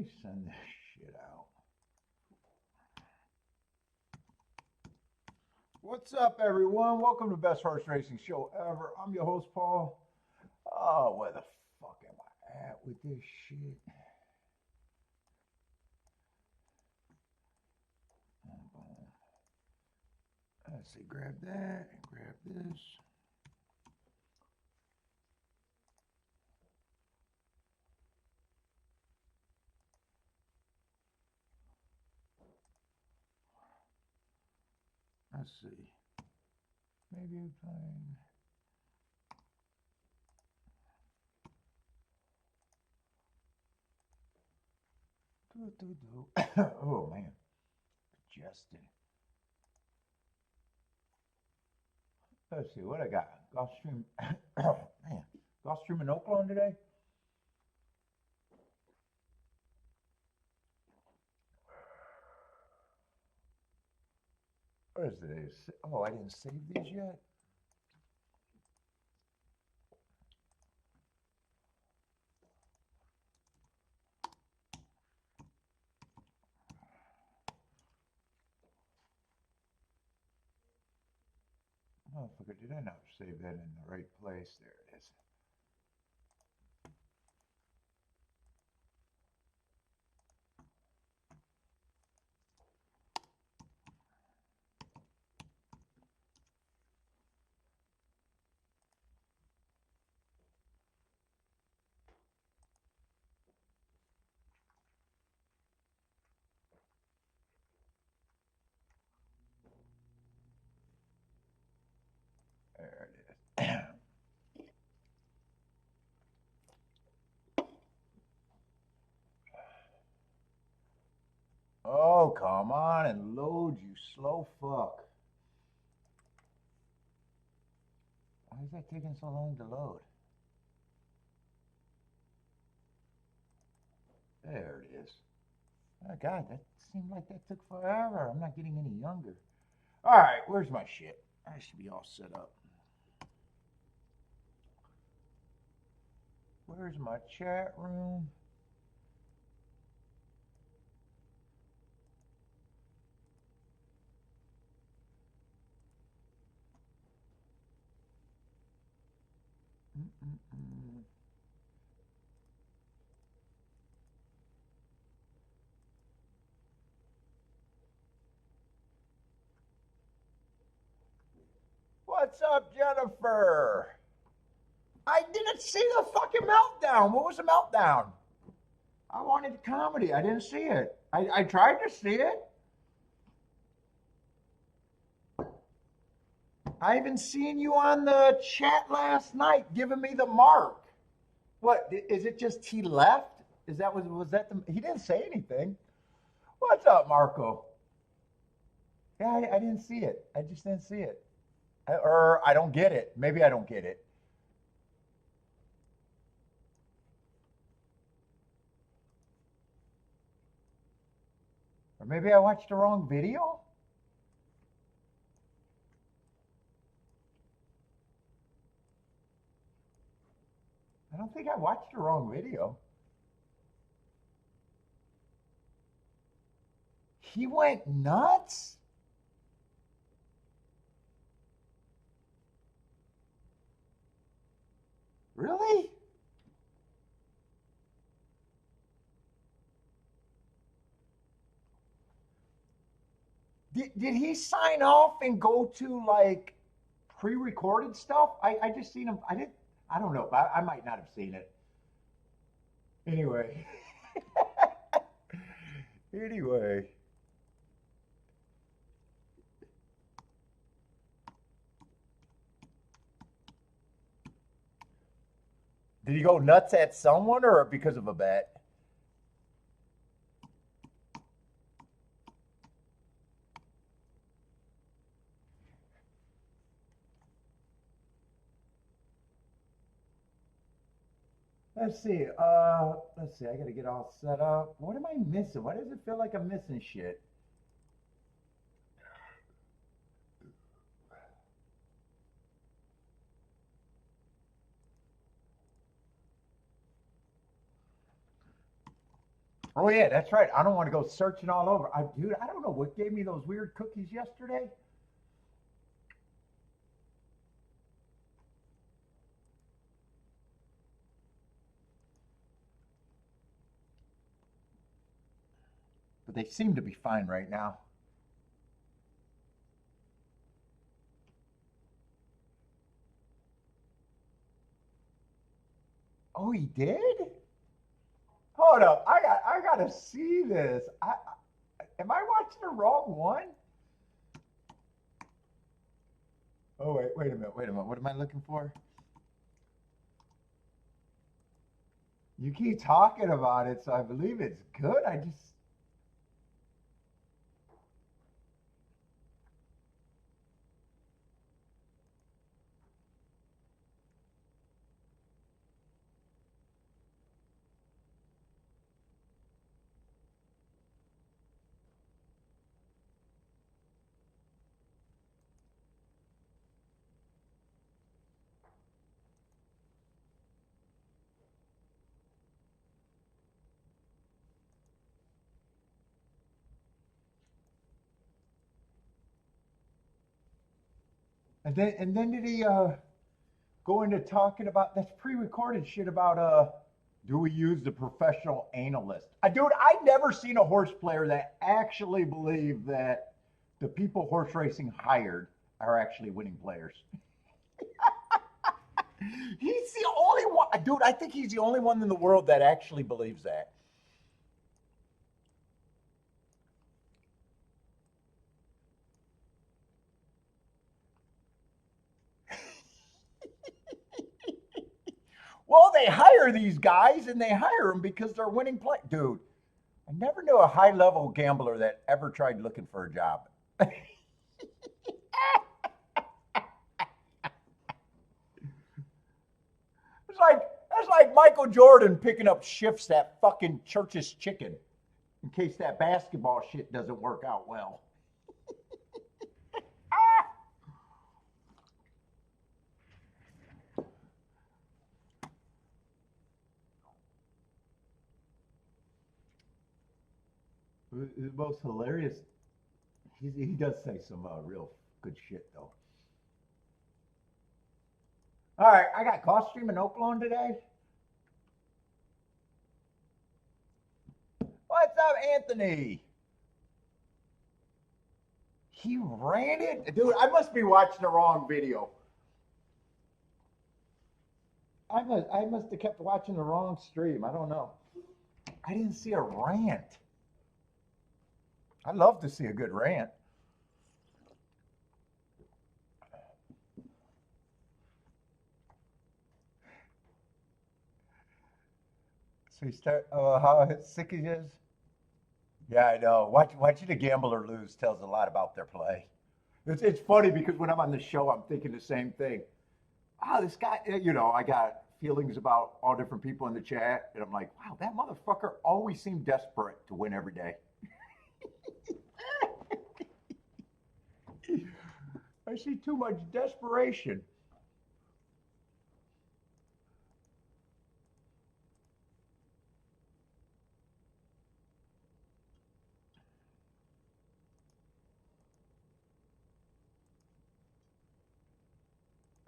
me send this shit out. What's up, everyone? Welcome to Best Horse Racing Show Ever. I'm your host, Paul. Oh, where the fuck am I at with this shit? Let's see, grab that and grab this. Let's see. Maybe I'm playing. Oh man, Justin. Let's see what I got. Gulfstream. Oh man, Gulfstream and Oaklawn today. What is today? Oh, I didn't save these yet. Motherfucker, did I not save that in the right place? There it is. There it is. Oh, come on and load, you slow fuck. Why is that taking so long to load? There it is. Oh, God, that seemed like that took forever. I'm not getting any younger. All right, where's my shit? I should be all set up. Where's my chat room? What's up, Jennifer? I didn't see the fucking meltdown. What was the meltdown? I wanted comedy. I didn't see it. I tried to see it. I even seen you on the chat last night giving me the mark. What is it? Just he left? Is that was that the? He didn't say anything. What's up, Marco? Yeah, I didn't see it. I just didn't see it. Or I don't get it. Maybe I don't get it. Or maybe I watched the wrong video. I don't think I watched the wrong video. He went nuts? Really? Did he sign off and go to like pre-recorded stuff? I just seen him. I don't know. I might not have seen it. Anyway. Anyway. Did he go nuts at someone or because of a bet? Let's see. Let's see. I gotta get all set up. What am I missing? Why does it feel like I'm missing shit? Oh yeah, that's right. I don't want to go searching all over. Dude, I don't know what gave me those weird cookies yesterday. But they seem to be fine right now. Oh, he did? Hold up. I gotta see this. Am I watching the wrong one? Oh wait a minute, wait a minute. What am I looking for? You keep talking about it, so I believe it's good. I just and then did he go into talking about that's pre-recorded shit about do we use the professional analyst? Dude, I never seen a horse player that actually believed that the people horse racing hired are actually winning players. He's the only one, dude. I think he's the only one in the world that actually believes that. Well, they hire these guys and they hire them because they're winning play. Dude, I never knew a high level gambler that ever tried looking for a job. It's like that's like Michael Jordan picking up shifts at fucking Church's Chicken in case that basketball shit doesn't work out well. The most hilarious. He does say some real good shit though. All right, I got Gulfstream and Oaklawn today. What's up, Anthony? He ran it, dude. I must be watching the wrong video. I must have kept watching the wrong stream. I don't know. I didn't see a rant. I love to see a good rant. So you start. Oh, how sick he is. Yeah, I know. Watching a gambler lose tells a lot about their play. It's funny because when I'm on the show, I'm thinking the same thing. Oh, this guy. I got feelings about all different people in the chat, and I'm like, wow, that motherfucker always seemed desperate to win every day. I see too much desperation.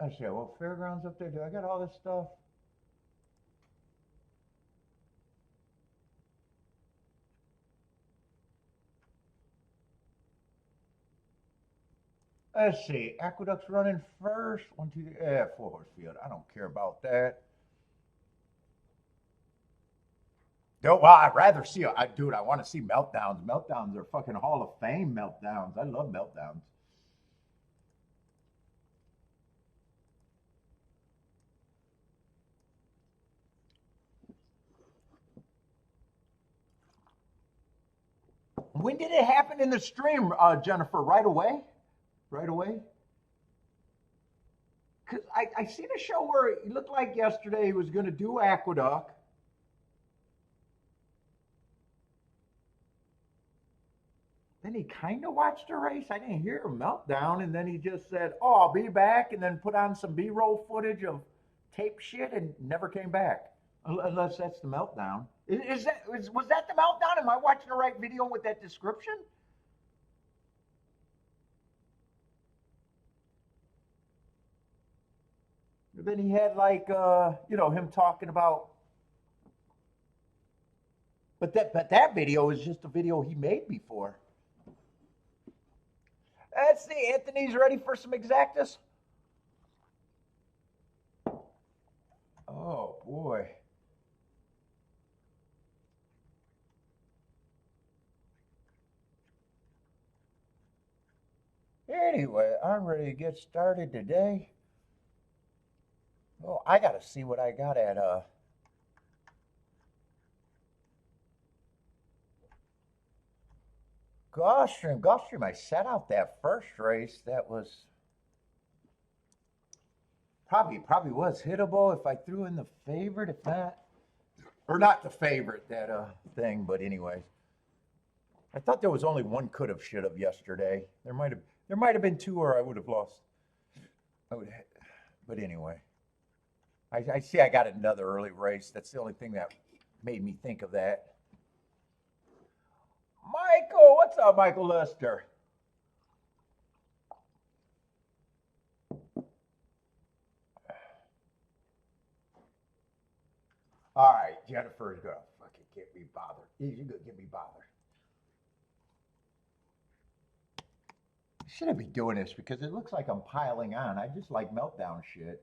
I say, well, Fairgrounds up there. Do I got all this stuff? Let's see. Aqueduct's running first. 1, 2, 3. Yeah, 4-horse field. I don't care about that. No, well, I'd rather see. Dude, I want to see meltdowns. Meltdowns are fucking Hall of Fame meltdowns. I love meltdowns. When did it happen in the stream, Jennifer? Right away? Right away? Because I seen a show where it looked like yesterday he was going to do Aqueduct. Then he kind of watched the race. I didn't hear a meltdown. And then he just said, oh, I'll be back. And then put on some B roll footage of tape shit and never came back. Unless that's the meltdown. Was that the meltdown? Am I watching the right video with that description? Then he had like him talking about, but that video is just a video he made before. Let's see, Anthony's ready for some exactus. Oh boy. Anyway, I'm ready to get started today. Oh, I gotta see what I got at Gulfstream. I set out that first race. That was probably was hittable if I threw in the favorite, if not, or not the favorite, that thing. But anyways, I thought there was only one could have, should have yesterday. There might have been two, or I would have lost. But anyway, I see I got another early race. That's the only thing that made me think of that. Michael, what's up, Michael Lester? All right, Jennifer's gonna fucking get me bothered. She's gonna get me bothered. Shouldn't be doing this because it looks like I'm piling on. I just like meltdown shit.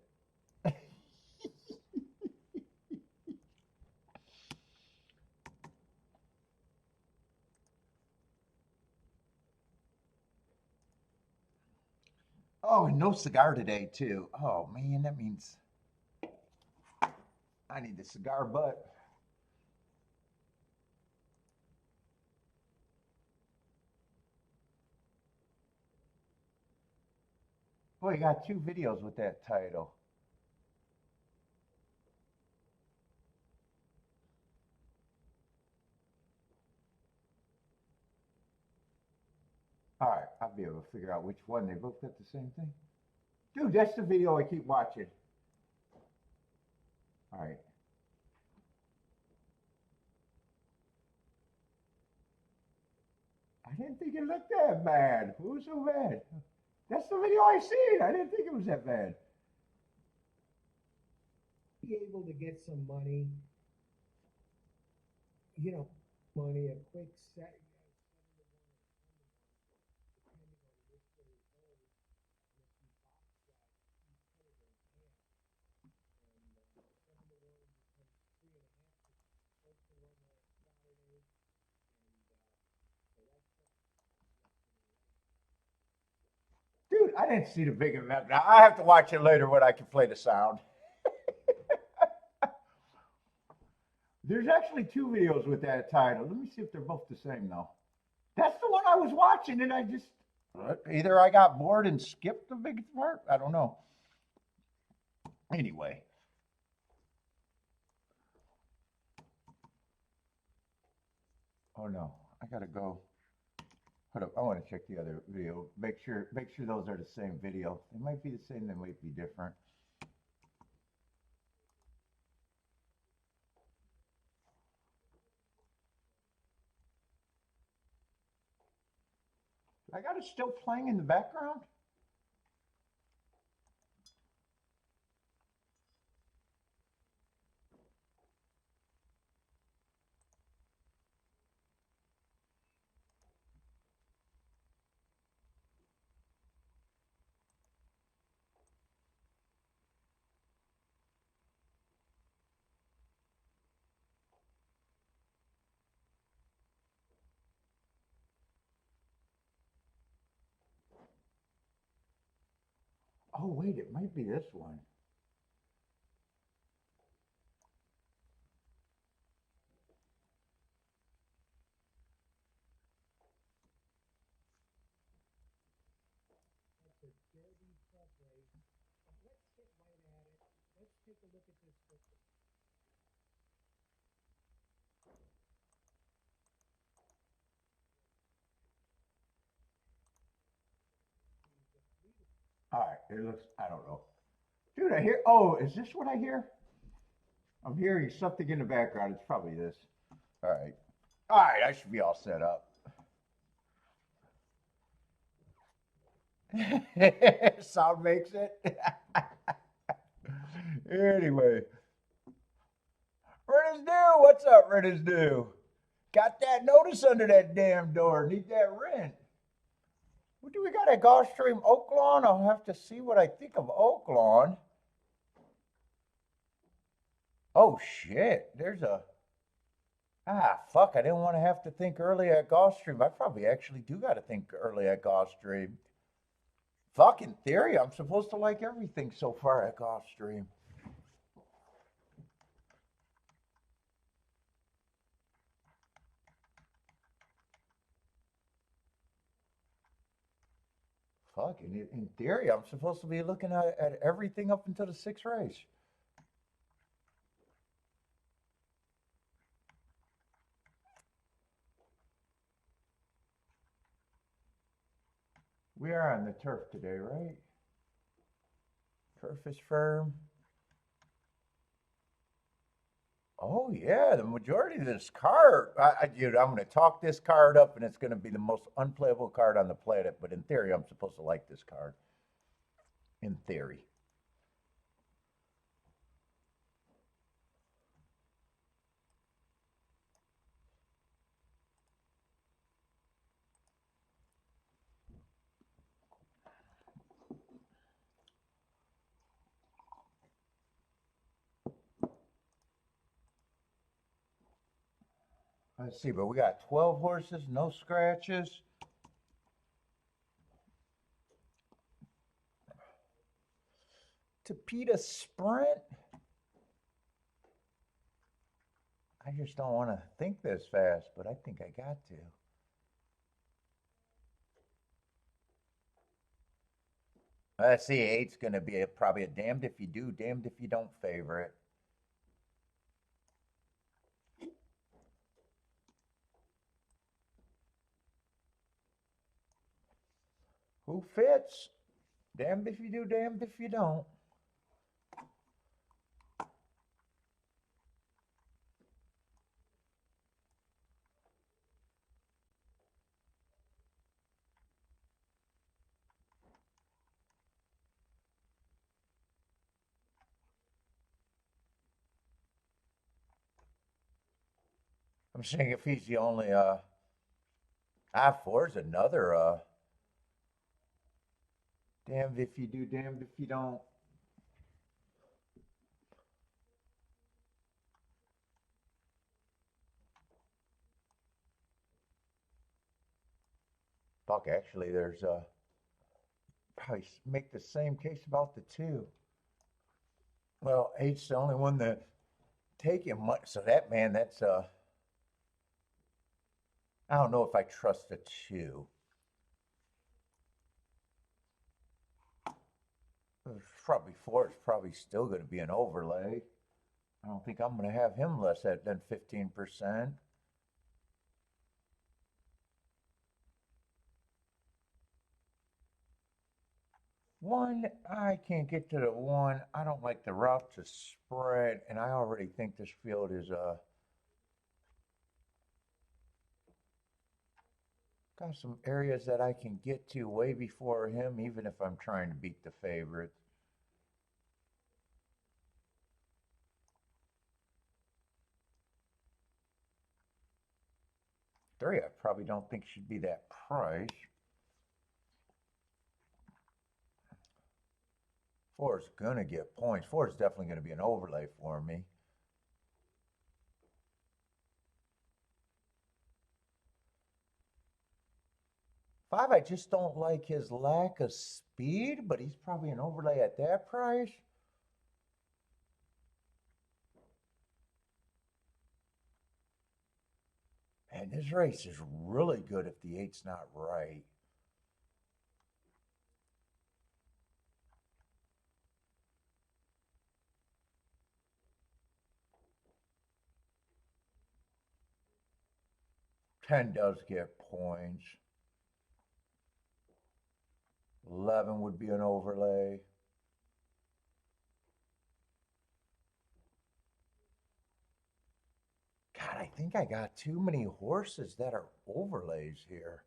Oh, and no cigar today too. Oh man, that means I need the cigar butt. Boy, you got two videos with that title. All right, I'll be able to figure out which one. They both got the same thing. Dude, that's the video I keep watching. All right. I didn't think it looked that bad. Who was so bad? That's the video I seen. I didn't think it was that bad. Be able to get some money, you know, money, a quick set, depending on which way it goes, and if you box that, you put it in hand. And 7 to 1 becomes 3.5. It's supposed to run on Saturday, and so that's Dude, I didn't see the big event. Now I have to watch it later when I can play the sound. There's actually two videos with that title. Let me see if they're both the same though. That's the one I was watching, and I just either I got bored and skipped the big part. I don't know. Anyway. Oh no, I gotta go. Hold up, I want to check the other video. Make sure those are the same video. They might be the same, they might be different. I got it still playing in the background. Oh wait, it might be this one. a Derby truck race. Let's get right at it. Let's take a look at this. All right, it looks. I don't know, dude. I hear. Oh, is this what I hear? I'm hearing something in the background. It's probably this. All right. All right, I should be all set up. Sound makes it. Anyway, rent is due. What's up, rent is due? Got that notice under that damn door. Need that rent. What do we got at Gulfstream, Oaklawn? I'll have to see what I think of Oaklawn. Oh shit, there's a fuck. I didn't want to have to think early at Gulfstream. I probably actually do got to think early at Gulfstream. Fuck, in theory, I'm supposed to like everything so far at Gulfstream. Fuck, in theory, I'm supposed to be looking at everything up until the sixth race. We are on the turf today, right? Turf is firm. Oh yeah, the majority of this card, dude, I'm going to talk this card up, and it's going to be the most unplayable card on the planet. But in theory, I'm supposed to like this card. In theory. Let's see, but we got 12 horses, no scratches. Tapita Sprint. I just don't want to think this fast, but I think I got to. Let's see, eight's going to be probably a damned if you do, damned if you don't favorite. Who fits? Damned if you do, damned if you don't. I'm saying if he's the only four's another damned if you do, damned if you don't. Fuck, actually, there's probably make the same case about the two. Well, eight's the only one that taking much. So that man, that's I don't know if I trust the two. Probably four is probably still going to be an overlay. I don't think I'm going to have him less than 15%. One, I can't get to the one. I don't like the route to spread, and I already think this field is got some areas that I can get to way before him, even if I'm trying to beat the favorites. Three, I probably don't think should be that price. Four is going to get points. Four is definitely going to be an overlay for me. Five, I just don't like his lack of speed, but he's probably an overlay at that price. And this race is really good if the eight's not right. Ten does get points. 11 would be an overlay. God, I think I got too many horses that are overlays here.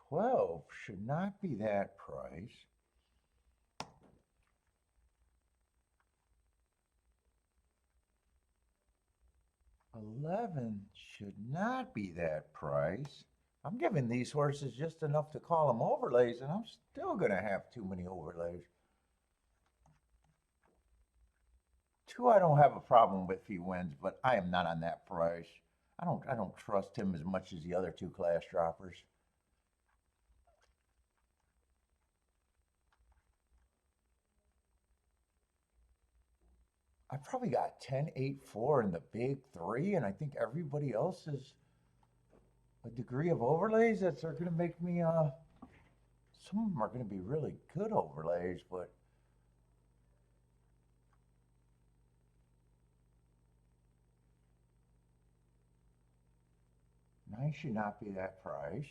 12 should not be that price. 11 should not be that price. I'm giving these horses just enough to call them overlays, and I'm still going to have too many overlays. 2, I don't have a problem with if he wins, but I am not on that price. I don't trust him as much as the other 2 class droppers. I probably got 10, 8, 4 in the big 3, and I think everybody else is a degree of overlays that are going to make me, some of them are going to be really good overlays, but nine should not be that price.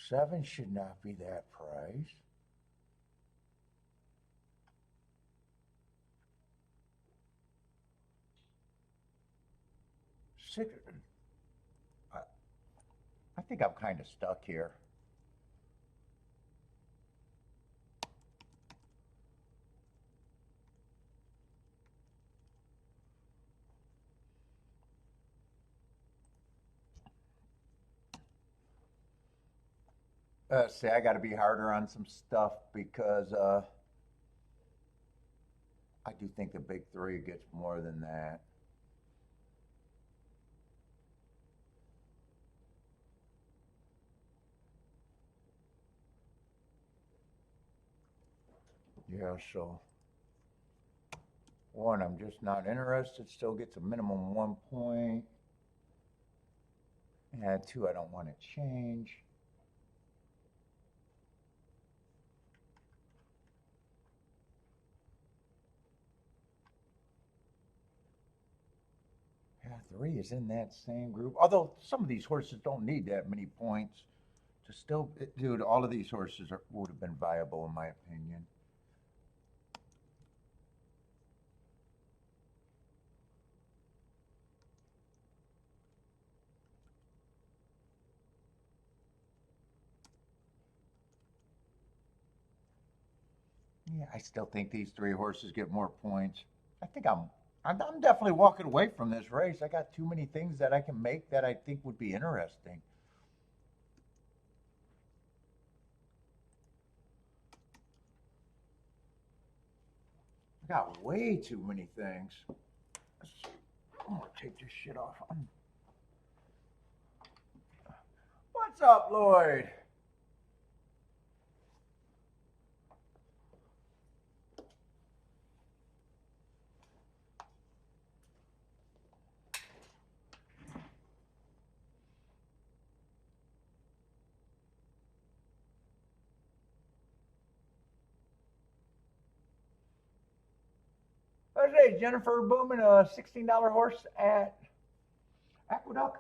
7 should not be that price. 6, I think I'm kind of stuck here. See, I got to be harder on some stuff because I do think the big 3 gets more than that. Yeah, so 1, I'm just not interested. Still gets a minimum 1 point. And 2, I don't want to change. Yeah, 3 is in that same group. Although some of these horses don't need that many points to still, dude, all of these horses would have been viable in my opinion. Yeah, I still think these 3 horses get more points. I think I'm definitely walking away from this race. I got too many things that I can make that I think would be interesting. I got way too many things. I'm gonna take this shit off. What's up, Lloyd? Hey, Jennifer Boomin, a $16 horse at Aqueduct.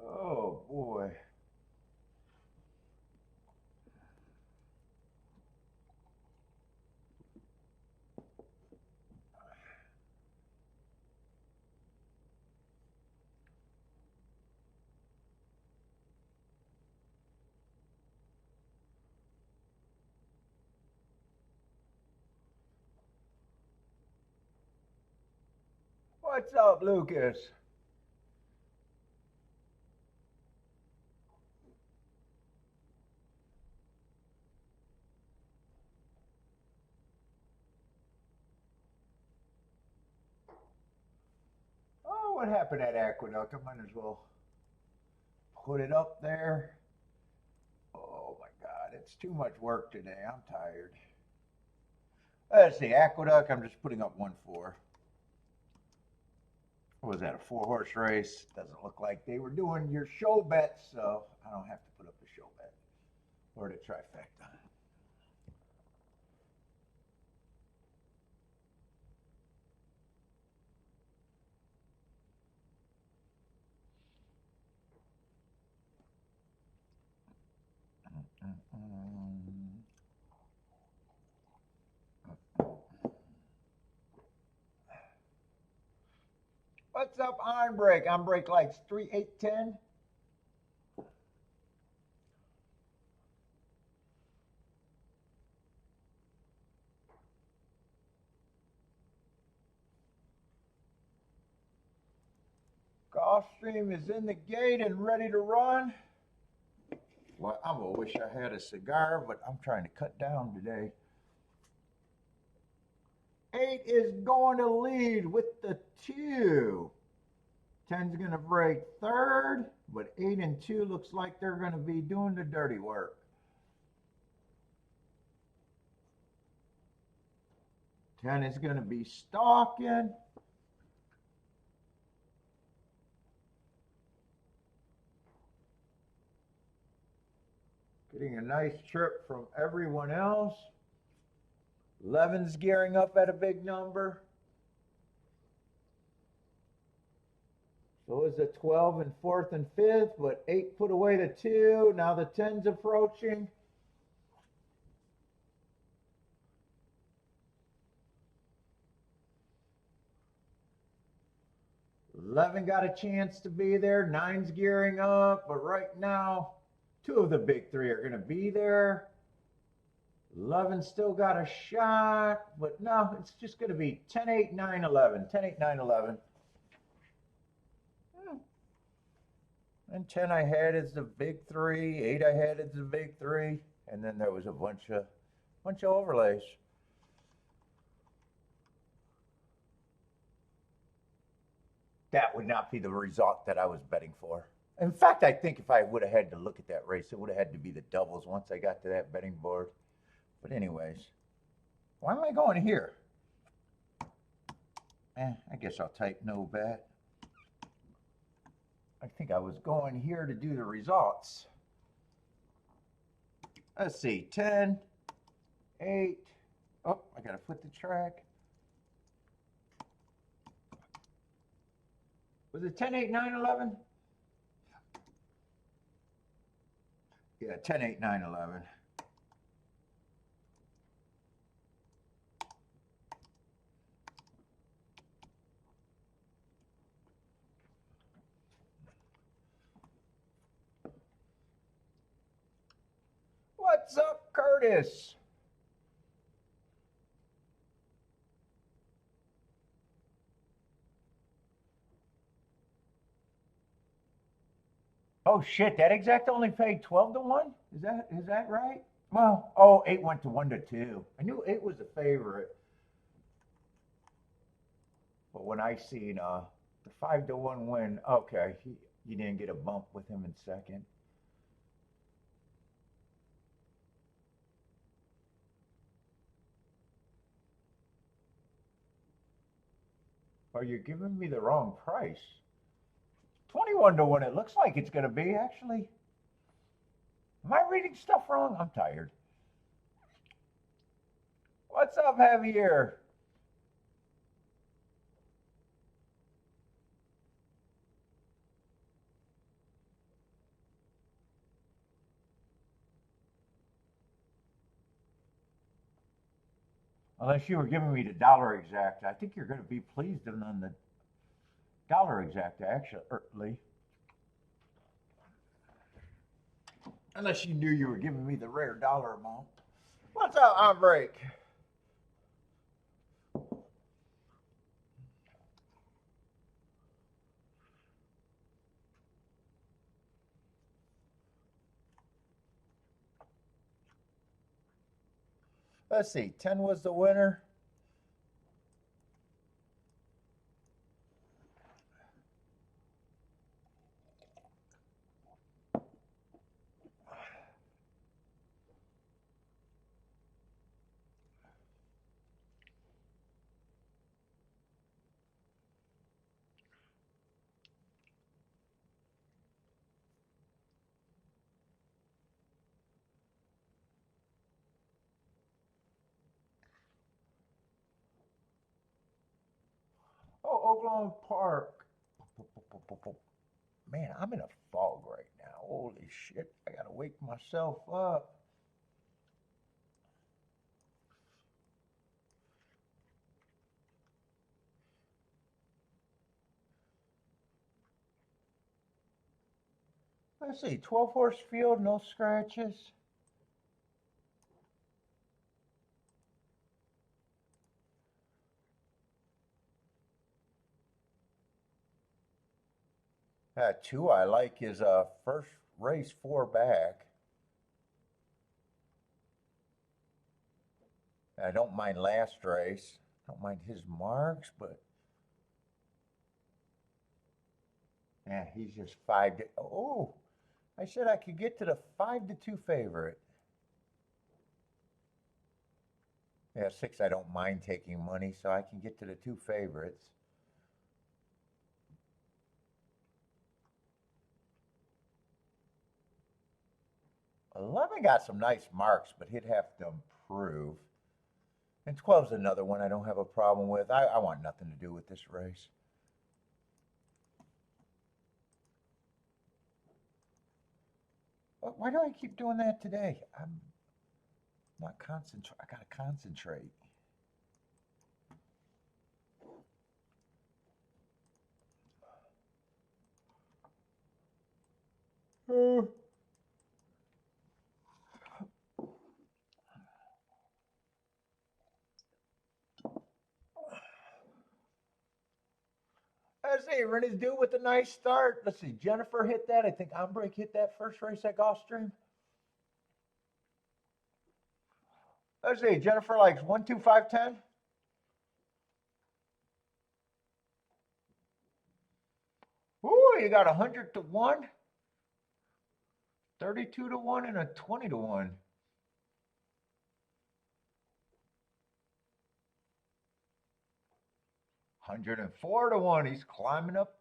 Oh boy. What's up, Lucas? Oh, what happened at Aqueduct? I might as well put it up there. Oh my God, it's too much work today. I'm tired. Let's see, Aqueduct, I'm just putting up 1-4. what was that, a 4-horse race? Doesn't look like they were doing your show bets, so I don't have to put up a show bet or the trifecta. What's up, on break? On break likes 3, 8, 10. Gulfstream is in the gate and ready to run. Well, I wish I had a cigar, but I'm trying to cut down today. 8 is going to lead with the 2. 10's going to break third, but 8 and 2 looks like they're going to be doing the dirty work. 10 is going to be stalking. Getting a nice trip from everyone else. 11's gearing up at a big number. So is the 12 and 4th and 5th, but 8 put away the 2. Now the 10's approaching. Eleven got a chance to be there. 9's gearing up, but right now, 2 of the big 3 are going to be there. 11 still got a shot, but no, it's just going to be 10, 8, 9, 11. 10, 8, 9, 11. And 10 I had is the big 3. 8 I had is the big 3. And then there was a bunch of overlays. That would not be the result that I was betting for. In fact, I think if I would have had to look at that race, it would have had to be the doubles once I got to that betting board. But anyways, why am I going here? I guess I'll type no bet. I think I was going here to do the results. Let's see, 10, 8. Oh, I got to flip the track. Was it 10, 8, 9, 11? Yeah, 10, 8, 9, 11. What's up, Curtis? Oh shit, that exact only paid 12 to 1? Is that right? Well, oh, 8 went to 1 to 2. I knew 8 was a favorite. But when I seen the 5 to 1 win, okay, you didn't get a bump with him in second. Are you giving me the wrong price? 21 to 1, it looks like it's going to be, actually. Am I reading stuff wrong? I'm tired. What's up, Javier? Unless you were giving me the dollar exact. I think you're going to be pleased on the dollar exact, actually. Unless you knew you were giving me the rare dollar amount. What's up, on break? Let's see, 10 was the winner. Oaklawn Park. Man, I'm in a fog right now. Holy shit. I gotta wake myself up. Let's see, 12 horse field, no scratches. Two I like is first race 4 back. I don't mind last race. Don't mind his marks, but yeah, he's just 5 to. Oh, I said I could get to the 5-2 favorite. Yeah, 6 I don't mind taking money, so I can get to the 2 favorites. 11 got some nice marks, but he'd have to improve. And 12's another one I don't have a problem with. I want nothing to do with this race. Why do I keep doing that today? I'm not concentrate. I gotta concentrate. Let's see, Rennie's due with a nice start. Let's see, Jennifer hit that. I think Ombrick hit that first race at Gulfstream. Let's see, Jennifer likes 1, 2, 5, 10. Ooh, you got 100 to 1, 32 to 1, and a 20 to 1. 104 to 1. He's climbing up.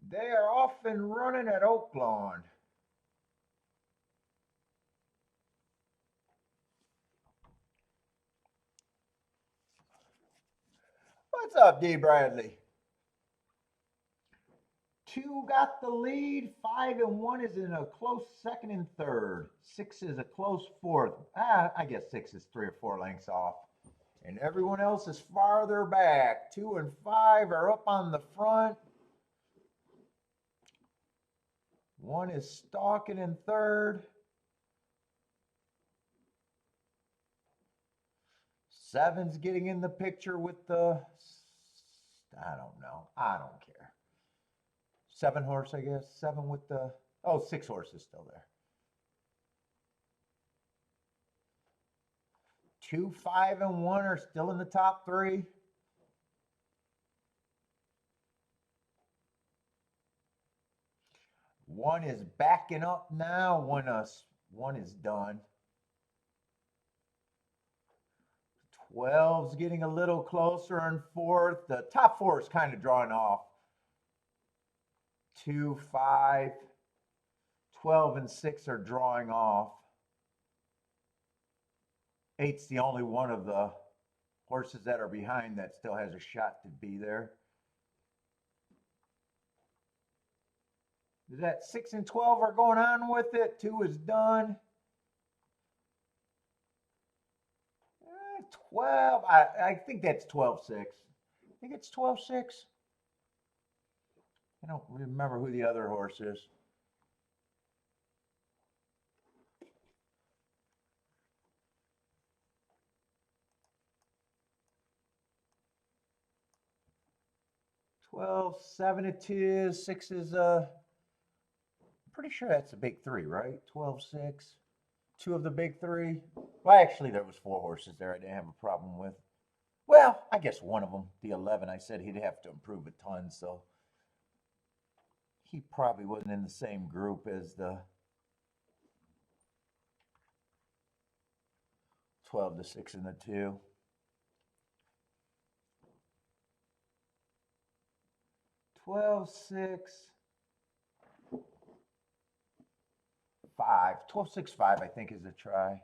They are off and running at Oaklawn. What's up, D. Bradley? 2 got the lead. 5 and 1 is in a close second and third. 6 is a close fourth. I guess 6 is 3 or 4 lengths off. And everyone else is farther back. 2 and 5 are up on the front. 1 is stalking in third. 7's getting in the picture with the, I don't know. I don't care. 7 horse, I guess. 7 with the, 6 horse is still there. 2, 5, and 1 are still in the top 3. One is backing up now. One is done. 12's getting a little closer in fourth. The top 4 is kind of drawing off. 2, 5, 12, and 6 are drawing off. 8's the only one of the horses that are behind that still has a shot to be there. That 6 and 12 are going on with it. 2 is done. 12. I think that's 12-6. I think it's 12-6. I don't remember who the other horse is. Well, 7 it is. 6 is pretty sure that's a big 3, right? 12-6. two of the big three. Well, actually, there was four horses there I didn't have a problem with. Well, I guess one of them, the 11, I said he'd have to improve a ton, so he probably wasn't in the same group as the 12 to 6 and the 2. 12 6 5. 12 6 5, I think, is a try.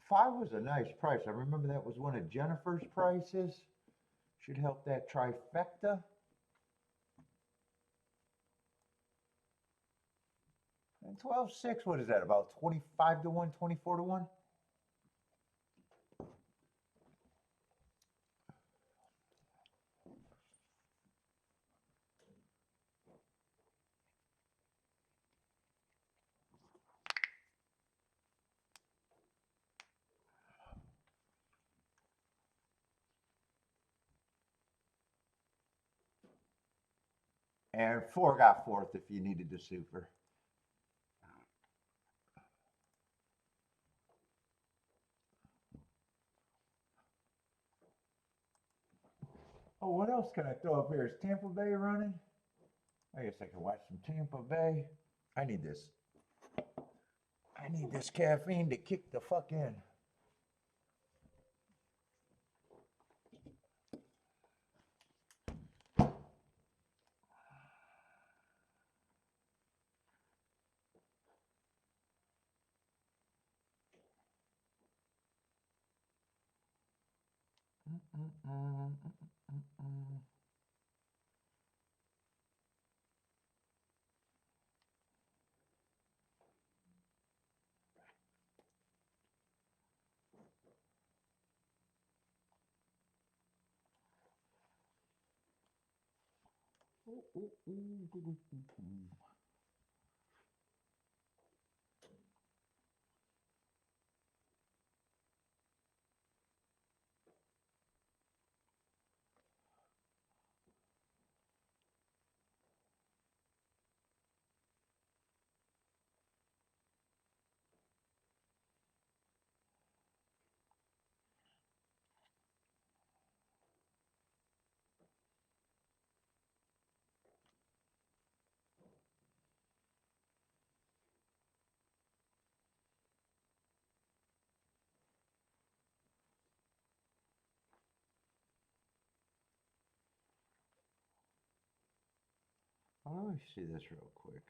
Five was a nice price. I remember that was one of Jennifer's prices. Should help that trifecta. And 12 6, what is that? About 25 to 1, 24 to 1? And 4 got fourth if you needed the super. Oh, what else can I throw up here? Is Tampa Bay running? I guess I can watch some Tampa Bay. I need this. I need this caffeine to kick the fuck in. Oh, let me see this real quick.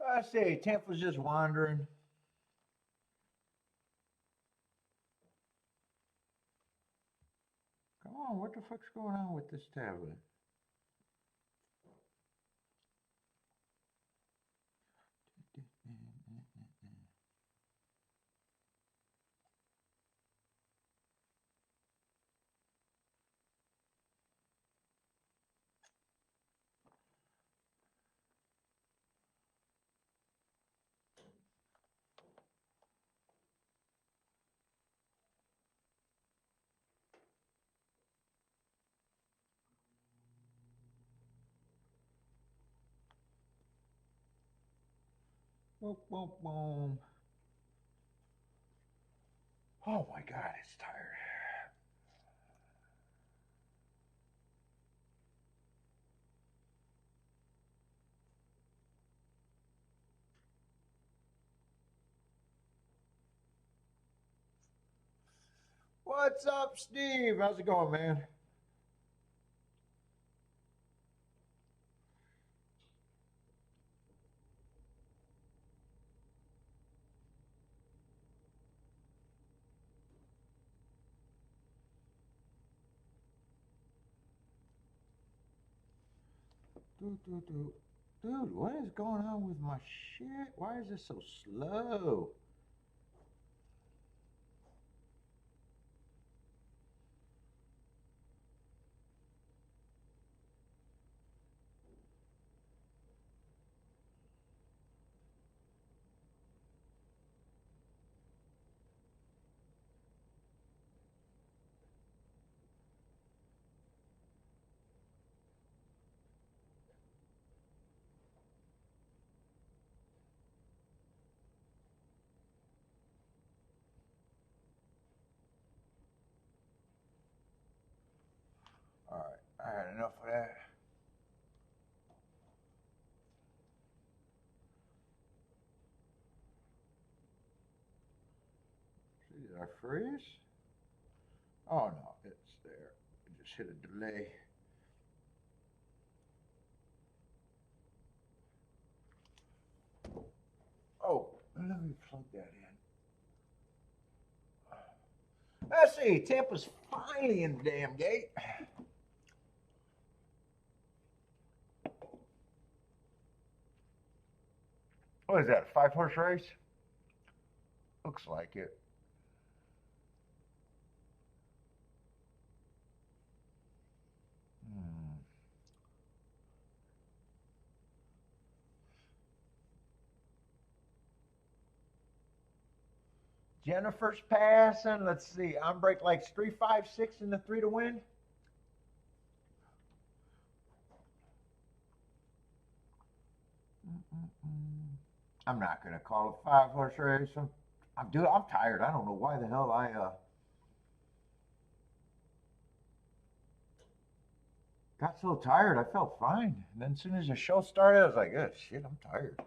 I say Tampa's just wandering. Come on, what the fuck's going on with this tablet? Boom, boom, boom. Oh my God, it's tired. What's up, Steve? How's it going, man? Dude, what is going on with my shit? Why is this so slow? All right, I had enough of that. See, did I freeze? Oh no, it's there. I just hit a delay. Oh, let me plug that in. Let's see, Tampa's finally in the damn gate. What is that, a 5-horse race? Looks like it. Hmm. Jennifer's passing. Let's see. I'm break like 3, 5, 6 in the 3 to win. I'm not gonna call it 5-horse race. I'm tired. I don't know why the hell I got so tired. I felt fine. And then as soon as the show started, I was like, oh shit, I'm tired.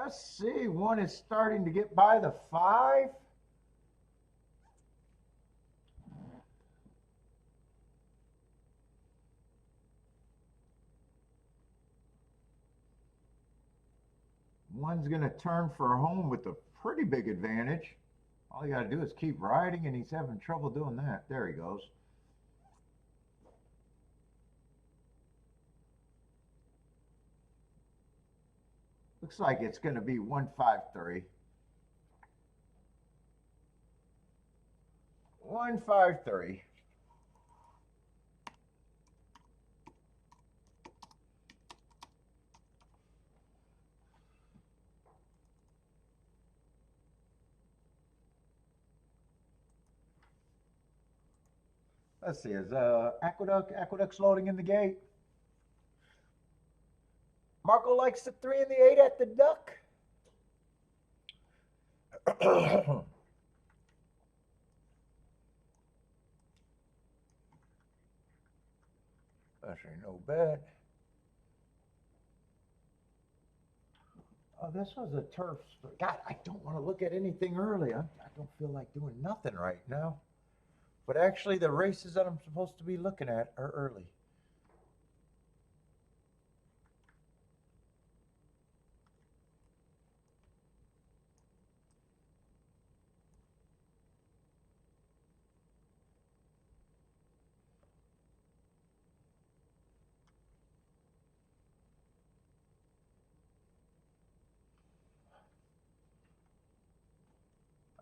Let's see. One is starting to get by the 5. One's going to turn for home with a pretty big advantage. All you got to do is keep riding, and he's having trouble doing that. There he goes. Looks like it's going to be 153. 153. Let's see, is Aqueduct's loading in the gate? Marco likes the 3 and the 8 at the duck. That ain't no bad. Oh, this was a turf. God, I don't want to look at anything early. I don't feel like doing nothing right now. But actually, the races that I'm supposed to be looking at are early.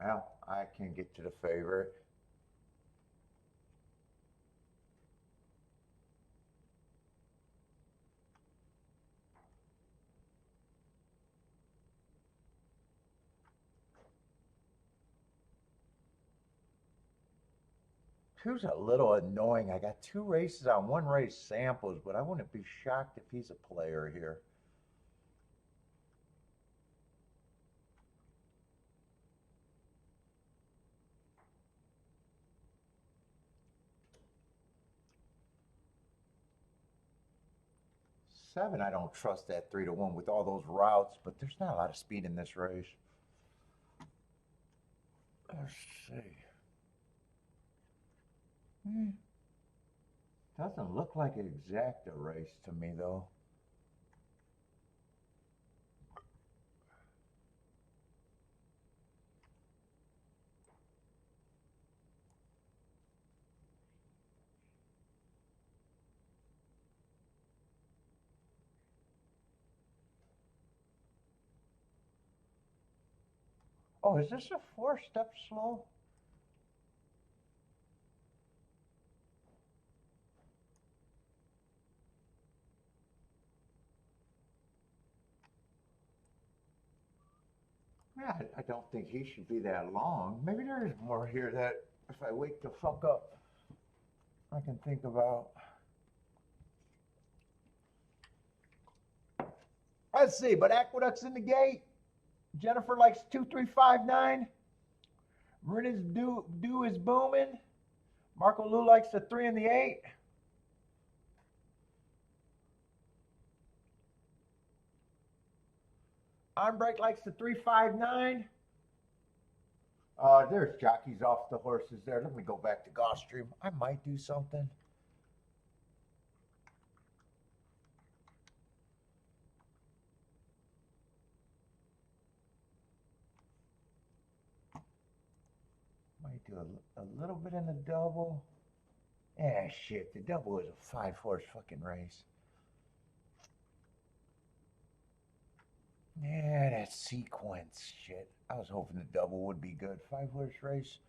Well, I can get to the favorite. Two's a little annoying. I got 2 races on 1 race samples, but I wouldn't be shocked if he's a player here. 7, I don't trust that 3-1 with all those routes, but there's not a lot of speed in this race. Let's see. Doesn't look like an exacta race to me, though. Oh, is this a 4-step slow? Yeah, I don't think he should be that long. Maybe there is more here that if I wake the fuck up, I can think about. Let's see, but Aqueduct's in the gate. Jennifer likes 2359. Rena's do is booming. Marco Lou likes the 3 and the 8. Onbreak likes the 359. There's jockeys off the horses there. Let me go back to Gulfstream. I might do something. Might do a little bit in the double. Ah, shit. The double is a 5-horse fucking race. Yeah, that sequence shit. I was hoping the double would be good. 5-horse race.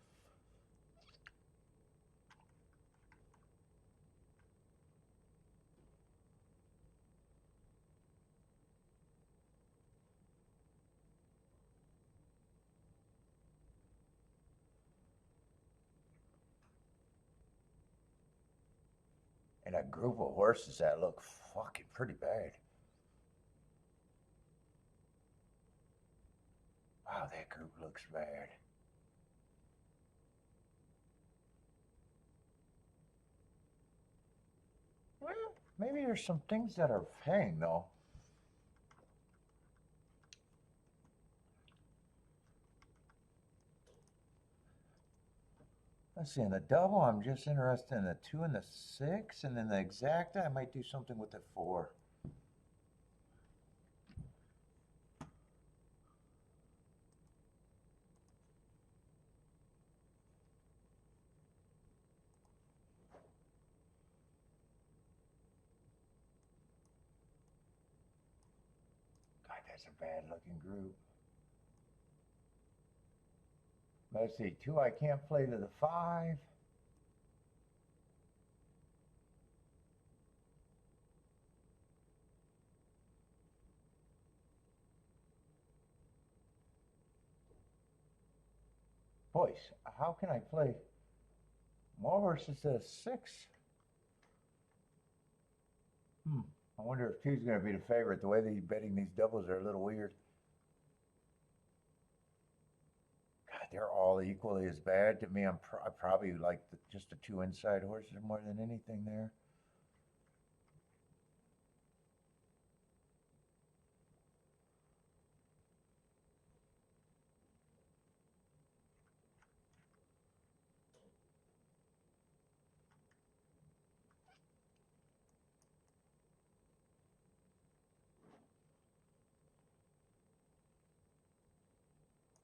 And a group of horses that look fucking pretty bad. Wow, that group looks bad. Well, maybe there's some things that are paying though. Let's see, in the double, I'm just interested in the 2 and the 6, and then the exacta, I might do something with the 4. God, that's a bad looking group. Let's see, 2, I can't play to the 5. Boys, how can I play more horses to the 6? I wonder if 2's going to be the favorite. The way that he's betting these doubles are a little weird. God, they're all equally as bad to me. I probably like just the 2 inside horses more than anything there.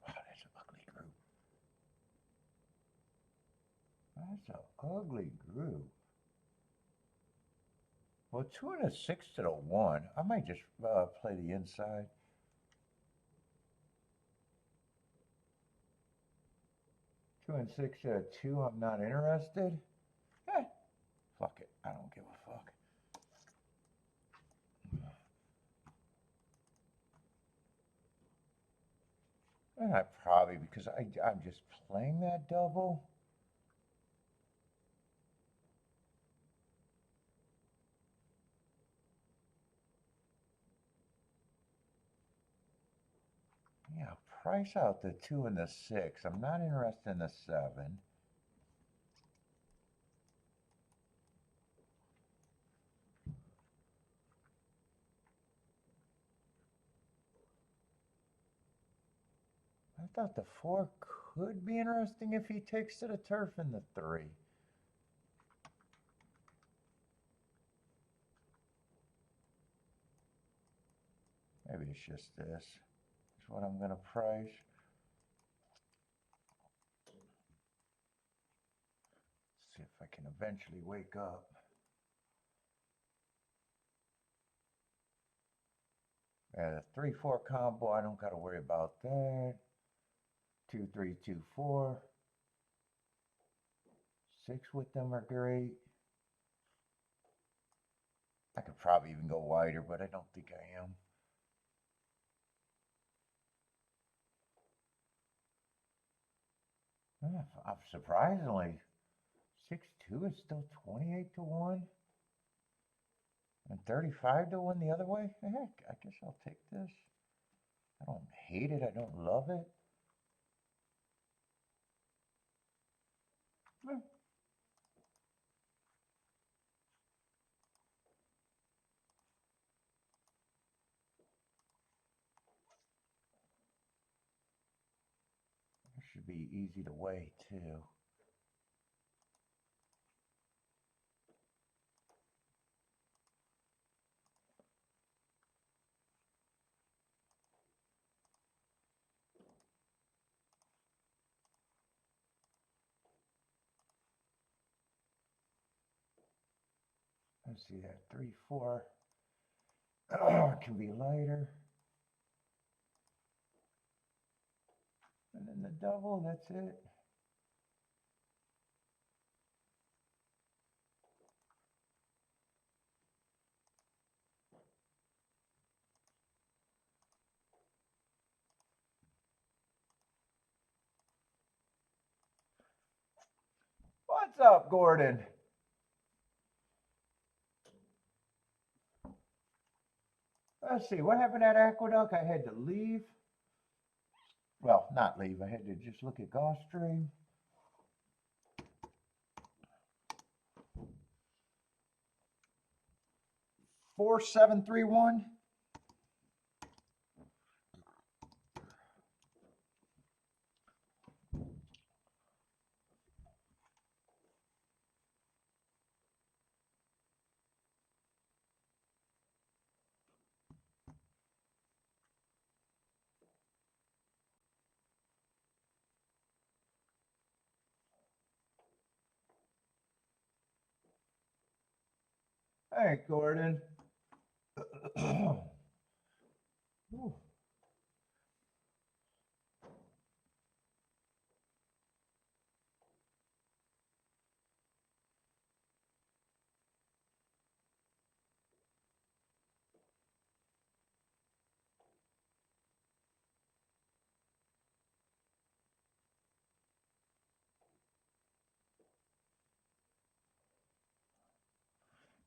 Wow, that's an ugly group. That's an ugly group. Well, 2 and a 6 to the 1. I might just play the inside. Two and 6 to a 2. I'm not interested. Eh, fuck it. I don't give a fuck. And I probably, because I'm just playing that double. Yeah, price out the 2 and the 6. I'm not interested in the 7. thought the 4 could be interesting if he takes to the turf in the 3. Maybe it's just this. Is what I'm going to price. See if I can eventually wake up. Yeah, the 3-4 combo, I don't got to worry about that. 2, 3, 2, 4. 6 with them are great. I could probably even go wider, but I don't think I am. Yeah, surprisingly, 6-2 is still 28 to 1. And 35 to 1 the other way? Heck, I guess I'll take this. I don't hate it. I don't love it. Eh. It should be easy to weigh, too. Let's see that 3-4 can be lighter. And then the double, that's it. What's up, Gordon? Let's see, what happened at Aqueduct? I had to leave. Well, not leave. I had to just look at Gulfstream. Four, 7, 3, 1. Hey, Gordon.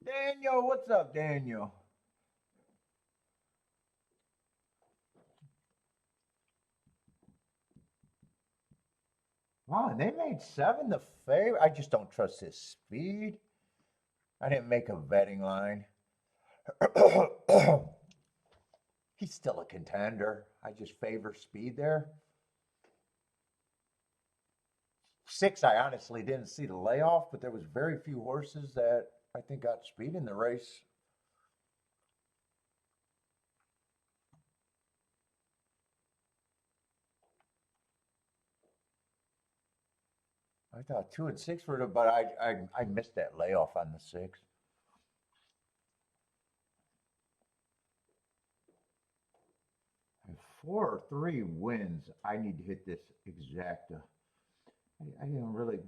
Daniel, what's up, Daniel? Wow, and they made 7 the favorite. I just don't trust his speed. I didn't make a betting line. He's still a contender. I just favor speed there. 6, I honestly didn't see the layoff, but there was very few horses that I think got speed in the race. I thought 2 and 6 were, but I missed that layoff on the 6. And 4 or 3 wins. I need to hit this exacta. I didn't really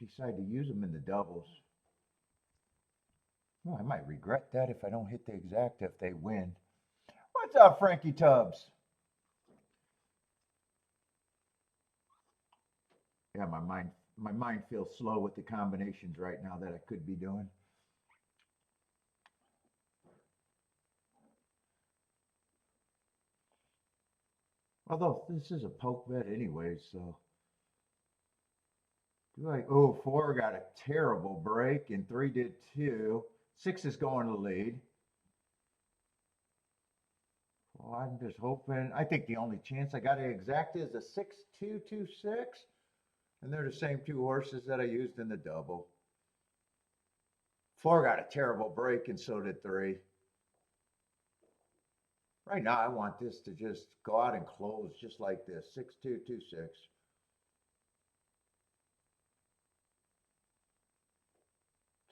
decide to use them in the doubles. Well, I might regret that if I don't hit the exacta if they win. What's up, Frankie Tubbs? Yeah, my mind feels slow with the combinations right now that I could be doing. Although this is a poke bet anyway, so. Oh, 4 got a terrible break, and 3 did too. 6 is going to lead. Oh, I'm just hoping. I think the only chance I got to exact is a 6226, and they're the same two horses that I used in the double. 4 got a terrible break, and so did 3. Right now, I want this to just go out and close just like this, 6226.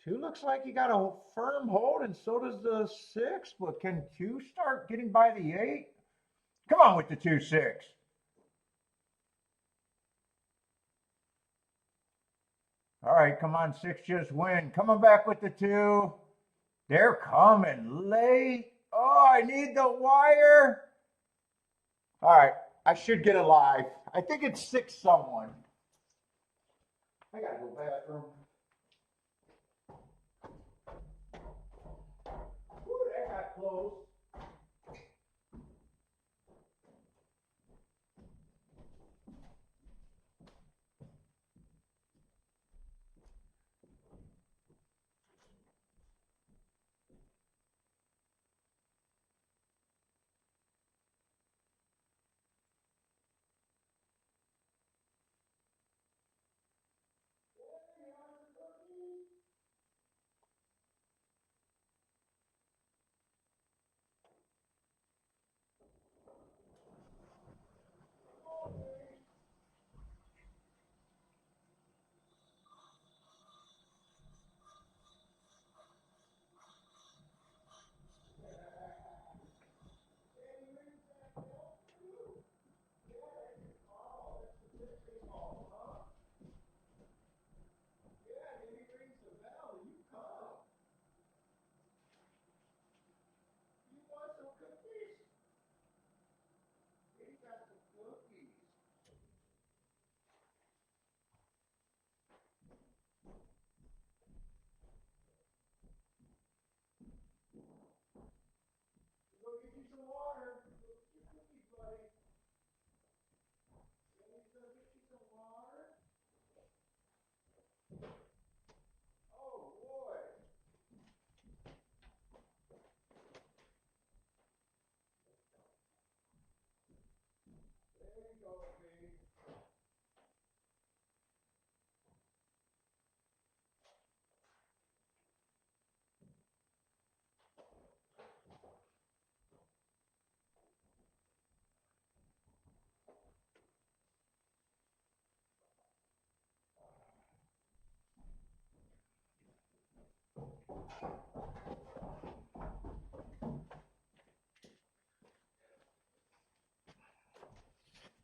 2 looks like you got a firm hold, and so does the 6. But can 2 start getting by the 8? Come on with the 2-6. All right, come on, 6, just win. Coming back with the 2. They're coming late. Oh, I need the wire. All right, I should get a live. I think it's 6 someone. I gotta go bathroom. Ooh, that got close. Go get you some water. Go get your cookies, buddy. Let me go get you some water. Oh boy. There you go, baby.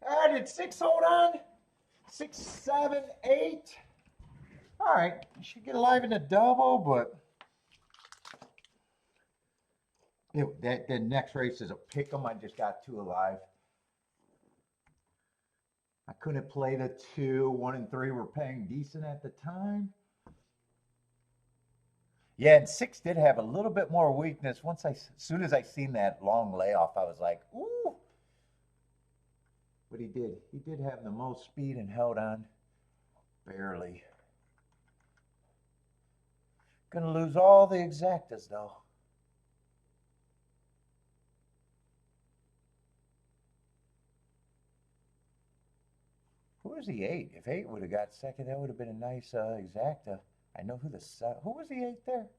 All right, did 6 hold on? 6, 7, 8. All right, you should get alive in a double, but that the next race is a pick 'em. I just got 2 alive. I couldn't play the 2. 1 and 3 were paying decent at the time. Yeah, and 6 did have a little bit more weakness. As soon as I seen that long layoff, I was like, ooh. But he did have the most speed and held on barely. Gonna lose all the exactas though. Who was the 8? If 8 would have got second, that would have been a nice exacta. I know who who was the 8 there?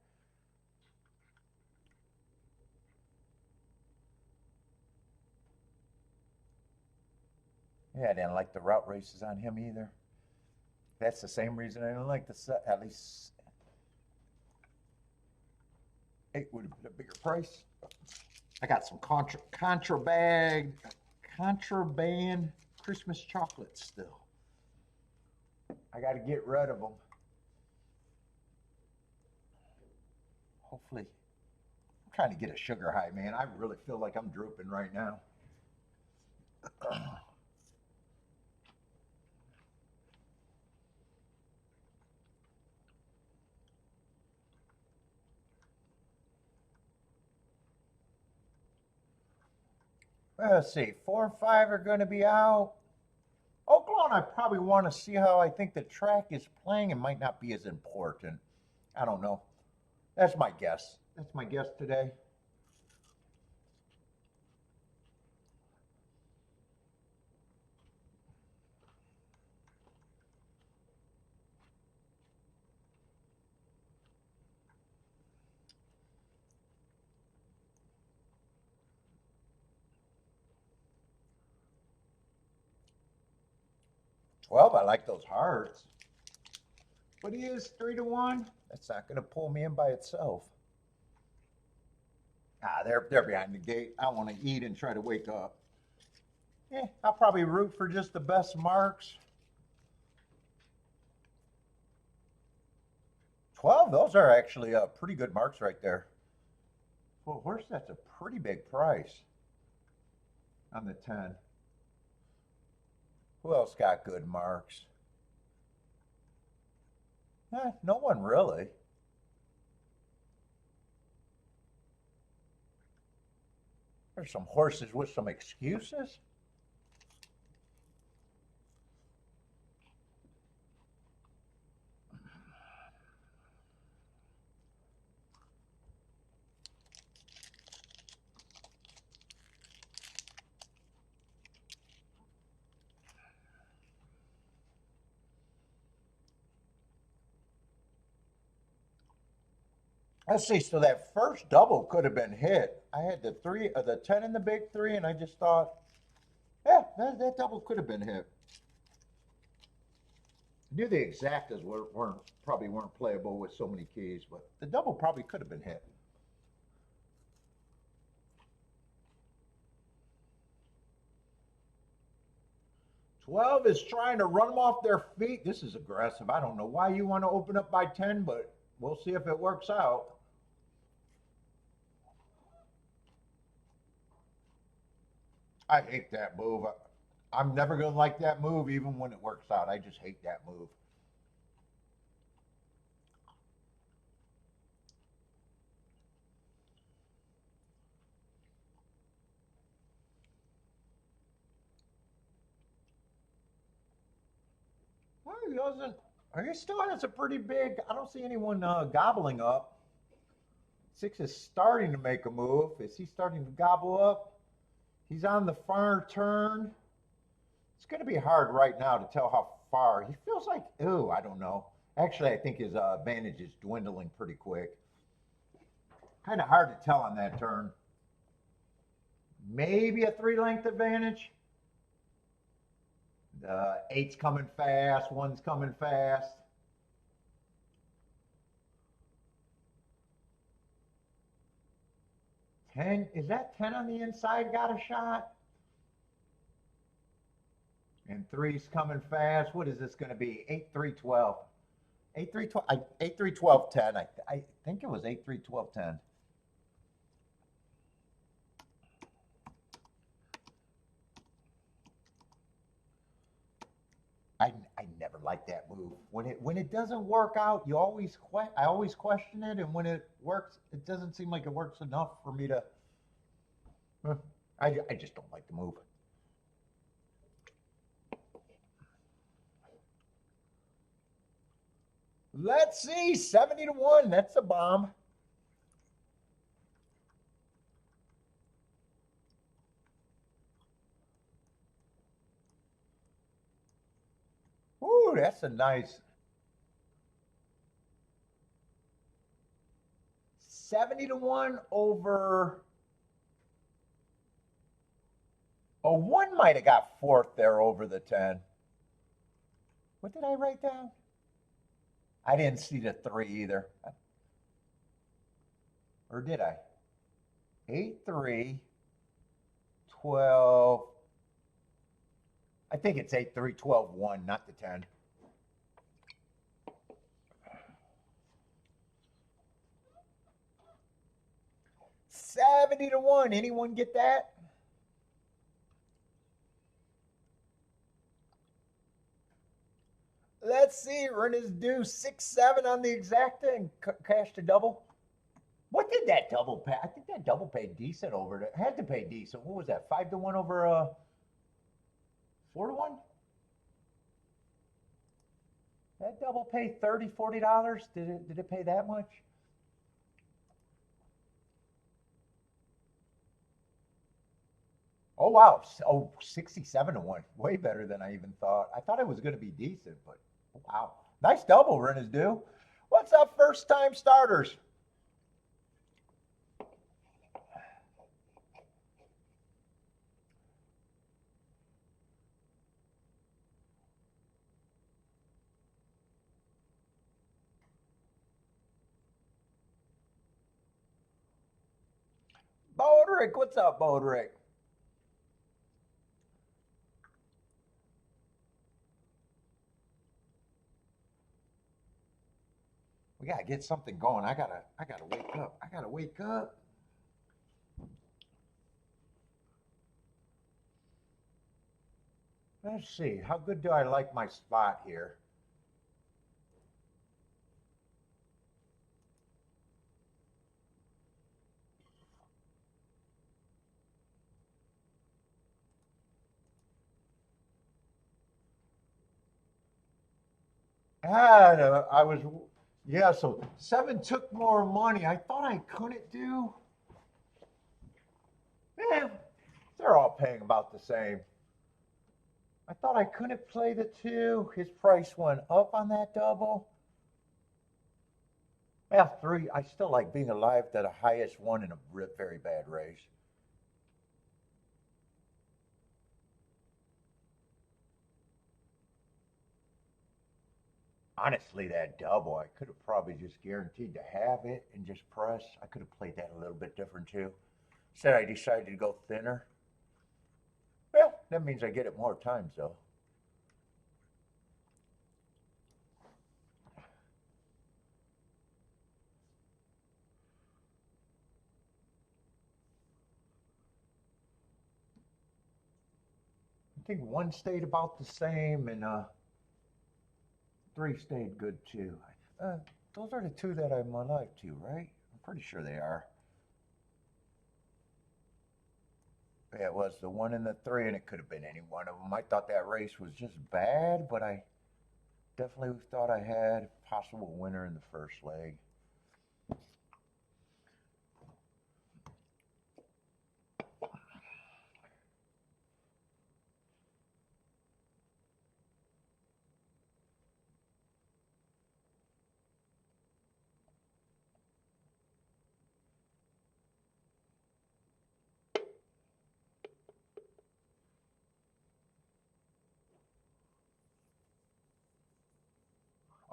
Yeah, I didn't like the route races on him either. That's the same reason I don't like at least 8 would have been a bigger price. I got some contraband Christmas chocolates still. I got to get rid of them. Hopefully. I'm trying to get a sugar high, man. I really feel like I'm drooping right now. Let's see. 4 and 5 are going to be out. Oaklawn, I probably want to see how I think the track is playing. It might not be as important. I don't know. That's my guess. That's my guess today. 12, I like those hearts. But he is 3-1. That's not going to pull me in by itself. Ah, they're behind the gate. I want to eat and try to wake up. Yeah, I'll probably root for just the best marks. 12, those are actually pretty good marks right there. For a horse, that's a pretty big price on the 10. Who else got good marks? No one really. There's some horses with some excuses. Let's see. So that first double could have been hit. I had the 10 in the big three, and I just thought, yeah, that double could have been hit. I knew the exactas probably weren't playable with so many keys, but the double probably could have been hit. "12 is trying to run them off their feet. This is aggressive. I don't know why you want to open up by 10, but we'll see if it works out. I hate that move. I'm never going to like that move, even when it works out. I just hate that move. Well, he doesn't. He still has a pretty big. I don't see anyone gobbling up. 6 is starting to make a move. Is he starting to gobble up? He's on the far turn. It's going to be hard right now to tell how far. He feels like, ooh, I don't know. Actually, I think his advantage is dwindling pretty quick. Kind of hard to tell on that turn. Maybe a 3-length advantage. 8's coming fast. 1's coming fast. Is that 10 on the inside got a shot? And 3's coming fast. What is this going to be? 8-3-12. 8-3-12. 8-3-12-10. I think it was 8-3-12-10. I never like that move. When it doesn't work out, I always question it, and when it works, it doesn't seem like it works enough for me to. I just don't like the move. Let's see, 70-1. That's a bomb. Ooh, that's a nice 70-1 over. Oh, 1 might have got fourth there over the 10. What did I write down? I didn't see the 3 either. Or did I? 8-3, 12. I think it's 8-3, 12-1, not the 10. $70-1. Anyone get that? Let's see. Run is due 6-7 on the exacta and cash to double. What did that double pay? I think that double paid decent over it. Had to pay decent. What was that? 5-1 over 4-1? That double pay $30, $40? Did it pay that much? Oh wow. Oh, 67-1. Way better than I even thought. I thought it was going to be decent, but wow. Nice double, Run is due. What's up, first time starters? Bodrick, what's up, Bodrick? We gotta get something going. I gotta wake up. I gotta wake up. Let's see. How good do I like my spot here? I was, yeah, so 7 took more money. I thought I couldn't do. Eh, they're all paying about the same. I thought I couldn't play the 2. His price went up on that double. Yeah, 3. I still like being alive to the highest one in a very bad race. Honestly, that double, I could have probably just guaranteed to have it and just press. I could have played that a little bit different too. Instead, I decided to go thinner. Well, that means I get it more times though. I think 1 stayed about the same and 3 stayed good too. Uh, those are the 2 that I'm alive to, right? I'm pretty sure they are. Yeah, it was the 1 and the 3, and it could have been any one of them. I thought that race was just bad, but I definitely thought I had a possible winner in the first leg.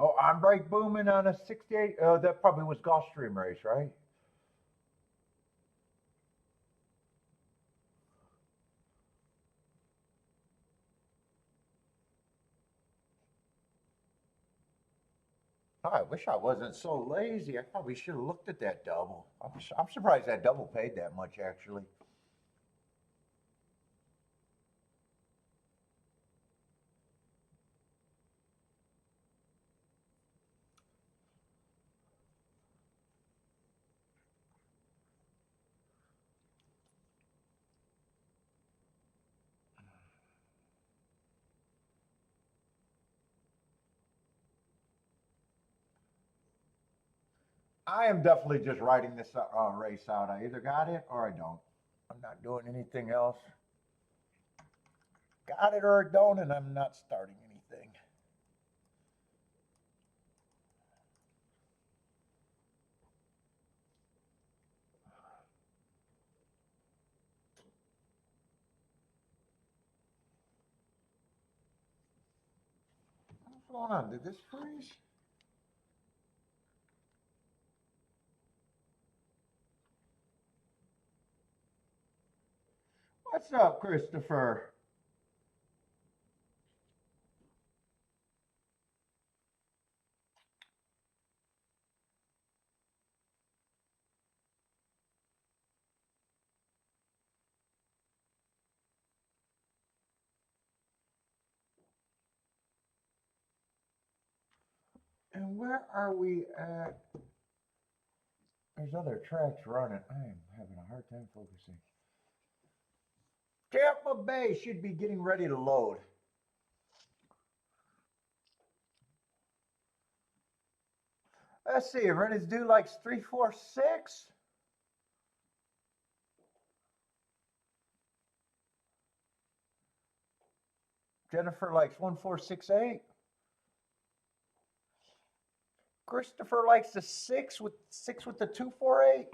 Oh, I'm break booming on a 68. That probably was Gulfstream race, right? Oh, I wish I wasn't so lazy. I probably should have looked at that double. I'm surprised that double paid that much, actually. I am definitely just riding this race out. I either got it or I don't. I'm not doing anything else. Got it or I don't, and I'm not starting anything. What's going on? Did this freeze? What's up, Christopher? And where are we at? There's other tracks running. I am having a hard time focusing. Tampa Bay should be getting ready to load. Let's see, Rennie's due like 346. Jennifer likes 1468. Christopher likes the 6 with the 248.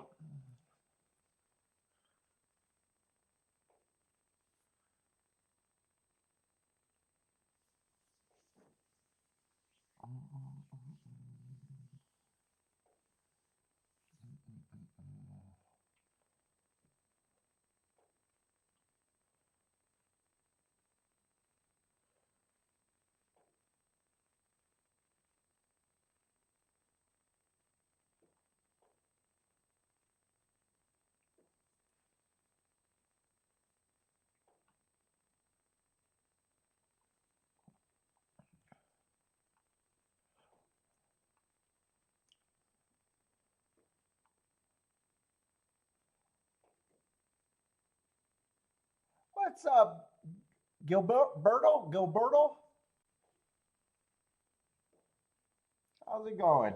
What's up, Gilberto? How's it going?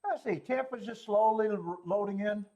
Let's see. Tampa's just slowly loading in.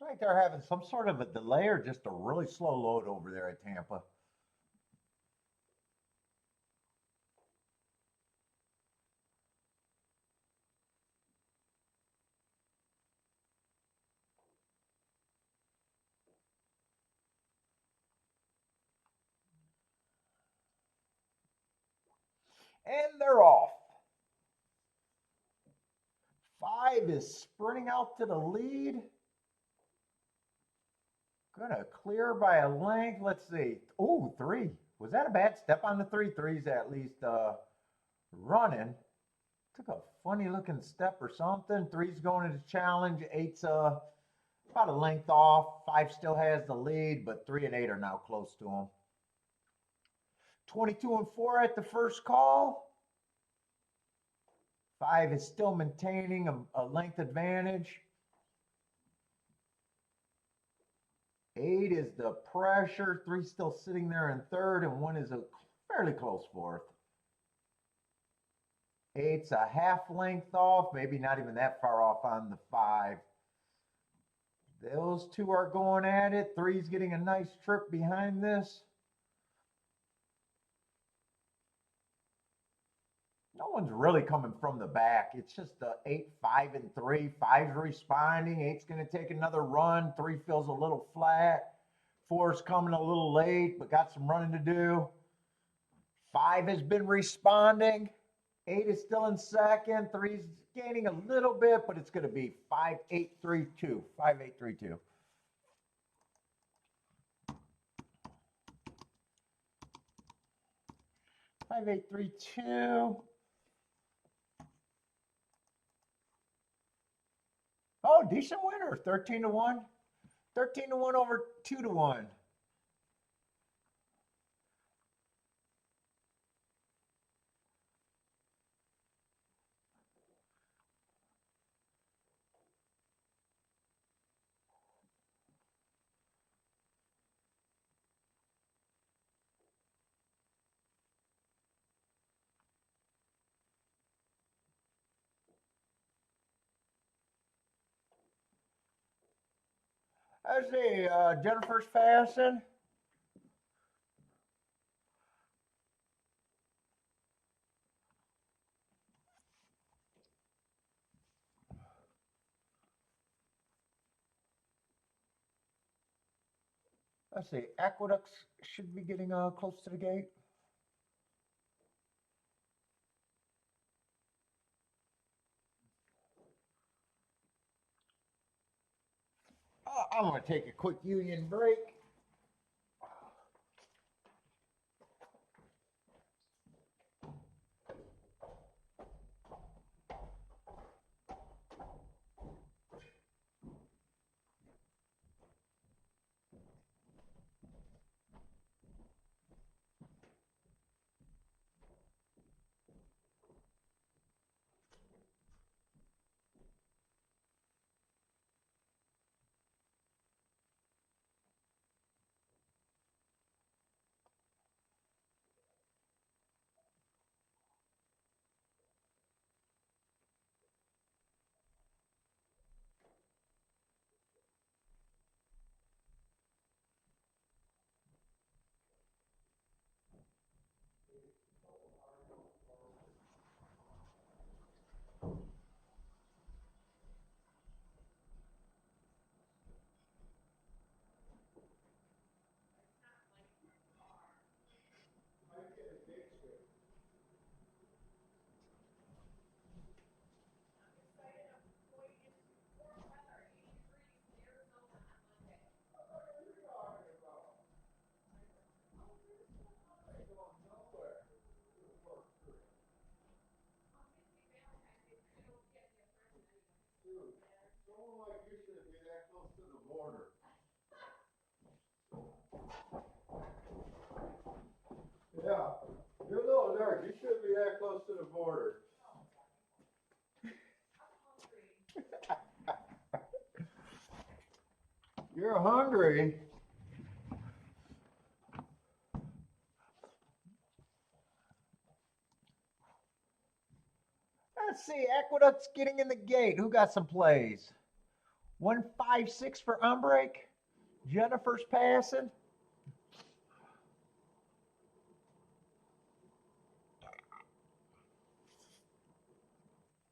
Looks like they're having some sort of a delay or just a really slow load over there at Tampa. And they're off. 5 is sprinting out to the lead. Gonna clear by a length. Let's see. Oh, 3. Was that a bad step on the 3? 3's at least running. Took a funny looking step or something. 3's going to the challenge. 8's about a length off. 5 still has the lead, but 3 and 8 are now close to him. 22 and 4 at the first call. 5 is still maintaining a length advantage. 8 is the pressure. 3 still sitting there in third, and 1 is a fairly close fourth. 8's a half length off, maybe not even that far off on the 5. Those two are going at it. 3's getting a nice trip behind this. No one's really coming from the back. It's just 8, 5, and 3. 5's responding. 8's going to take another run. 3 feels a little flat. 4's coming a little late, but got some running to do. 5 has been responding. 8 is still in second. 3's gaining a little bit, but it's going to be 5, 8, 3, 2. 5, 8, 3, 2. Five, eight, three, two. Oh, decent winner. 13 to 1. 13 to 1 over 2 to 1. Let's see, Jennifer's passing. Let's see, Aqueducts should be getting close to the gate. I'm going to take a quick union break. border. Yeah, you're a little nerd. You shouldn't be that close to the border. You're hungry. Let's see. Aqueduct's getting in the gate. Who got some plays? 156 for unbreak. Jennifer's passing.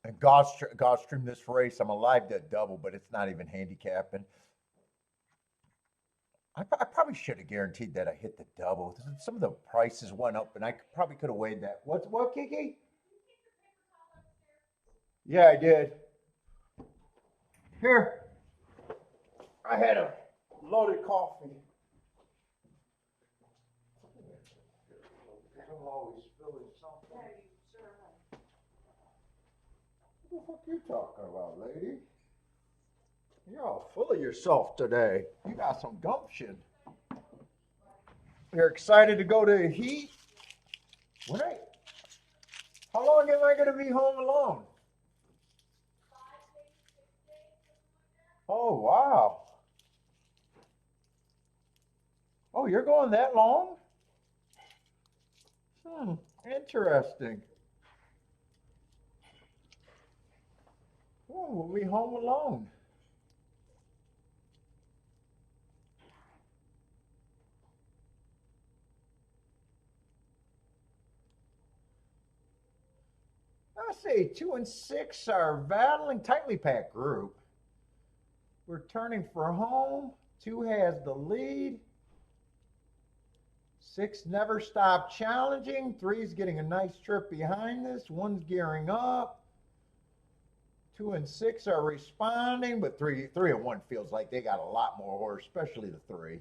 And Gulfstream this race, I'm alive to double, but it's not even handicapping. I probably should have guaranteed that I hit the double. Some of the prices went up, and I probably could have weighed that. What, Kiki? Yeah, I did. Here, I had a loaded coffee. I'm always spilling something. What the fuck you talking about, lady? You're all full of yourself today. You got some gumption. You're excited to go to the heat? When how long am I going to be home alone? Oh, wow. Oh, you're going that long? Interesting. Oh, we'll be home alone. I say 2 and 6 are battling tightly packed group. We're turning for home. 2 has the lead. 6 never stopped challenging. 3's getting a nice trip behind this. 1's gearing up. 2 and 6 are responding, but 3 and 1 feels like they got a lot more horse, especially the 3.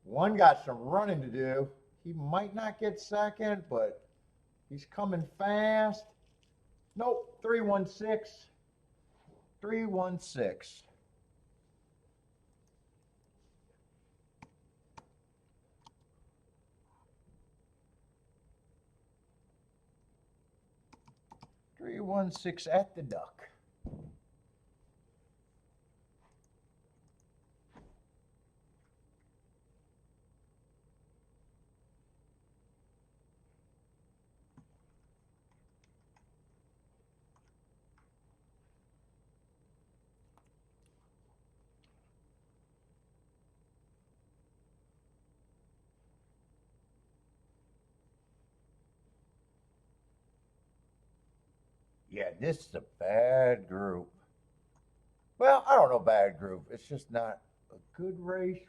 1 got some running to do. He might not get second, but he's coming fast. Nope, 316. 316. At the duck. Yeah, this is a bad group. Well, I don't know bad group. It's just not a good race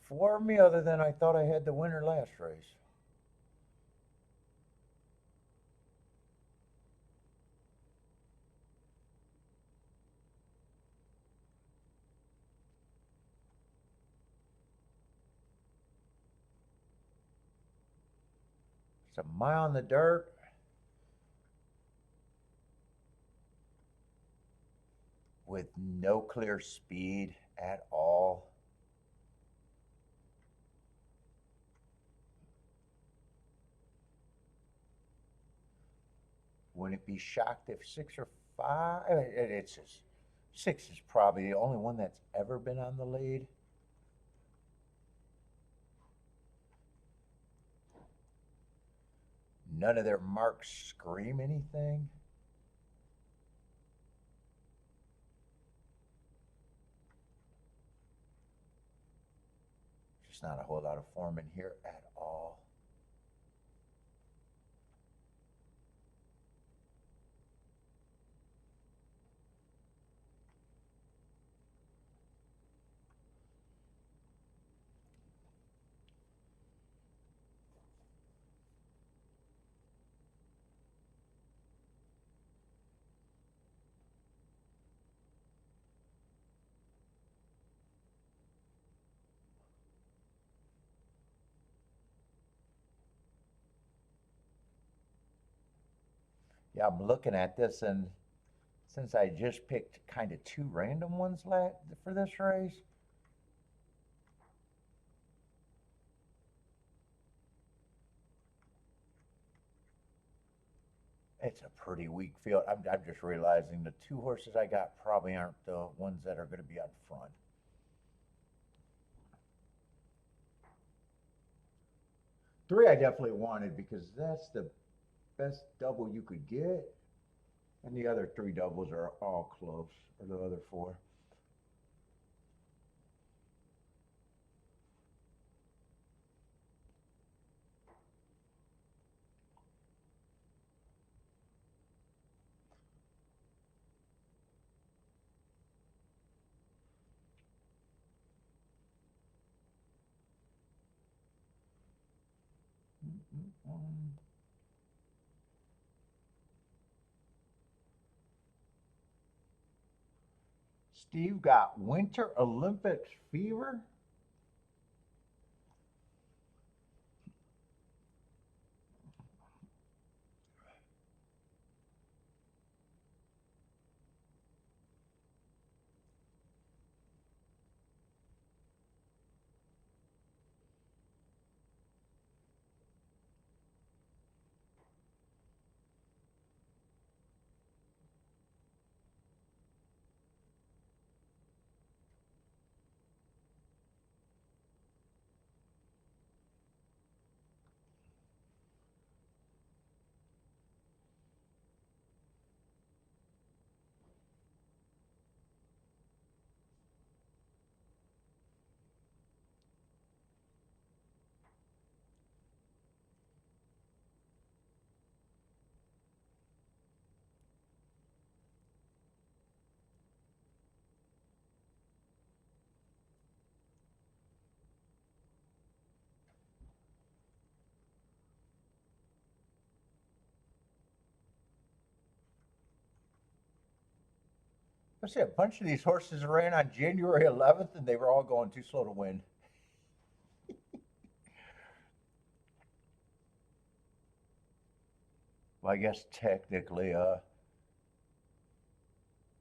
for me, other than I thought I had the winner last race. It's a mile in the dirt. With no clear speed at all. Wouldn't be shocked if 6 or 5. It's just 6 is probably the only one that's ever been on the lead. None of their marks scream anything. Just not a whole lot of form in here at all. Yeah, I'm looking at this and since I just picked kind of two random ones for this race. It's a pretty weak field. I'm just realizing the two horses I got probably aren't the ones that are going to be up front. Three I definitely wanted because that's the best double you could get. And the other three doubles are all close, or the other four. Steve got Winter Olympics fever. I see a bunch of these horses ran on January 11th, and they were all going too slow to win. Well, I guess technically,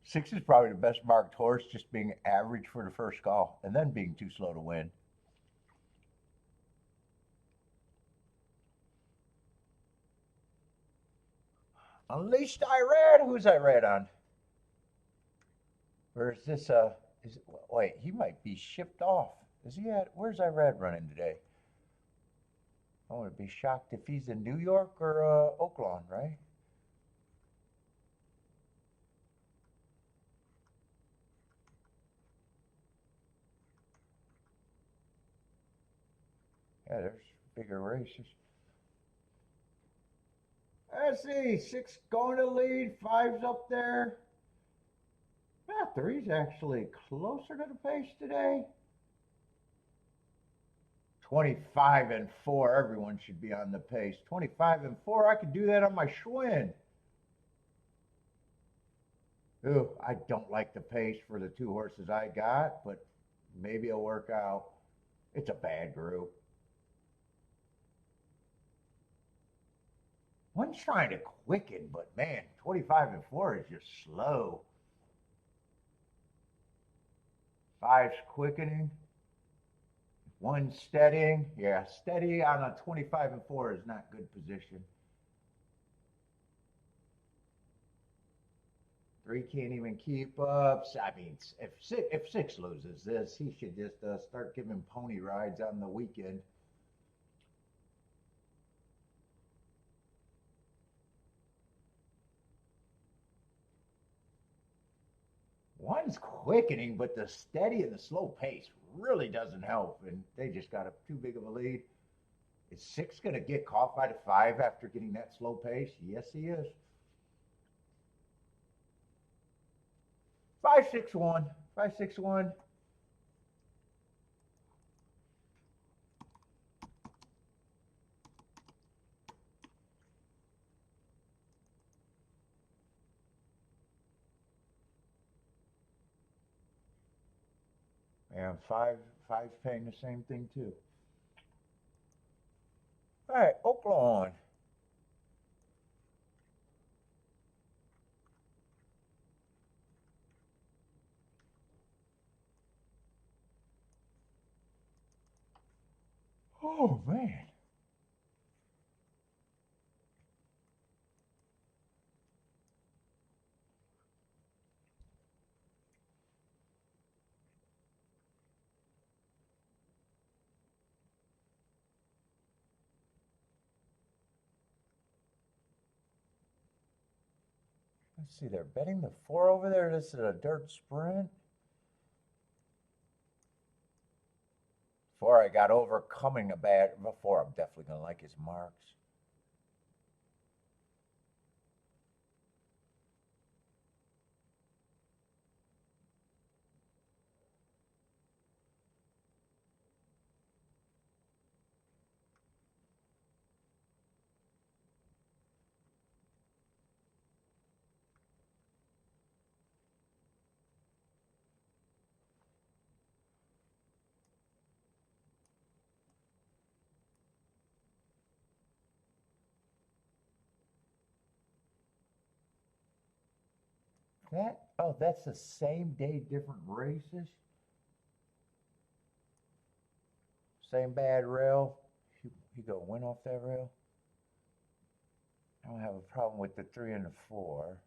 six is probably the best marked horse, just being average for the first call, and then being too slow to win. Unleashed Irad, who's Irad on? Or is this is it, wait, he might be shipped off. Is he at, where's Irad running today? I wouldn't be shocked if he's in New York or Oaklawn, right? Yeah, there's bigger races. Let's see, six going to lead, five's up there. Yeah, three's actually closer to the pace today. 25 and 4, everyone should be on the pace. 25 and 4, I could do that on my Schwinn. Ooh, I don't like the pace for the two horses I got, but maybe it'll work out. It's a bad group. One's trying to quicken, but man, 25 and 4 is just slow. Five's quickening. One steadying. Yeah, steady on a 25 and 4 is not good position. Three can't even keep up. I mean, if six loses this, he should just start giving pony rides on the weekend. One's quickening, but the steady and the slow pace really doesn't help, and they just got too big of a lead. Is six going to get caught by the five after getting that slow pace? Yes, he is. 561. 561. And five's paying the same thing too. All right, Oaklawn. Oh, man. Let's see, they're betting the 4 over there. This is a dirt sprint. Before I got overcoming a bad, before I'm definitely going to like his marks. Oh, that's the same day, different races. Same bad rail. He go win off that rail. I don't have a problem with the 3 and the 4.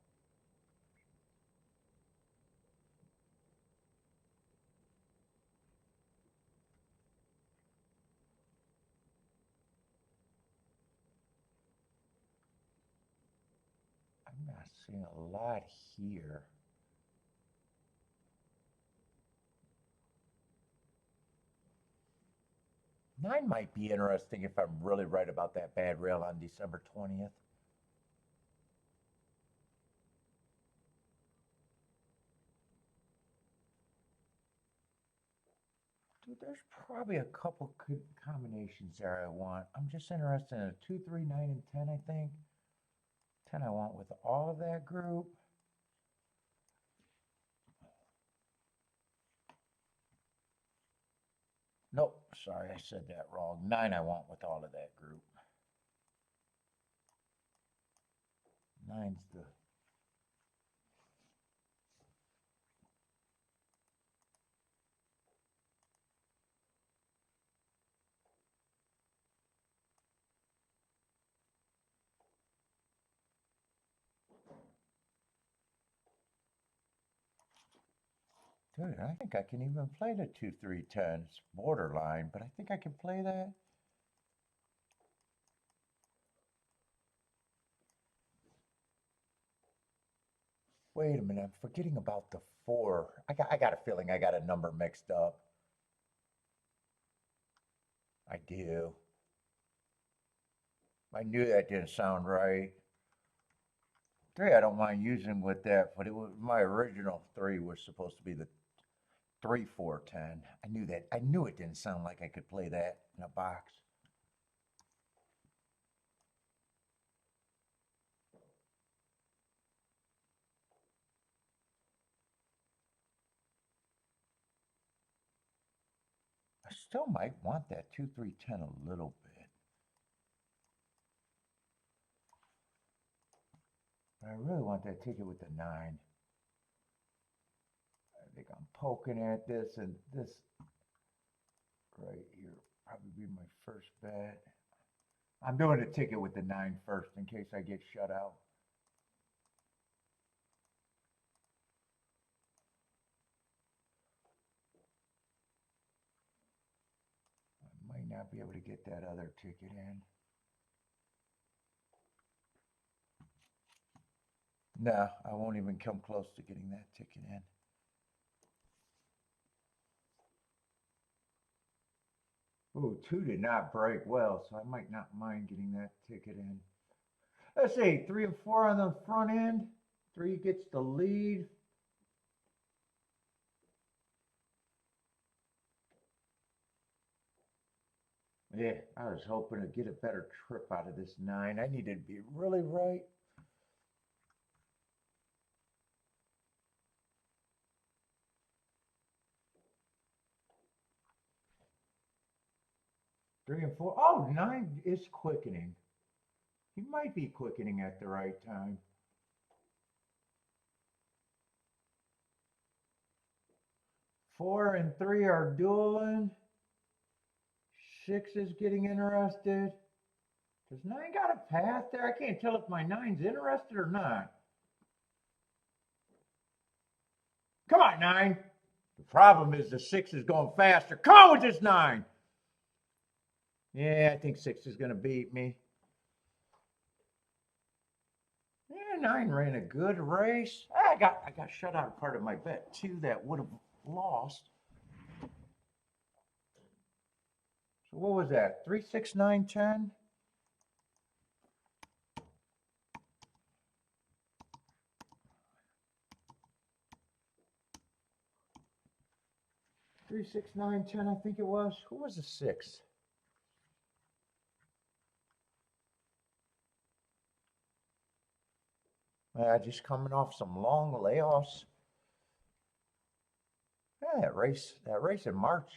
I'm not seeing a lot here. Nine might be interesting if I'm really right about that bad rail on December 20th. Dude, there's probably a couple combinations there I want. I'm just interested in a 2, 3, 9, and 10, I think. 10 I want with all of that group. Nope, sorry, I said that wrong. 9 I want with all of that group. 9's the... Dude, I think I can even play the 2, 3, 10. It's borderline, but I think I can play that. Wait a minute, I'm forgetting about the 4. I got a feeling I got a number mixed up. I do. I knew that didn't sound right. 3 I don't mind using with that, but it was my original 3 was supposed to be the 3, 4, 10. I knew that. I knew it didn't sound like I could play that in a box. I still might want that 2, 3, 10 a little bit. But I really want that ticket with the 9. I think I'm poking at this, and this right here probably be my first bet. I'm doing a ticket with the 9 first in case I get shut out. I might not be able to get that other ticket in. No, I won't even come close to getting that ticket in. Ooh, 2 did not break well, so I might not mind getting that ticket in. Let's see, 3 and 4 on the front end. 3 gets the lead. Yeah, I was hoping to get a better trip out of this 9. I needed to be really right. Three and 4. Oh, 9 is quickening. He might be quickening at the right time. 4 and 3 are dueling. 6 is getting interested. Does 9 got a path there? I can't tell if my 9's interested or not. Come on, 9. The problem is the 6 is going faster. Come on with this 9. Yeah, I think 6 is going to beat me. Yeah, 9 ran a good race. I got shut out of part of my bet too that would have lost. So what was that? 3, 6, 9, 10? Three, 6, 9, 10, I think it was. Who was the 6? Just coming off some long layoffs. Yeah, that race in March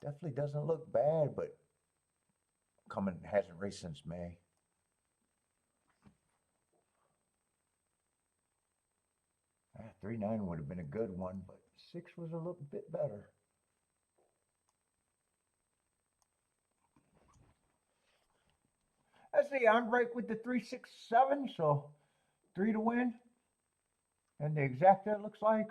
definitely doesn't look bad, but hasn't raced since May. 3, 9 would have been a good one, but 6 was a little bit better. Let's see, I'm right with the 3, 6, 7, so 3 to win. And the exacta looks like.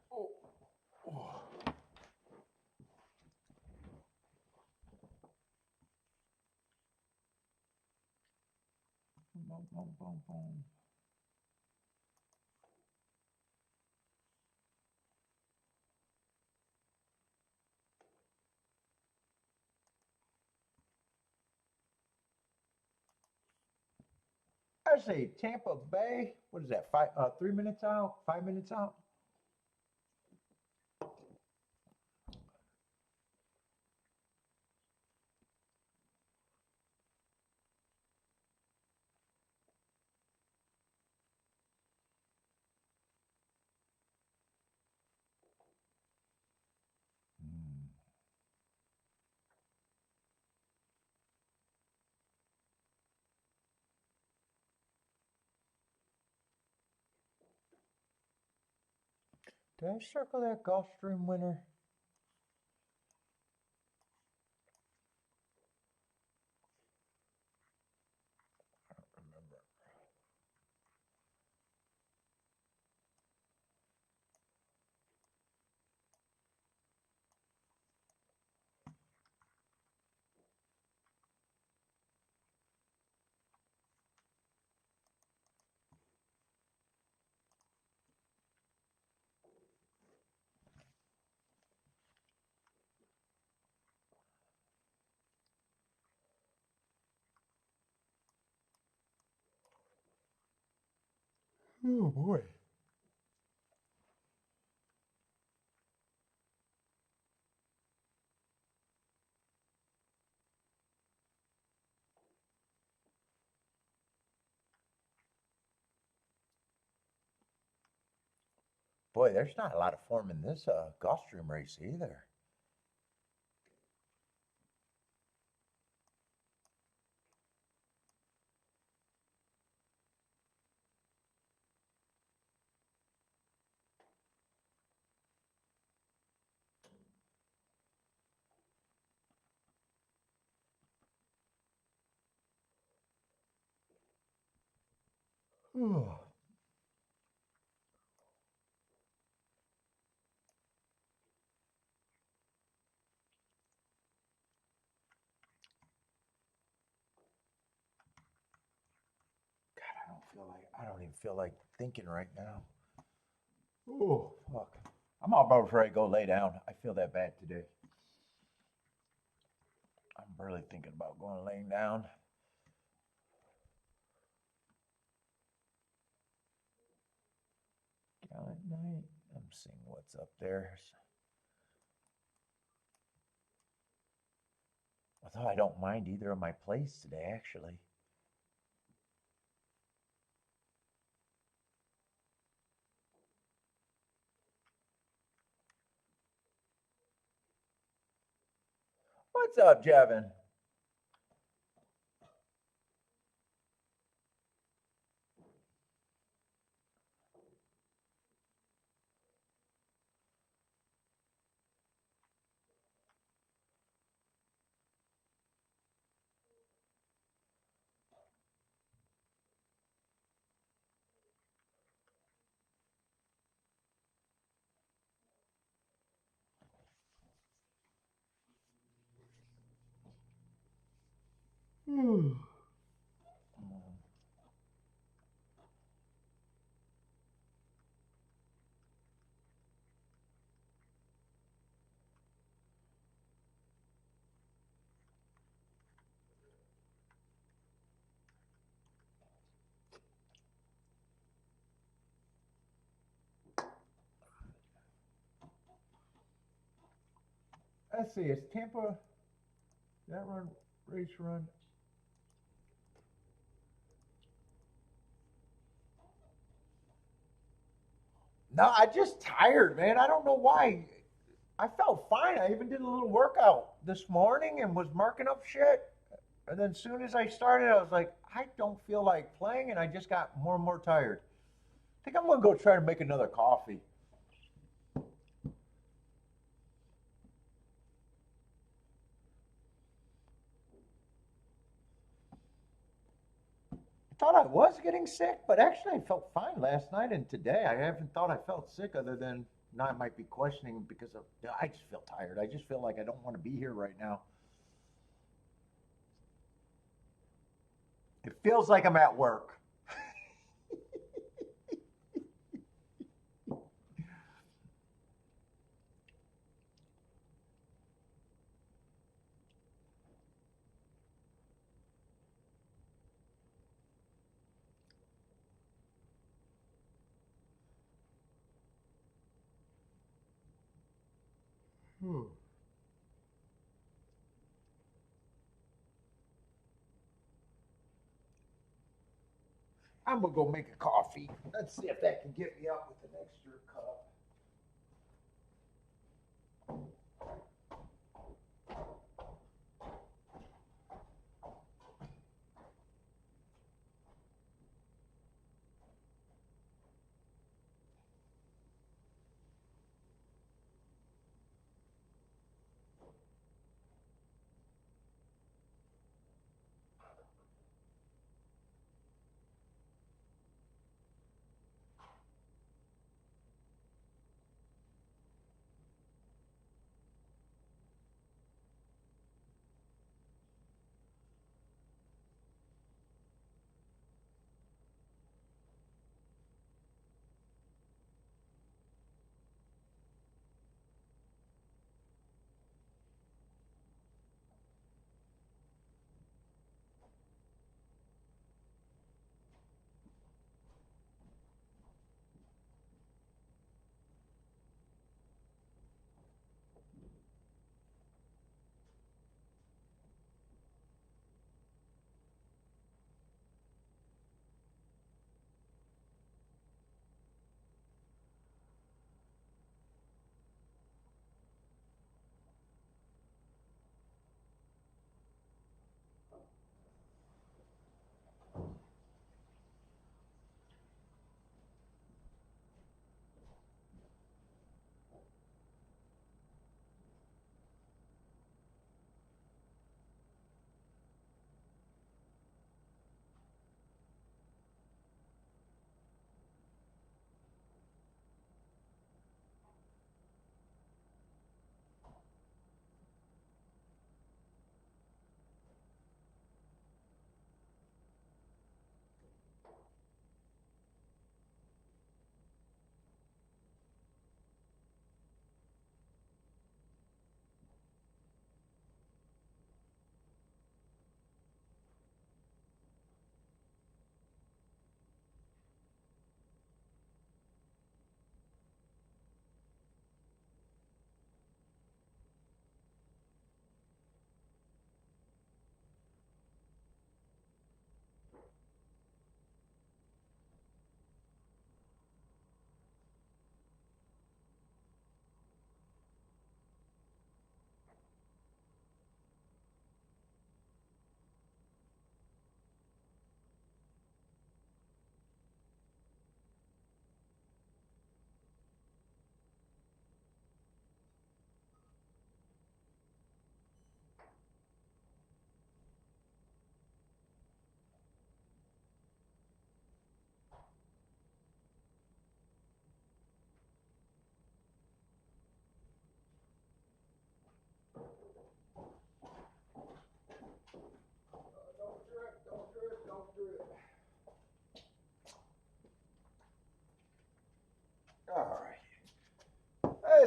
Oh. Oh. Boom, boom, boom, boom. I say Tampa Bay. What is that? 3 minutes out? 5 minutes out? Did I circle that Gulfstream winner? I don't remember. Oh boy. Boy, there's not a lot of form in this Gulfstream race either. Oh. I don't even feel like thinking right now. Oh, fuck. I'm all about ready to go lay down. I feel that bad today. I'm really thinking about going laying down. Gallant night. I'm seeing what's up there. Although I don't mind either of my plays today, actually. What's up, Jevin? Let's see, is Tampa that race run? No, I just tired, man. I don't know why. I felt fine. I even did a little workout this morning and was marking up shit. And then as soon as I started, I was like, I don't feel like playing, and I just got more and more tired. I think I'm gonna go try to make another coffee. I thought I was getting sick, but actually I felt fine last night and today. I haven't thought I felt sick other than now I might be questioning because of I just feel tired. I just feel like I don't want to be here right now. It feels like I'm at work. Hmm. I'm gonna go make a coffee. Let's see if that can get me up with an extra cup.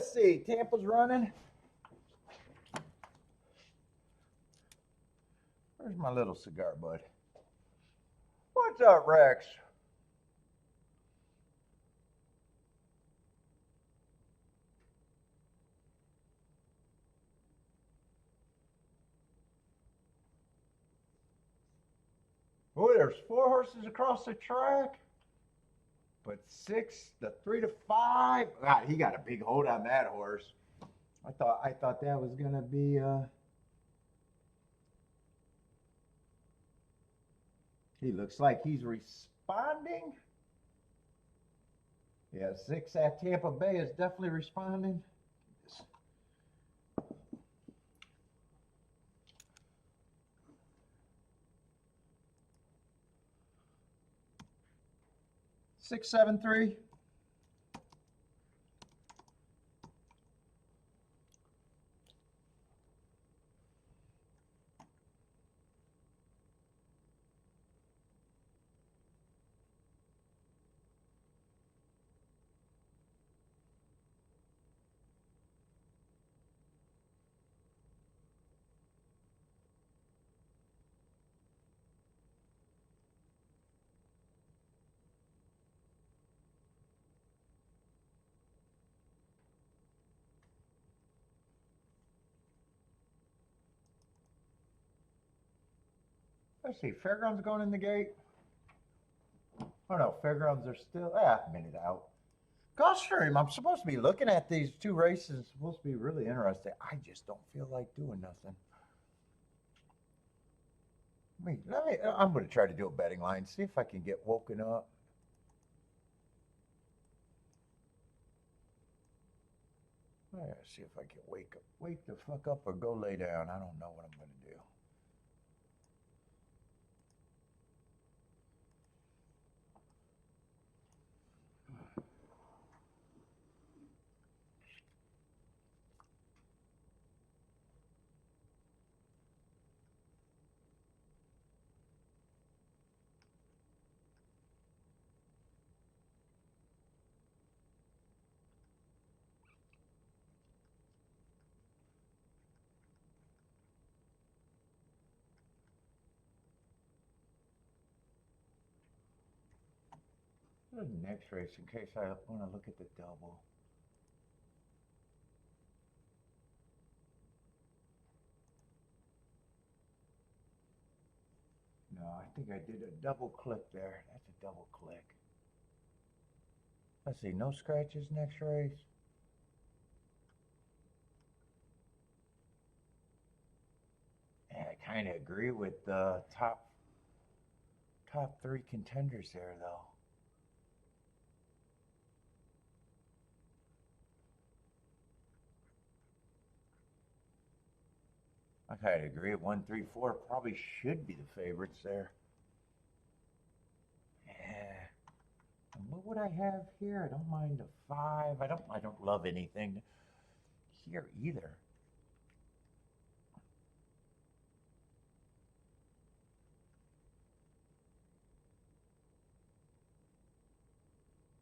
let's see. Tampa's running. Where's my little cigar bud? What's up, Rex? Oh, there's 4 horses across the track. But 6, the 3 to 5. God, he got a big hold on that horse. I thought that was gonna be he looks like he's responding. Yeah, 6 at Tampa Bay is definitely responding. 673. Let's see, Fairgrounds going in the gate. Oh no, Fairgrounds are still a minute out. Gulfstream, I'm supposed to be looking at these 2 races. It's supposed to be really interesting. I just don't feel like doing nothing. I'm going to try to do a betting line, see if I can get woken up. See if I can wake the fuck up or go lay down. I don't know what I'm going to do. The next race in case I want to look at the double. No, I think I did a double click there. That's a double click. Let's see, no scratches next race. Yeah, I kind of agree with the top 3 contenders there, though. I kind of agree. 1, 3, 4 probably should be the favorites there. Yeah. And what would I have here? I don't mind a 5. I don't love anything here either.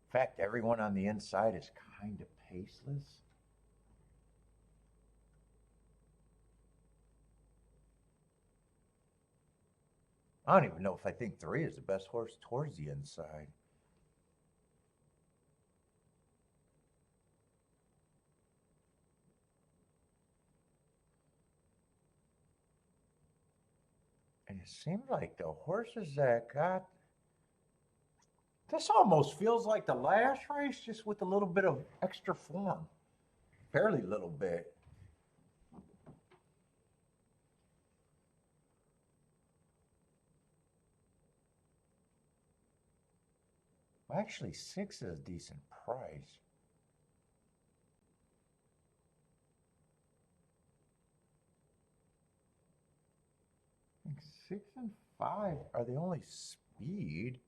In fact, everyone on the inside is kind of paceless. I don't even know if I think 3 is the best horse towards the inside. And it seems like the horses that got this almost feels like the last race, just with a little bit of extra form. Fairly little bit. Actually, 6 is a decent price. I think 6 and 5 are the only speed.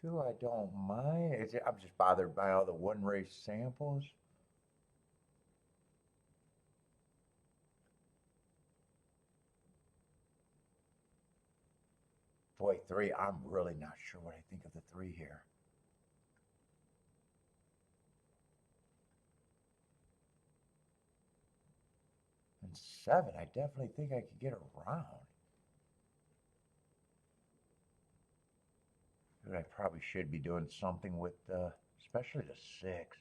Two, I don't mind. I'm just bothered by all the 1 race samples. Boy, three, I'm really not sure what I think of the three here. And seven, I definitely think I could get around. But I probably should be doing something with, especially the six.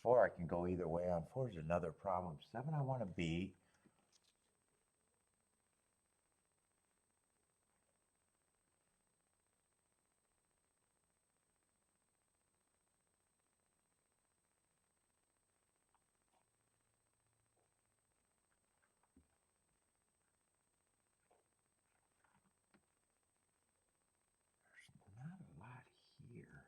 Four, I can go either way on. Four is another problem. Seven, I want to beat. There's not a lot here.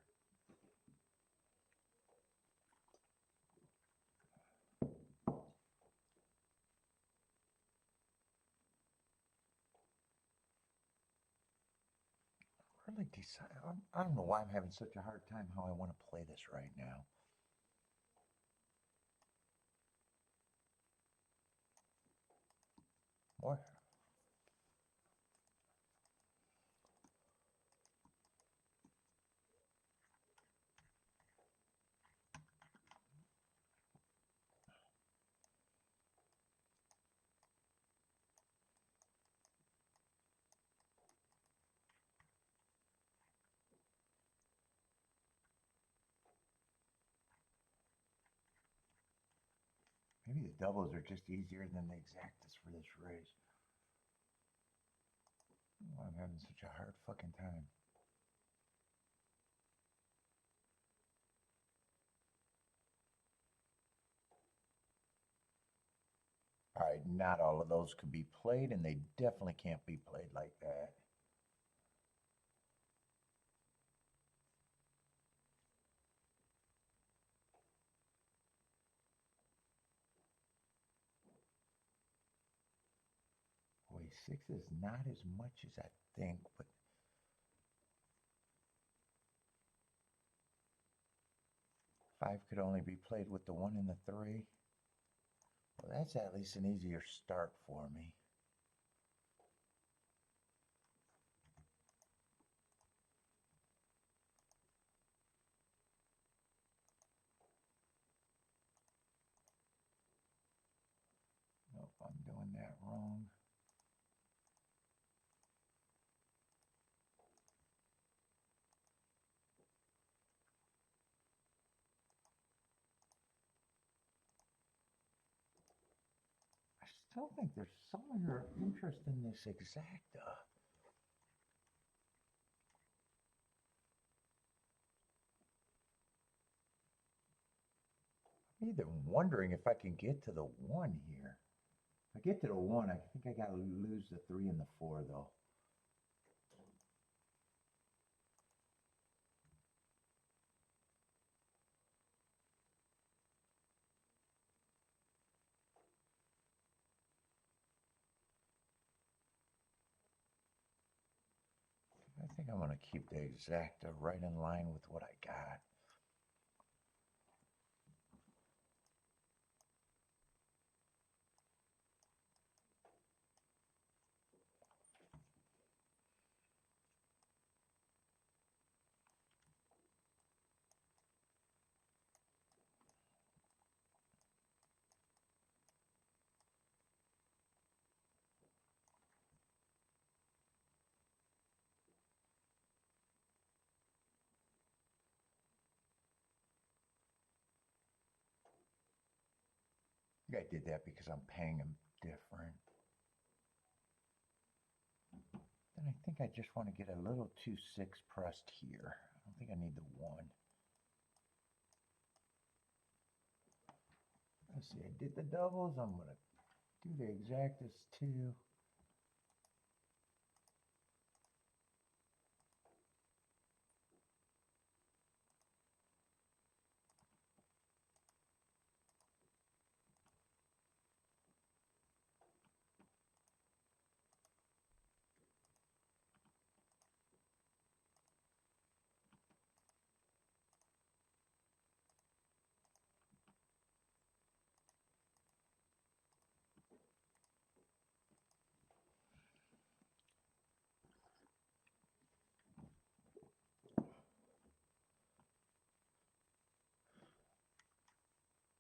Really decide. I don't know why I'm having such a hard time how I want to play this right now. More. Maybe the doubles are just easier than the exactas for this race. Oh, I'm having such a hard fucking time. All right, not all of those could be played, and they definitely can't be played like that. Boy, six is not as much as I think, but five could only be played with the one and the three. Well, that's at least an easier start for me. Nope, I'm doing that wrong. I still think there's somewhere interest in this exacta. I'm even wondering if I can get to the one here. If I get to the one, I think I gotta lose the three and the four though. I think I'm gonna keep the exacta right in line with what I got. I think I did that because I'm paying them different. Then I think I just want to get a little 2-6 pressed here. I don't think I need the one. Let's see, I did the doubles. I'm going to do the exactas too.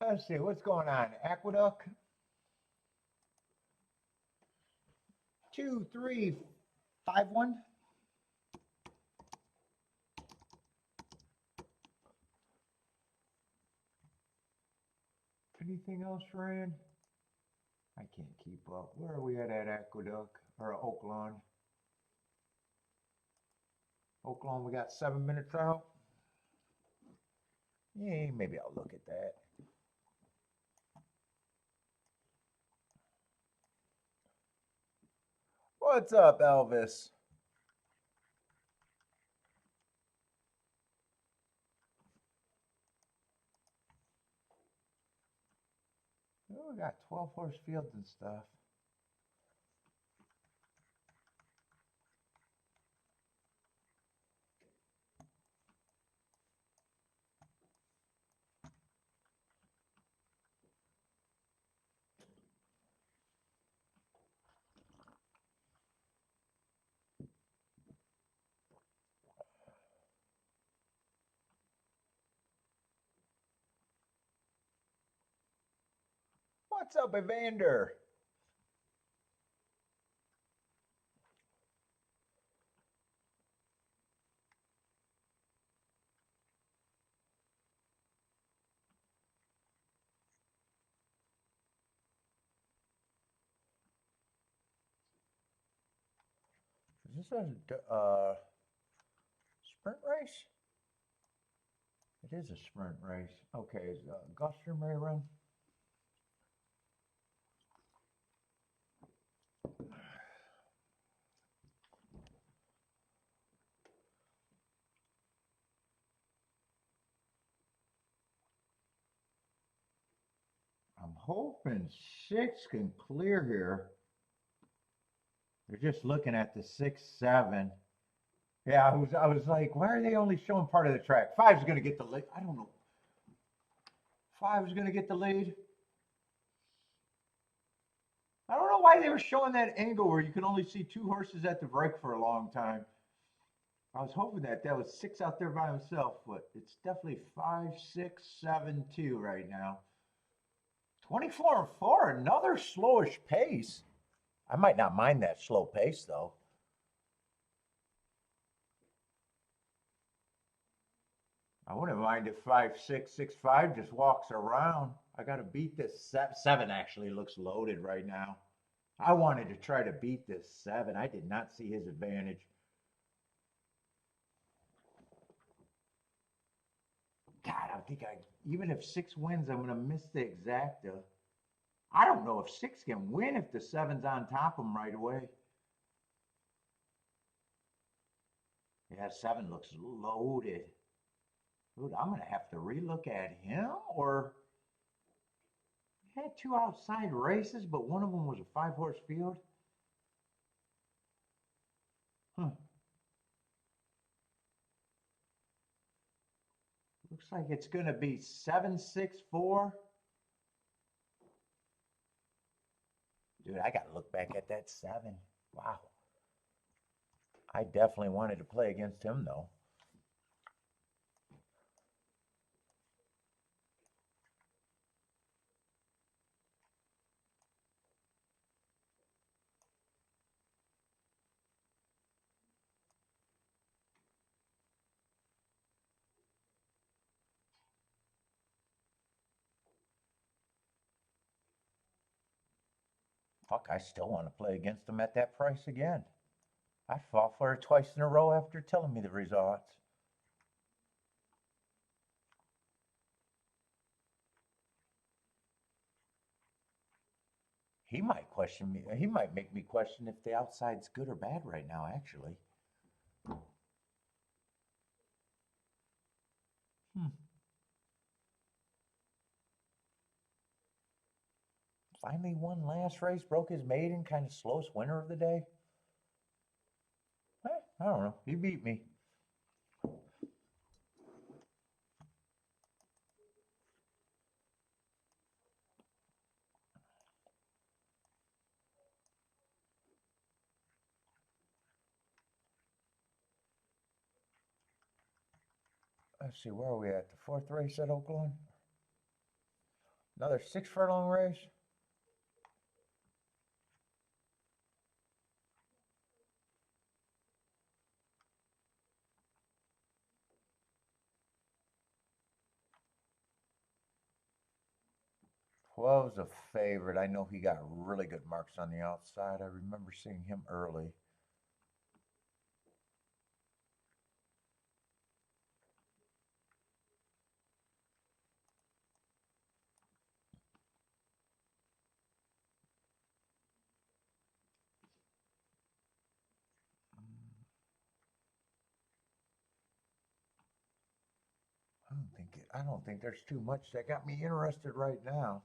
Let's see, what's going on? Aqueduct. 2, 3, 5, 1. Anything else, Ryan? I can't keep up. Where are we at Aqueduct or Oaklawn? Oaklawn, we got 7 minutes out. Yeah, maybe I'll look at that. What's up, Elvis? Oh, we got 12 horse fields and stuff. What's up, Evander? Is this a sprint race? It is a sprint race. Okay, is Gulfstream ready to run? I'm hoping 6 can clear here. They're just looking at the 6, 7. Yeah, I was like, why are they only showing part of the track? 5's going to get the lead. I don't know. 5's going to get the lead. I don't know why they were showing that angle where you can only see 2 horses at the break for a long time. I was hoping that was 6 out there by himself, but it's definitely 5, 6, 7, 2 right now. 24 and 4, another slowish pace. I might not mind that slow pace though. I wouldn't mind if 5, 6, 6, 5 just walks around. I got to beat this 7 actually looks loaded right now. I wanted to try to beat this 7. I did not see his advantage. God, I think even if 6 wins, I'm going to miss the exacta. I don't know if 6 can win if the 7's on top of him right away. Yeah, 7 looks loaded. Dude, I'm going to have to relook at him, or he had 2 outside races, but one of them was a 5 horse field. Huh. Looks like it's going to be 7, 6, 4. Dude, I got to look back at that 7. Wow. I definitely wanted to play against him, though. Fuck, I still want to play against him at that price again. I fought for it twice in a row after telling me the results. He might question me. He might make me question if the outside's good or bad right now, actually. Hmm. Finally won last race, broke his maiden, kind of slowest winner of the day. I don't know. He beat me. Let's see, where are we at? The 4th race at Oaklawn? Another 6 furlong race. Was a favorite. I know he got really good marks on the outside. I remember seeing him early. I don't think there's too much that got me interested right now.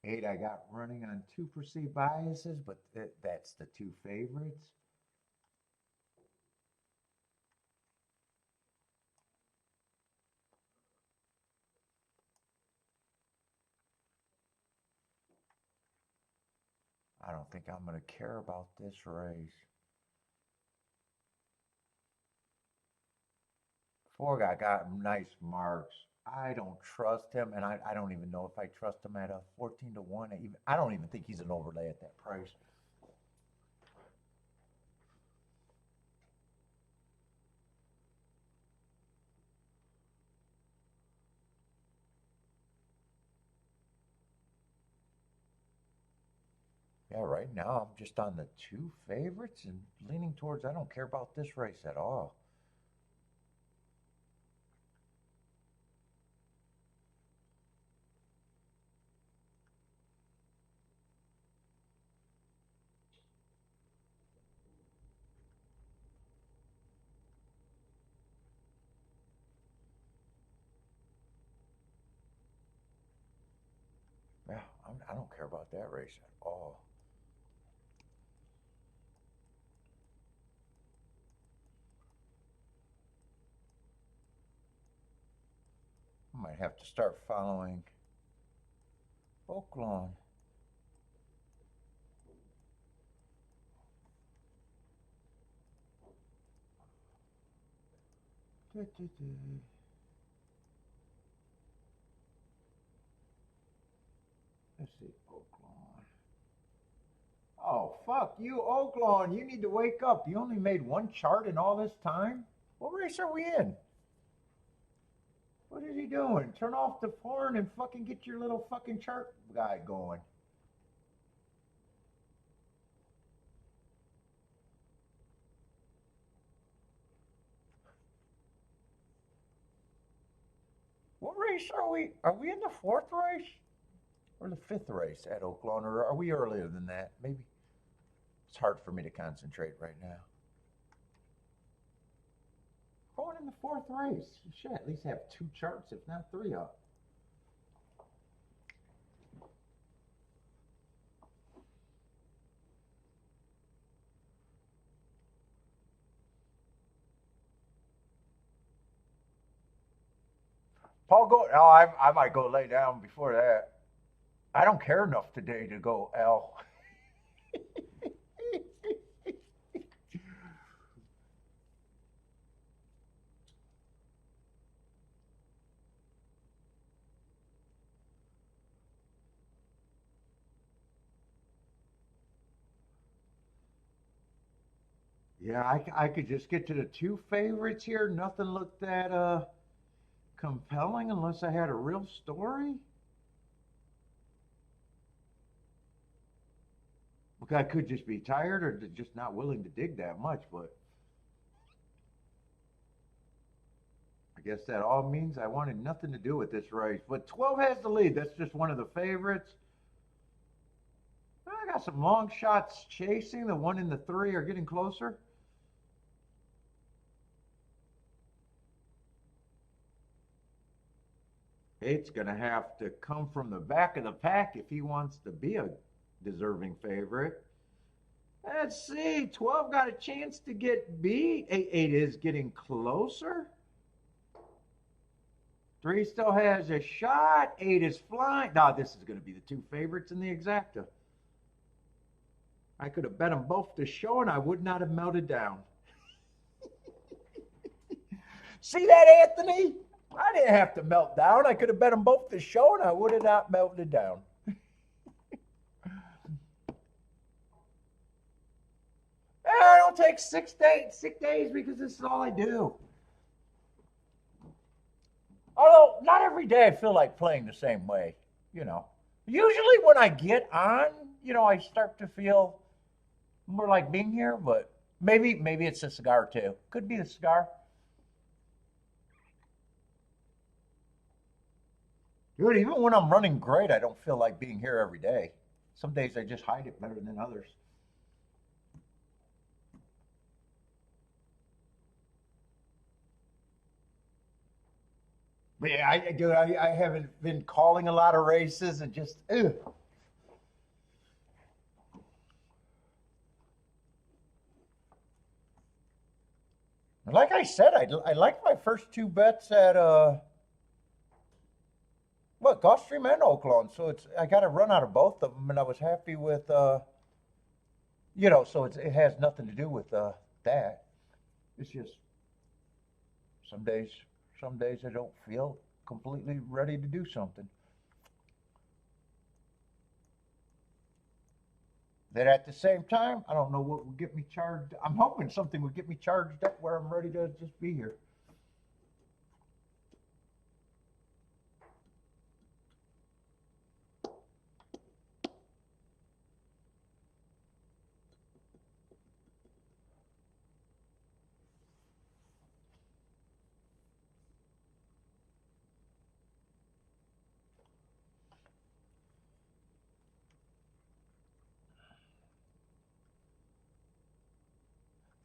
8 I got running on 2 perceived biases, but that's the 2 favorites. I don't think I'm going to care about this race. 4 guy got nice marks. I don't trust him, and I don't even know if I trust him at a 14 to 1. I don't even think he's an overlay at that price. Yeah, right now I'm just on the 2 favorites and leaning towards I don't care about this race at all. Yeah, I don't care about that race at all. I might have to start following Oaklawn. Let's see, Oaklawn. Oh, fuck you, Oaklawn. You need to wake up. You only made 1 chart in all this time? What race are we in? What is he doing? Turn off the porn and fucking get your little fucking chart guy going. What race are we? Are we in the 4th race? Or the 5th race at Oaklawn? Or are we earlier than that? Maybe. It's hard for me to concentrate right now. Going in the 4th race. You should at least have 2 charts, if not 3 up. Paul, go. Oh, I might go lay down before that. I don't care enough today to go L. Yeah, I could just get to the 2 favorites here. Nothing looked that compelling unless I had a real story. Look, I could just be tired or just not willing to dig that much, but I guess that all means I wanted nothing to do with this race. But 12 has the lead. That's just one of the favorites. I got some long shots chasing. The 1 and the 3 are getting closer. Eight's going to have to come from the back of the pack if he wants to be a deserving favorite. Let's see. 12 got a chance to get beat. 8 is getting closer. 3 still has a shot. 8 is flying. Now, this is going to be the 2 favorites in the exacta. I could have bet them both to show and I would not have melted down. See that, Anthony? I didn't have to melt down. I could have bet them both the show, and I would have not melted down. I don't take 6 days because this is all I do. Although not every day I feel like playing the same way, you know. Usually when I get on, I start to feel more like being here, but maybe it's the cigar too. Could be the cigar. Dude, even when I'm running great, I don't feel like being here every day. Some days I just hide it better than others. But yeah, I haven't been calling a lot of races and just, ugh. Like I said, I liked my first two bets at Gulfstream and Oaklawn. So I got a run out of both of them, and I was happy with So it has nothing to do with that. It's just some days some days I don't feel completely ready to do something. Then at the same time, I don't know what will get me charged. I'm hoping something will get me charged up where I'm ready to just be here.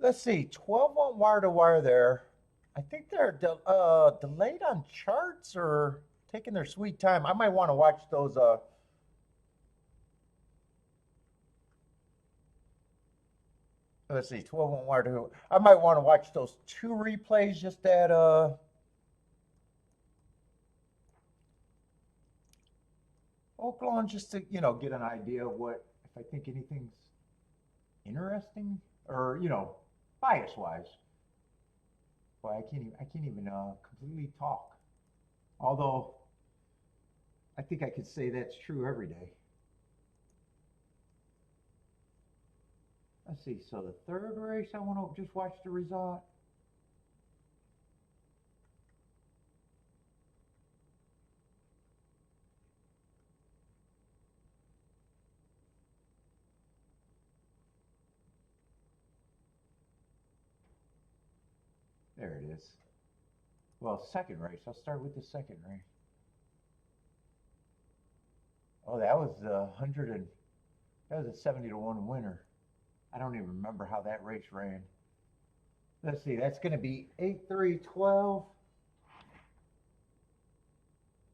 Let's see, 12 on wire to wire there. I think they're delayed on charts or taking their sweet time. I might want to watch those. Let's see, 12 on wire to. I might want to watch those two replays just at Oaklawn just to get an idea of what if I think anything's interesting or bias wise. Boy, I can't even completely talk. Although I think I could say that's true every day. Let's see. So the third race, I want to just watch the result. There it is. Well, second race. I'll start with the second race. Oh, that was that was a 70-1 winner. I don't even remember how that race ran. Let's see. That's going to be 8-3-12.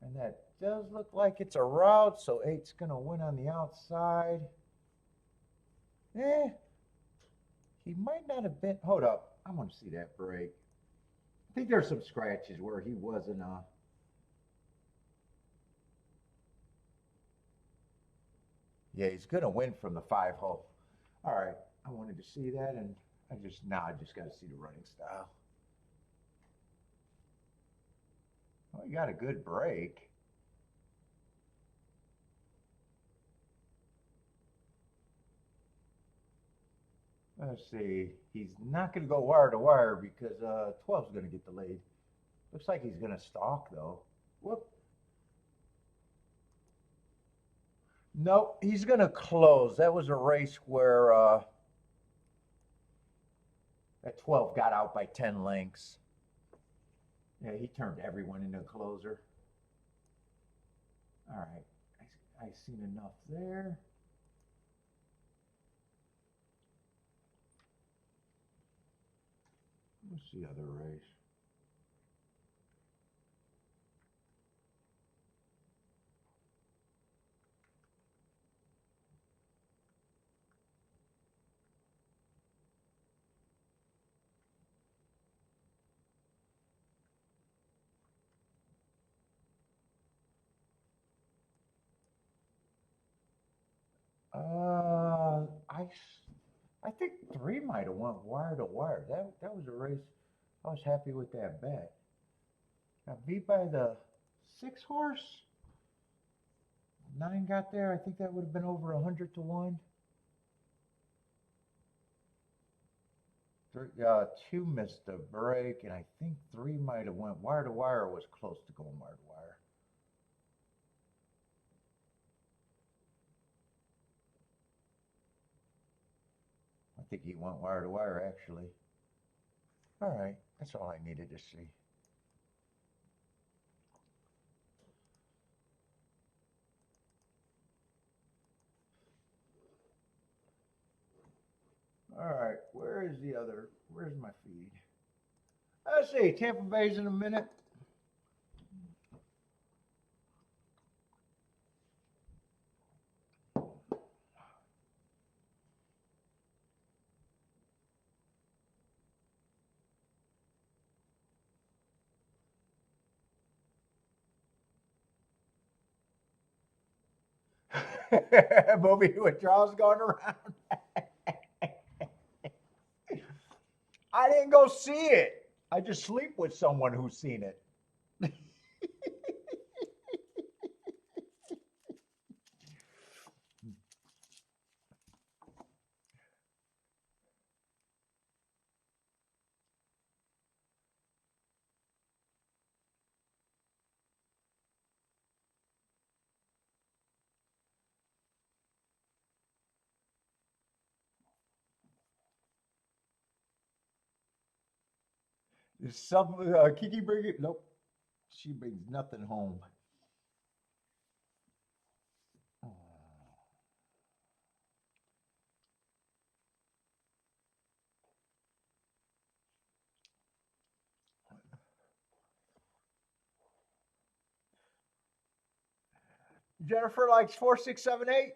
And that does look like it's a route, so eight's going to win on the outside. Eh, he might not have been. Hold up. I want to see that break. I think there's some scratches where he wasn't. Yeah, he's going to win from the 5 hole. All right. I wanted to see that, and I just got to see the running style. Well, he got a good break. Let's see. He's not going to go wire to wire because 12's going to get delayed. Looks like he's going to stalk, though. Whoop. Nope, he's going to close. That was a race where that 12 got out by 10 lengths. Yeah, he turned everyone into a closer. All right. I've seen enough there. What's the other race? Uh, I, I think three might have went wire to wire. That was a race. I was happy with that bet. Got beat by the 6 horse. 9 got there. I think that would have been over 100 to 1. 2 missed a break, and I think 3 might have went wire to wire. Was close to going wire to wire. I think he went wire to wire actually. All right, that's all I needed to see. All right, where's my feed? Let's see, Tampa Bay's in a minute. Bobby withdrawals going around. I didn't go see it. I just sleep with someone who's seen it. Some Kiki bring it? Nope, she brings nothing home. Jennifer likes 4678.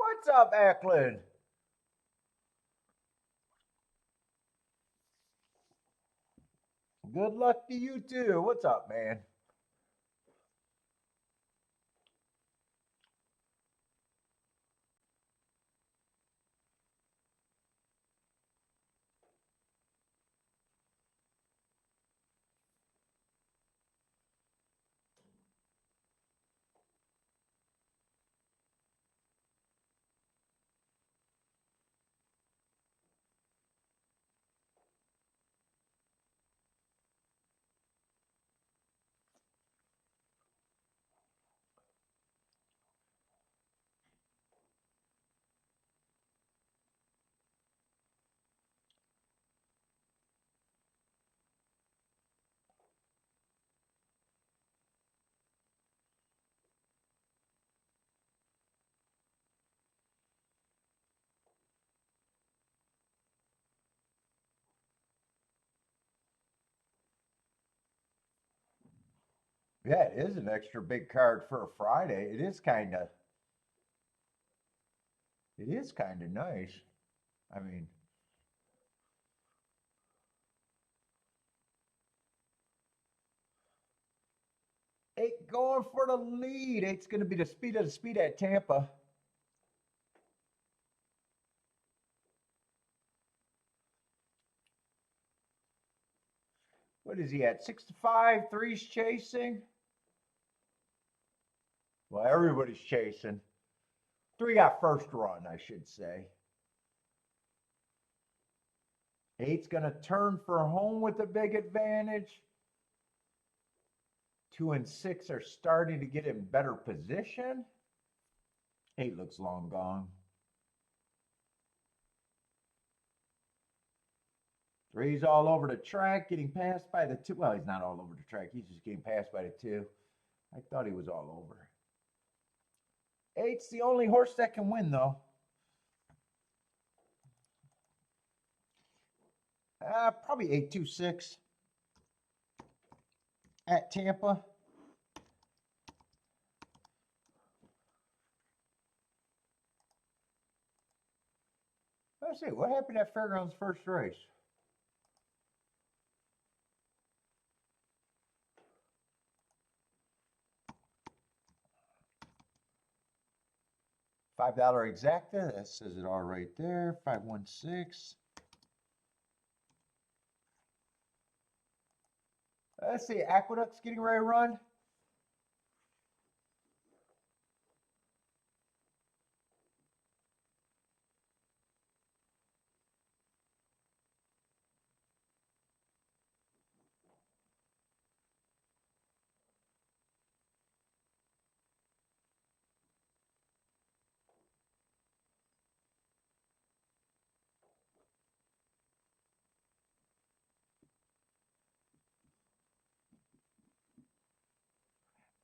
What's up, Ackland? Good luck to you too. What's up, man? Yeah, it is an extra big card for a Friday. It is kind of nice. I mean, 8 going for the lead. 8's going to be the speed of the speed at Tampa. What is he at? 6 to 5. 3's chasing. Well, everybody's chasing. 3 got first run, I should say. 8's going to turn for home with a big advantage. 2 and 6 are starting to get in better position. 8 looks long gone. 3's all over the track, getting passed by the 2. Well, he's not all over the track. He's just getting passed by the 2. I thought he was all over. Eight's the only horse that can win, though. Probably 826 at Tampa. Let's see, what happened at Fairgrounds' first race? $5 exacta, that says it all right there. 516. Let's see, Aqueduct's getting ready to run.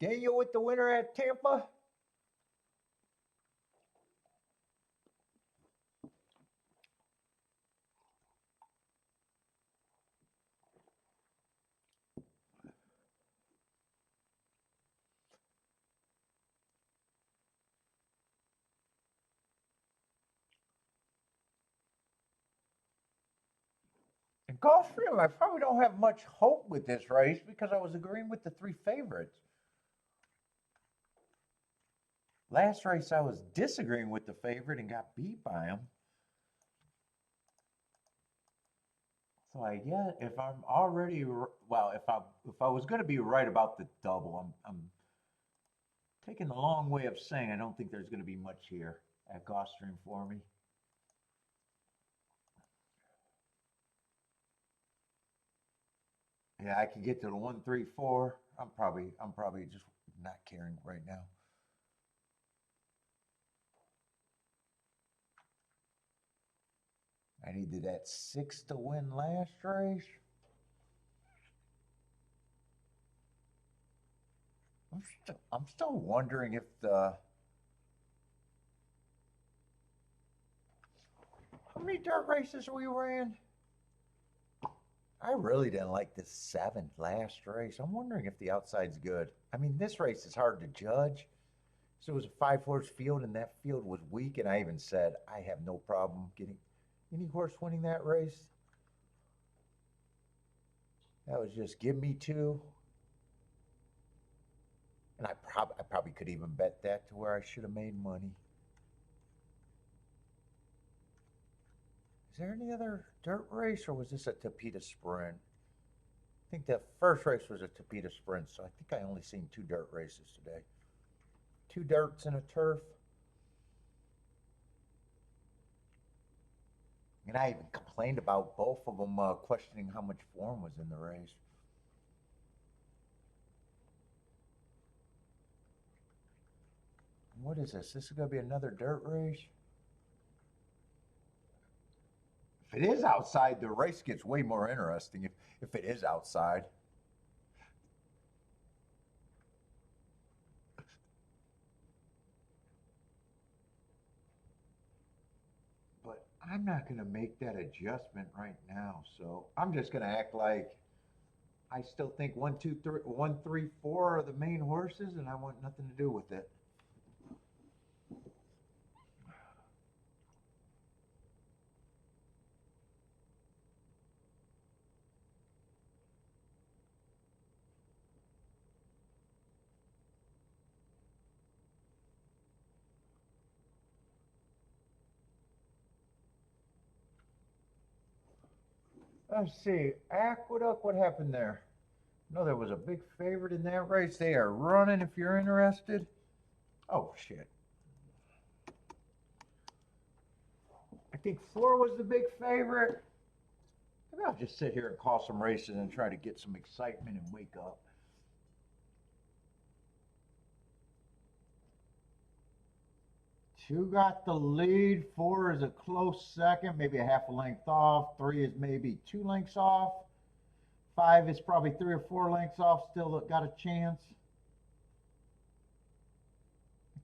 Daniel with the winner at Tampa. And Gulfstream, I probably don't have much hope with this race because I was agreeing with the 3 favorites. Last race, I was disagreeing with the favorite and got beat by him. So I guess if I'm already well, if I was going to be right about the double, I'm taking the long way of saying I don't think there's going to be much here at Gulfstream for me. Yeah, I could get to the 134. I'm probably just not caring right now. I needed that 6 to win last race. I'm still wondering if how many dirt races we ran? I really didn't like the 7th last race. I'm wondering if the outside's good. I mean, this race is hard to judge. So it was a 5-horse field, and that field was weak. And I even said I have no problem getting any horse winning that race. That was just give me 2. And I probably could even bet that to where I should have made money. Is there any other dirt race, or was this a Tapeta sprint? I think the first race was a Tapeta sprint, so I think I only seen 2 dirt races today. 2 dirts and a turf. And I even complained about both of them, questioning how much form was in the race. What is this? This is going to be another dirt race? If it is outside, the race gets way more interesting if it is outside. But I'm not going to make that adjustment right now, so I'm just going to act like I still think 1, 2, 3, 1, 3, 4 are the main horses, and I want nothing to do with it. Let's see, Aqueduct, what happened there? No, there was a big favorite in that race. They are running if you're interested. Oh, shit. I think 4 was the big favorite. Maybe I'll just sit here and call some races and try to get some excitement and wake up. 2 got the lead. 4 is a close second, maybe a half a length off. 3 is maybe 2 lengths off. 5 is probably 3 or 4 lengths off. Still got a chance. I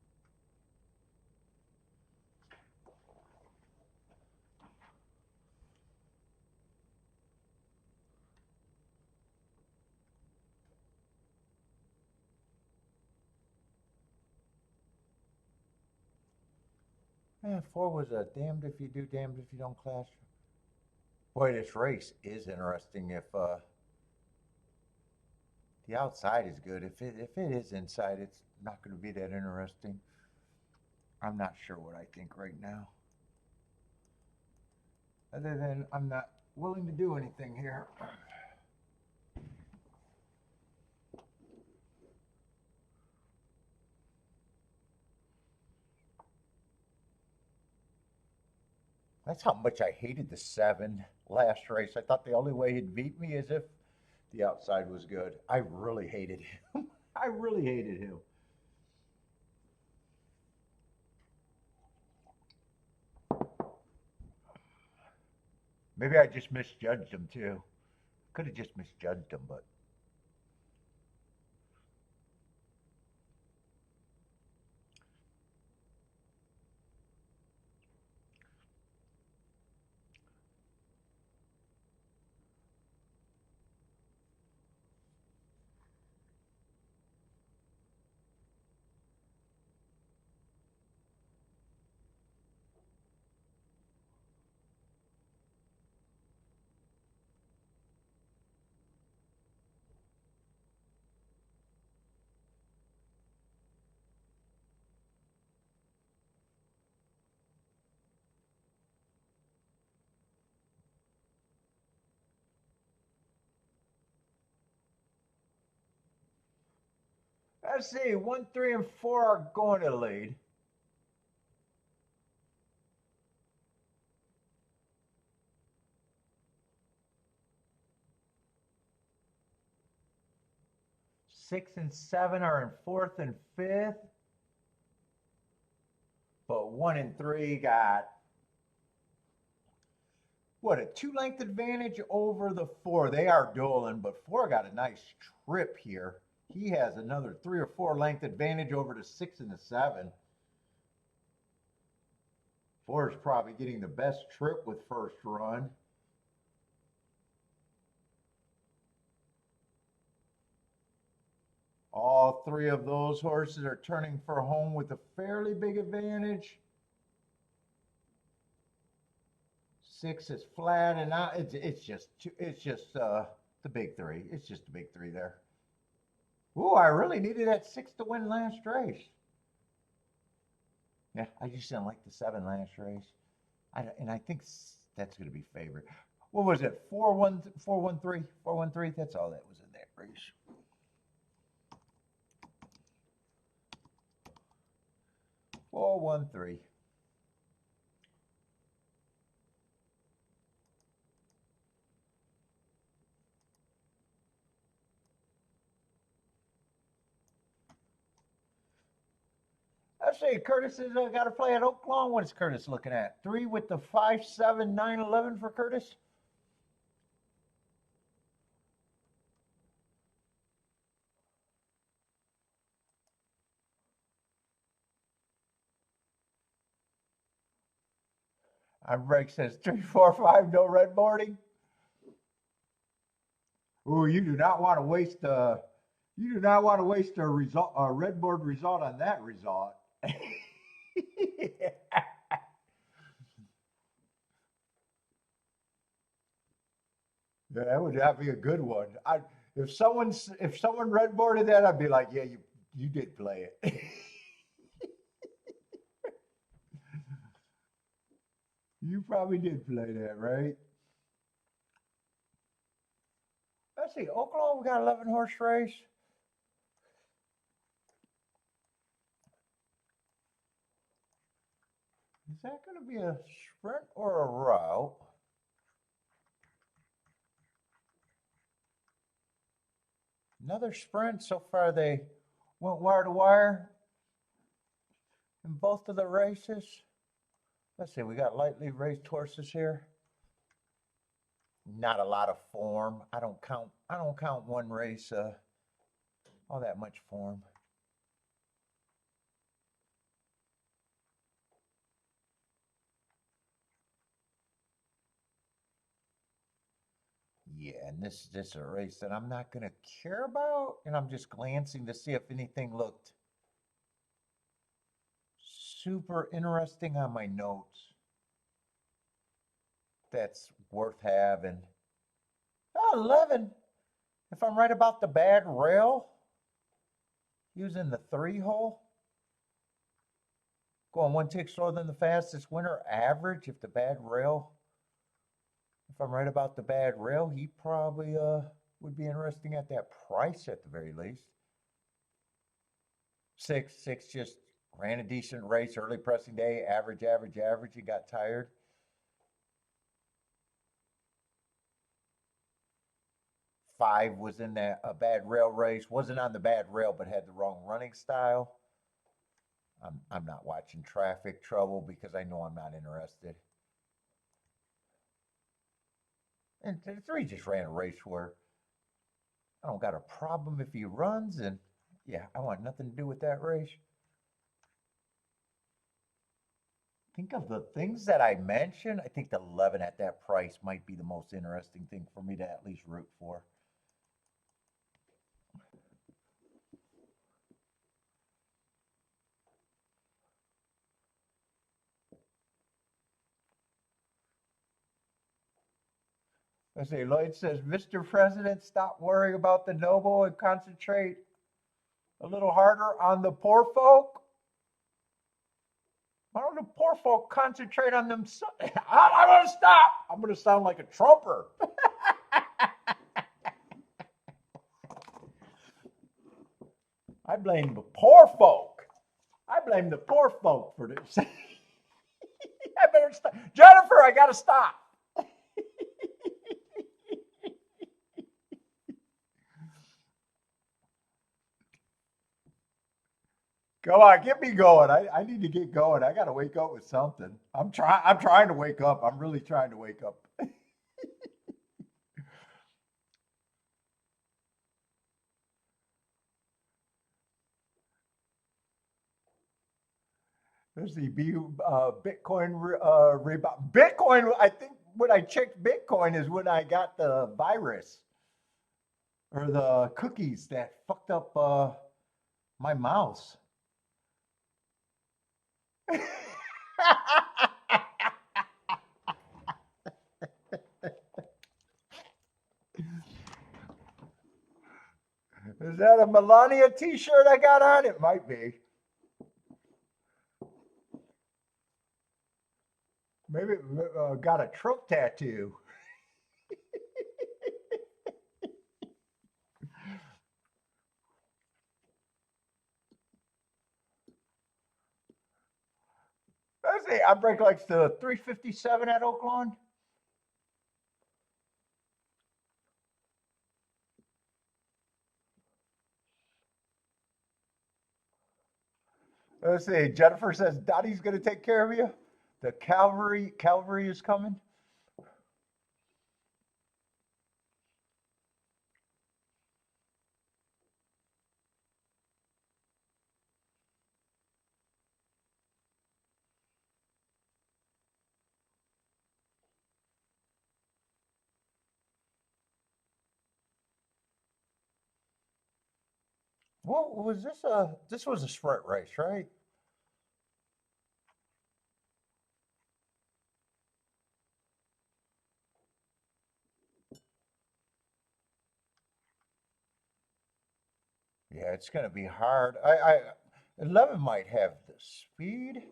Man, 4 was a damned if you do, damned if you don't class. Boy, this race is interesting. If the outside is good, if it is inside, it's not going to be that interesting. I'm not sure what I think right now. Other than I'm not willing to do anything here. That's how much I hated the 7 last race. I thought the only way he'd beat me is if the outside was good. I really hated him. I really hated him. Maybe I just misjudged him too. Could have just misjudged him, but let's see. 1, 3, and 4 are going to lead. 6 and 7 are in 4th and 5th. But 1 and 3 got what, a 2 length advantage over the 4. They are dueling, but 4 got a nice trip here. He has another 3 or 4 length advantage over the 6 and the 7. 4 is probably getting the best trip with first run. All 3 of those horses are turning for home with a fairly big advantage. 6 is flat, and now it's just the big 3. It's just the big 3 there. Ooh, I really needed that 6 to win last race. Yeah, I just didn't like the 7 last race. And I think that's going to be favored. What was it? 4-1, 4-1-3, 4-1-3. That's all that was in that race. Four, 1, 3. Let's see. Curtis has got to play at Oaklawn. What is Curtis looking at? 3 with the 5, 7, 9, 11 for Curtis. I'm break says 3, 4, 5. No red boarding. Ooh, you do not want to waste you do not want to waste a result, a red board result on that result. Yeah, that would not be a good one. If someone red boarded that, I'd be like, yeah, you did play it. You probably did play that, right? Let's see, Oklahoma, we got 11 horse race. Is that going to be a sprint or a route? Another sprint. So far, they went wire to wire in both of the races. Let's see, we got lightly raced horses here. Not a lot of form. I don't count one race all that much form. Yeah, and this is a race that I'm not gonna care about, and I'm just glancing to see if anything looked super interesting on my notes. That's worth having. Oh, 11. If I'm right about the bad rail, using the 3-hole, going 1 tick slower than the fastest winner average. If the bad rail, if I'm right about the bad rail, he probably would be interesting at that price at the very least. 6 just ran a decent race early pressing day, average. He got tired. Five was in a bad rail race, wasn't on the bad rail, but had the wrong running style. I'm not watching traffic trouble because I know I'm not interested. And 3 just ran a race where I don't got a problem if he runs, and yeah, I want nothing to do with that race. Think of the things that I mentioned. I think the 11 at that price might be the most interesting thing for me to at least root for. Let's see, Lloyd says, Mr. President, stop worrying about the noble and concentrate a little harder on the poor folk. Why don't the poor folk concentrate on themselves? I'm going to stop. I'm going to sound like a trumper. I blame the poor folk. I blame the poor folk for this. I better stop. Jennifer, I got to stop. Come on, get me going. I need to get going. I got to wake up with something. I'm trying to wake up. I'm really trying to wake up. Let's see, Bitcoin rebound. Bitcoin, I think when I checked Bitcoin is when I got the virus or the cookies that fucked up my mouse. Is that a Melania t-shirt I got on? It might be. Maybe got a Trump tattoo. Let's see, I break like the 357 at Oaklawn. Let's see, Jennifer says Dottie's going to take care of you. The cavalry is coming. What was this? This was a sprint race, right? Yeah, it's going to be hard. 11 might have the speed.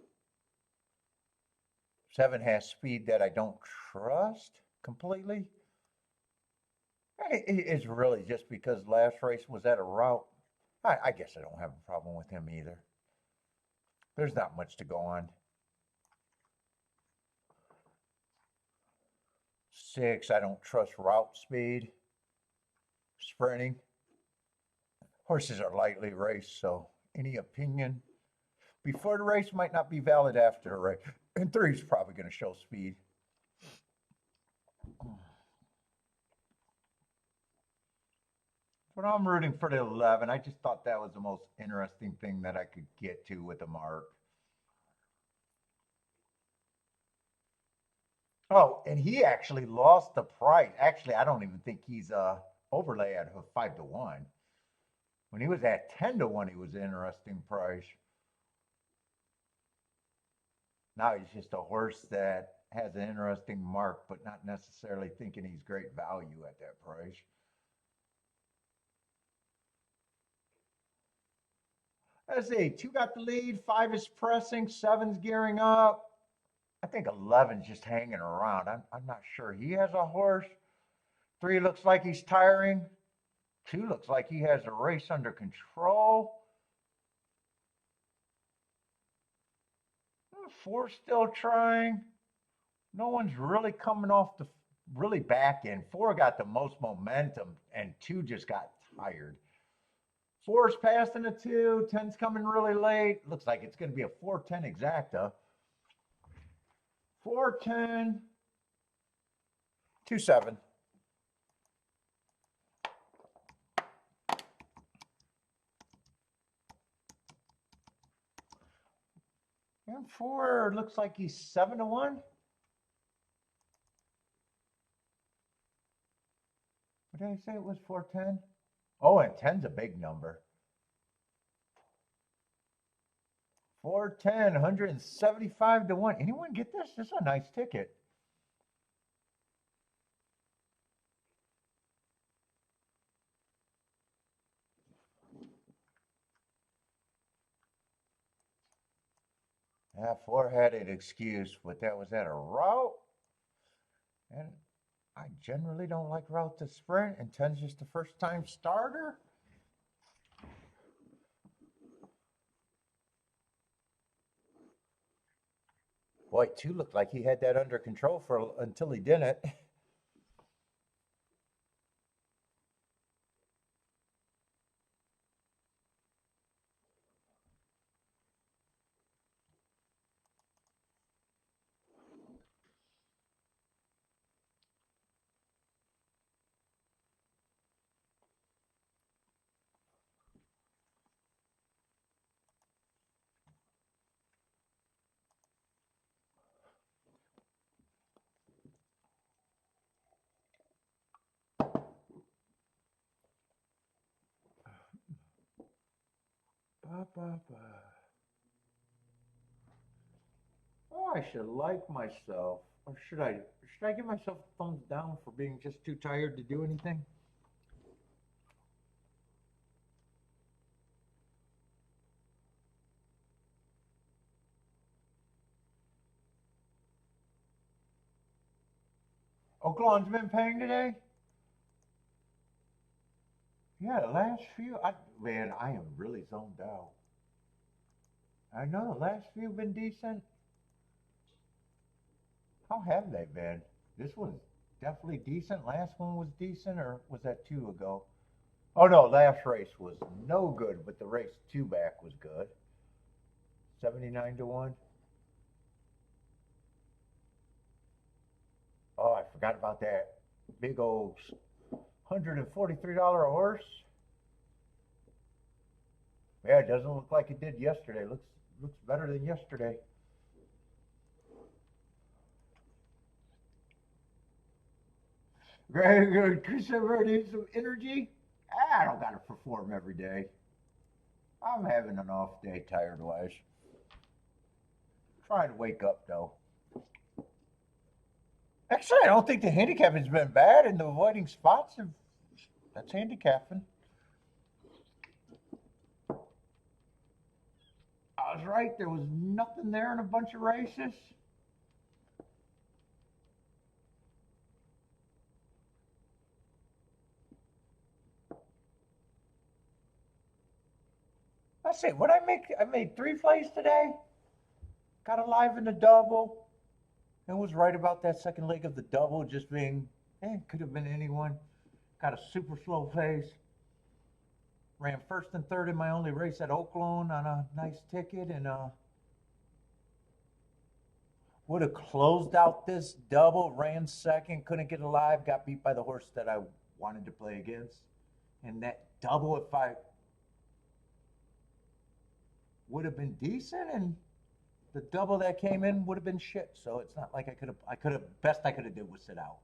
7 has speed that I don't trust completely. It's really just because last race was at a route. I guess I don't have a problem with him either. There's not much to go on. 6, I don't trust route speed. Sprinting. Horses are lightly raced, so any opinion before the race might not be valid after the race. And 3 is probably going to show speed. But I'm rooting for the 11. I just thought that was the most interesting thing that I could get to with the mark. Oh, and he actually lost the price. Actually, I don't even think he's overlay at 5-1. When he was at 10-1, he was an interesting price. Now he's just a horse that has an interesting mark, but not necessarily thinking he's great value at that price. Let's see, 2 got the lead, 5 is pressing, 7's gearing up. I think 11's just hanging around. I'm not sure. He has a horse. 3 looks like he's tiring. 2 looks like he has the race under control. 4's still trying. No one's really coming off the really back end. 4 got the most momentum, and 2 just got tired. 4's passing a 2. 10's coming really late. Looks like it's going to be a 4-10 exacta. 4-10. 2-7. And 4 looks like he's 7-1. What did I say it was? 4-10? Oh, and 10's a big number. 4-10, 175-1. Anyone get this? This is a nice ticket. Yeah, 4 had an excuse, but that was at a route. And I generally don't like route to sprint, and 10's just the first time starter. Boy, 2 looked like he had that under control until he didn't. Ba, ba, ba. Oh, I should like myself. Or should I give myself a thumbs down for being just too tired to do anything? Oaklawn's been paying today? Yeah, the last few, man, I am really zoned out. I know the last few have been decent. How have they been? This one's definitely decent. Last one was decent, or was that 2 ago? Oh no, last race was no good, but the race 2 back was good. 79-1. Oh, I forgot about that big old $143 horse. Yeah, it doesn't look like it did yesterday. Looks better than yesterday. Great, Chris, ever need some energy? I don't gotta perform every day. I'm having an off day, tired wise. Trying to wake up though. Actually, I don't think the handicapping's been bad, and the avoiding spots have. That's handicapping. I was right. There was nothing there in a bunch of races. Let's see. What I make? I made 3 plays today. Got alive in the double. And was right about that second leg of the double just being, could have been anyone. Got a super slow pace. Ran first and third in my only race at Oaklawn on a nice ticket, and would have closed out this double. Ran second, couldn't get alive. Got beat by the horse that I wanted to play against. And that double, if I would have been decent, and the double that came in would have been shit. So it's not like I could have, best I could have did was sit out.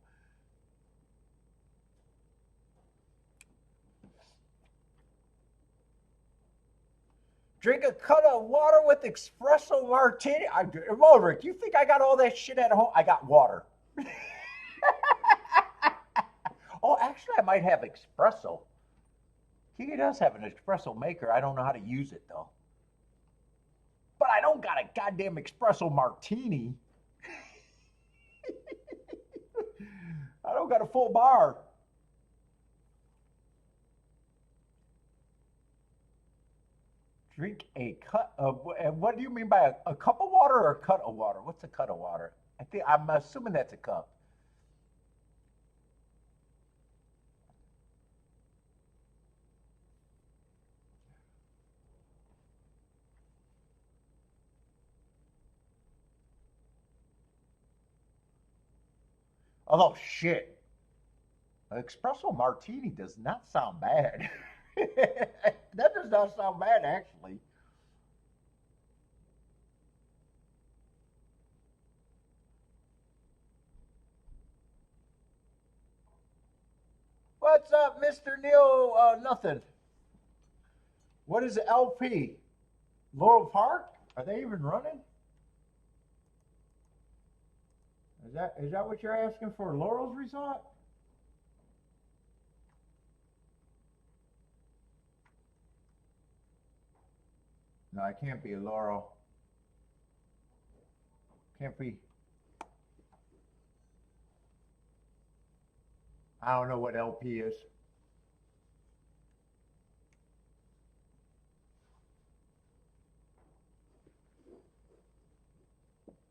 Drink a cup of water with espresso martini. Rick, you think I got all that shit at home? I got water. Oh, actually, I might have espresso. He does have an espresso maker. I don't know how to use it, though. But I don't got a goddamn espresso martini. I don't got a full bar. Drink a cut of, and what do you mean by a cup of water or a cut of water? What's a cut of water? I'm assuming that's a cup. Although shit, an espresso martini does not sound bad. That does not sound bad, actually. What's up, Mr. Neil? Nothing. What is LP? Laurel Park? Are they even running? Is that what you're asking for? Laurel's Resort? No, it can't be a Laurel. Can't be. I don't know what LP is.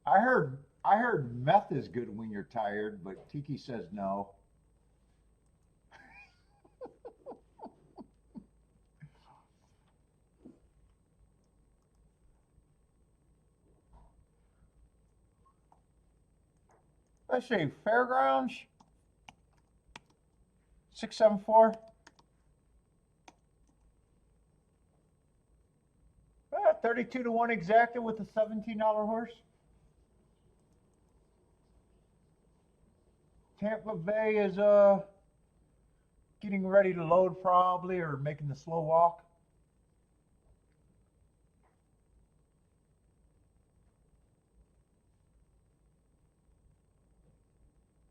I heard meth is good when you're tired, but Tiki says no. Let's see, Fairgrounds 674. 32 to 1 exacted with a $17 horse. Tampa Bay is getting ready to load probably, or making the slow walk.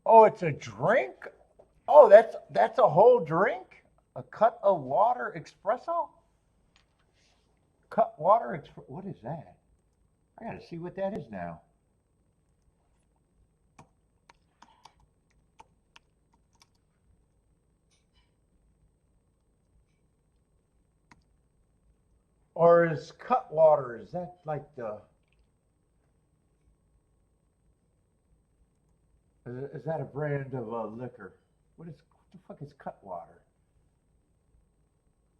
Oh, it's a drink? Oh, that's a whole drink? A cut of water espresso? Cut water what is that? I gotta see what that is now. Or is cut water, is that like is that a brand of liquor? What the fuck is cut water?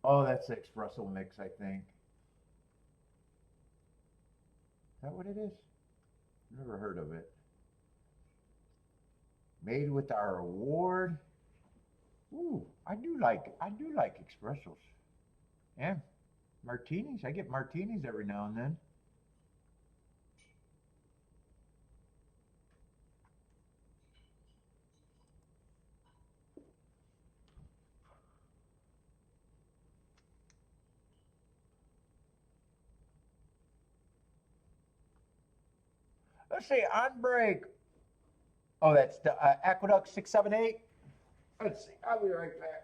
Oh, that's the espresso mix, I think. Is that what it is? Never heard of it. Made with our award. Ooh, I do like espressos. And martinis. I get martinis every now and then. Let's see, on break. Oh, that's the Aqueduct 678. Let's see. I'll be right back.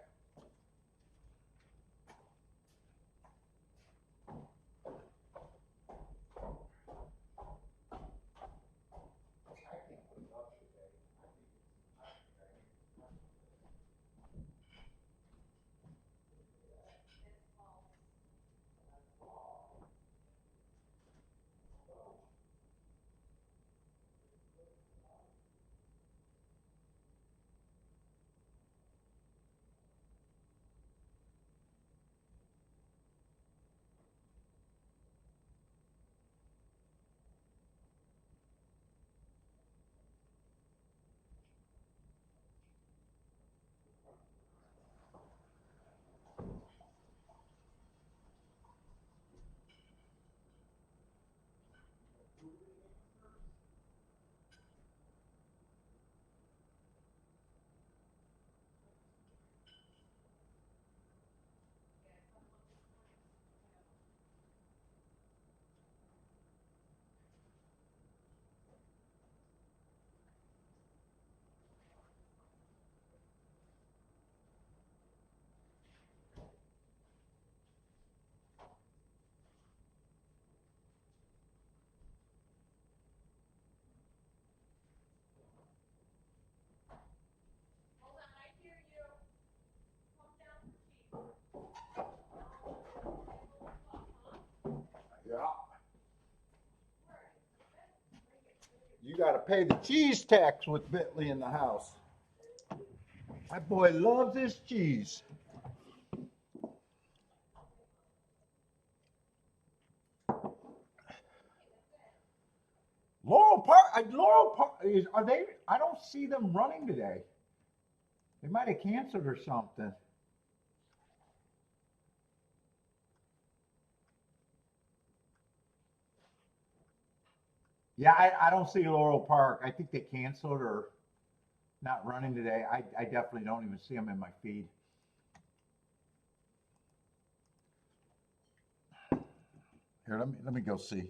got to pay the cheese tax with Bentley in the house. That boy loves his cheese. Laurel Park, are they? I don't see them running today. They might have canceled or something. Yeah, I don't see Laurel Park. I think they canceled or not running today. I definitely don't even see them in my feed. Here, let me go see.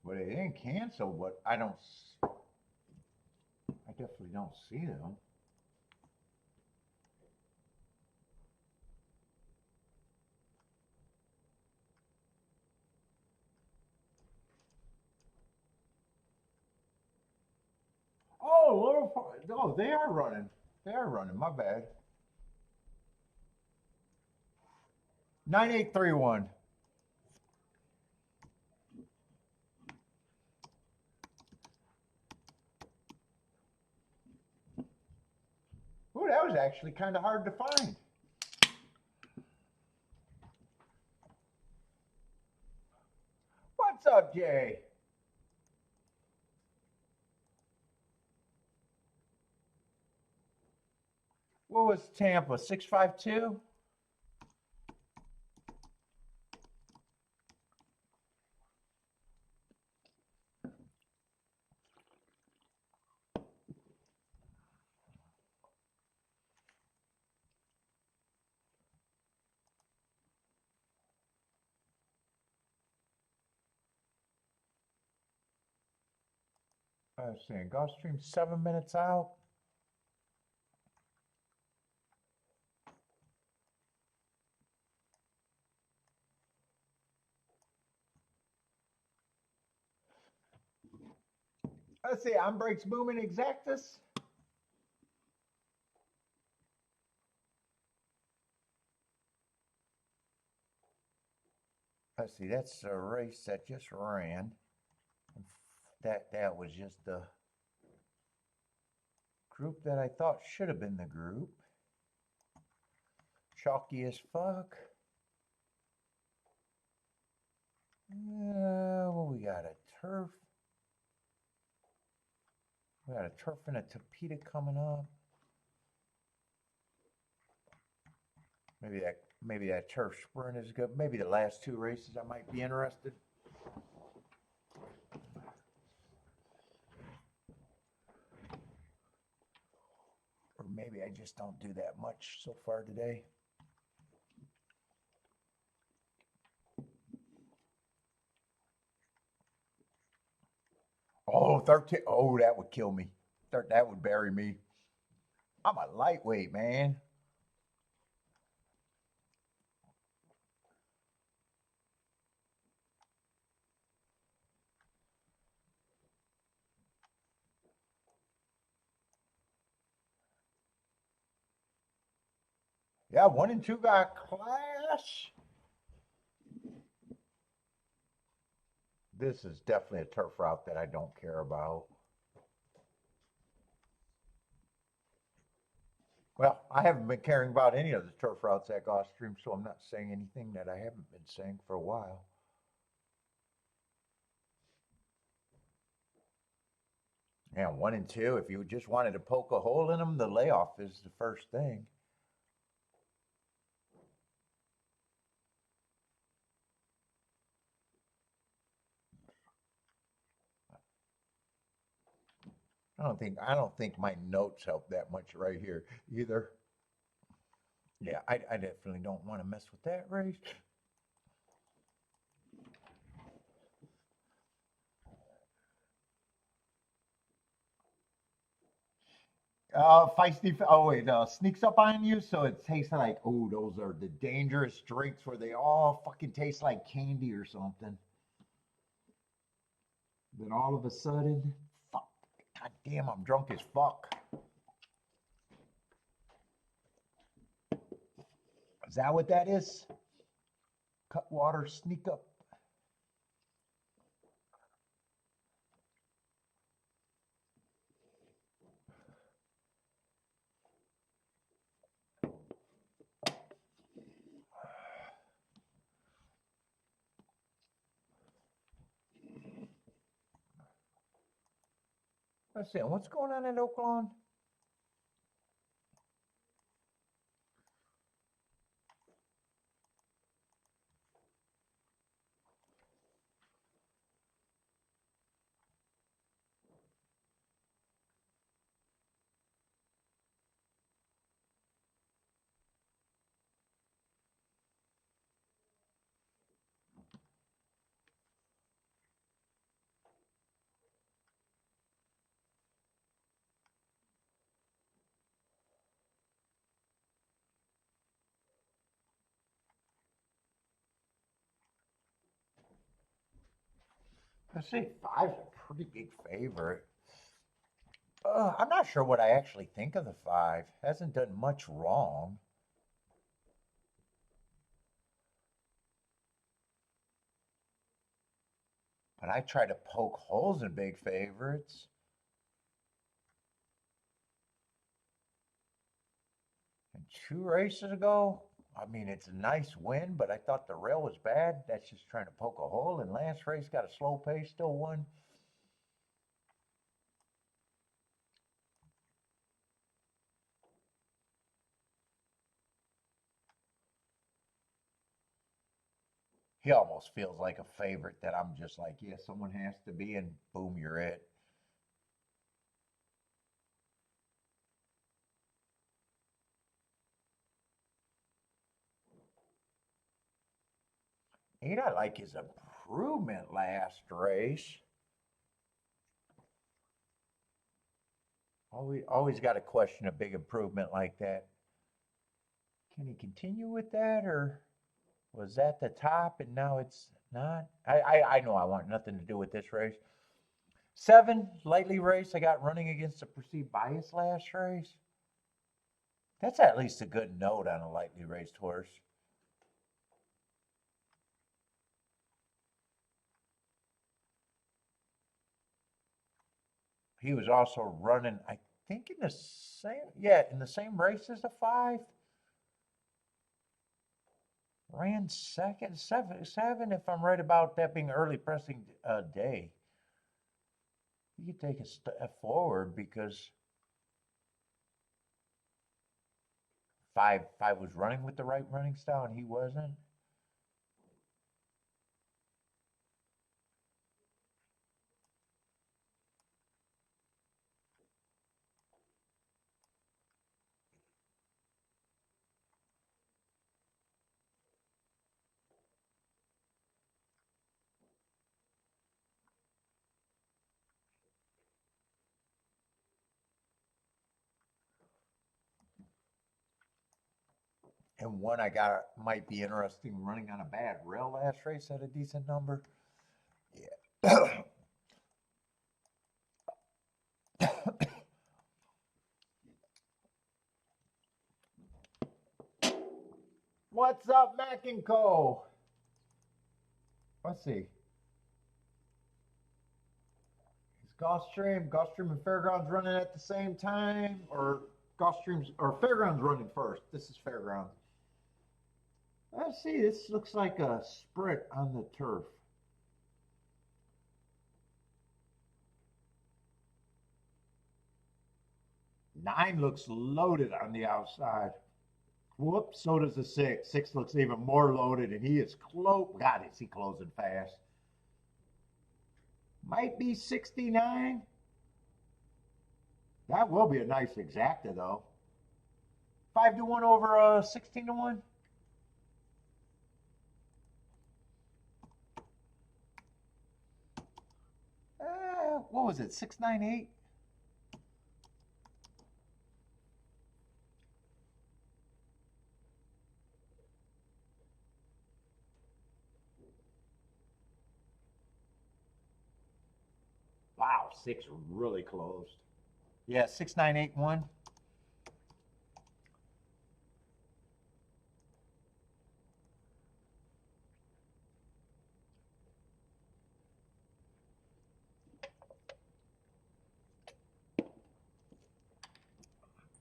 Well, they didn't cancel, but I definitely don't see them. Oh, Laurel Park. No, they are running. They are running. My bad. 9831. Ooh, that was actually kind of hard to find. What's up, Jay? What was Tampa? 652? I was saying Gulfstream 7 minutes out. Let's see, on brakes booming exactus. Let's see, that's a race that just ran. That was just the group that I thought should have been the group. Chalky as fuck. Well, we got a turf. We got a turf and a torpedo coming up. Maybe that turf sprint is good. Maybe the last two races I might be interested. Or maybe I just don't do that much so far today. Oh, 13. Oh, that would kill me. That would bury me. I'm a lightweight, man. Yeah, 1 and 2 got clash. This is definitely a turf route that I don't care about. Well, I haven't been caring about any of the turf routes at Gulfstream, so I'm not saying anything that I haven't been saying for a while. Yeah, 1 and 2. If you just wanted to poke a hole in them, the layoff is the first thing. I don't think my notes help that much right here either. Yeah, I definitely don't want to mess with that race. Feisty. Oh wait, sneaks up on you, so it tastes like, oh, those are the dangerous drinks where they all fucking taste like candy or something. Then all of a sudden, fuck, god damn, I'm drunk as fuck. Is that what that is? Cut water, sneak up. Let's see, what's going on in Oaklawn? Let's see, five's a pretty big favorite. I'm not sure what I actually think of the five. Hasn't done much wrong. But I try to poke holes in big favorites. And 2 races ago, I mean, it's a nice win, but I thought the rail was bad. That's just trying to poke a hole. And last race got a slow pace, still won. He almost feels like a favorite that I'm just like, yeah, someone has to be, and boom, you're it. Ain't I like his improvement last race? Always got to question a big improvement like that. Can he continue with that, or was that the top and now it's not? I know I want nothing to do with this race. 7, lightly race. I got running against a perceived bias last race. That's at least a good note on a lightly raced horse. He was also running, I think, in the same, yeah, in the same race as the 5. Ran second, seven, if I'm right about that being early pressing day. You could take a step forward because five was running with the right running style and he wasn't. And one I got might be interesting running on a bad rail last race at a decent number. Yeah. What's up, Mac and Co? Let's see. Is Gulfstream and Fairgrounds running at the same time, or Gulfstream's or Fairgrounds running first? This is Fairgrounds. Let's see. This looks like a sprint on the turf. 9 looks loaded on the outside. Whoops, so does the 6. 6 looks even more loaded, and he is close. God, is he closing fast? Might be 69. That will be a nice exacta, though. 5-1 over 16-1. What was it? 698. top six really closed. Yeah, 6981.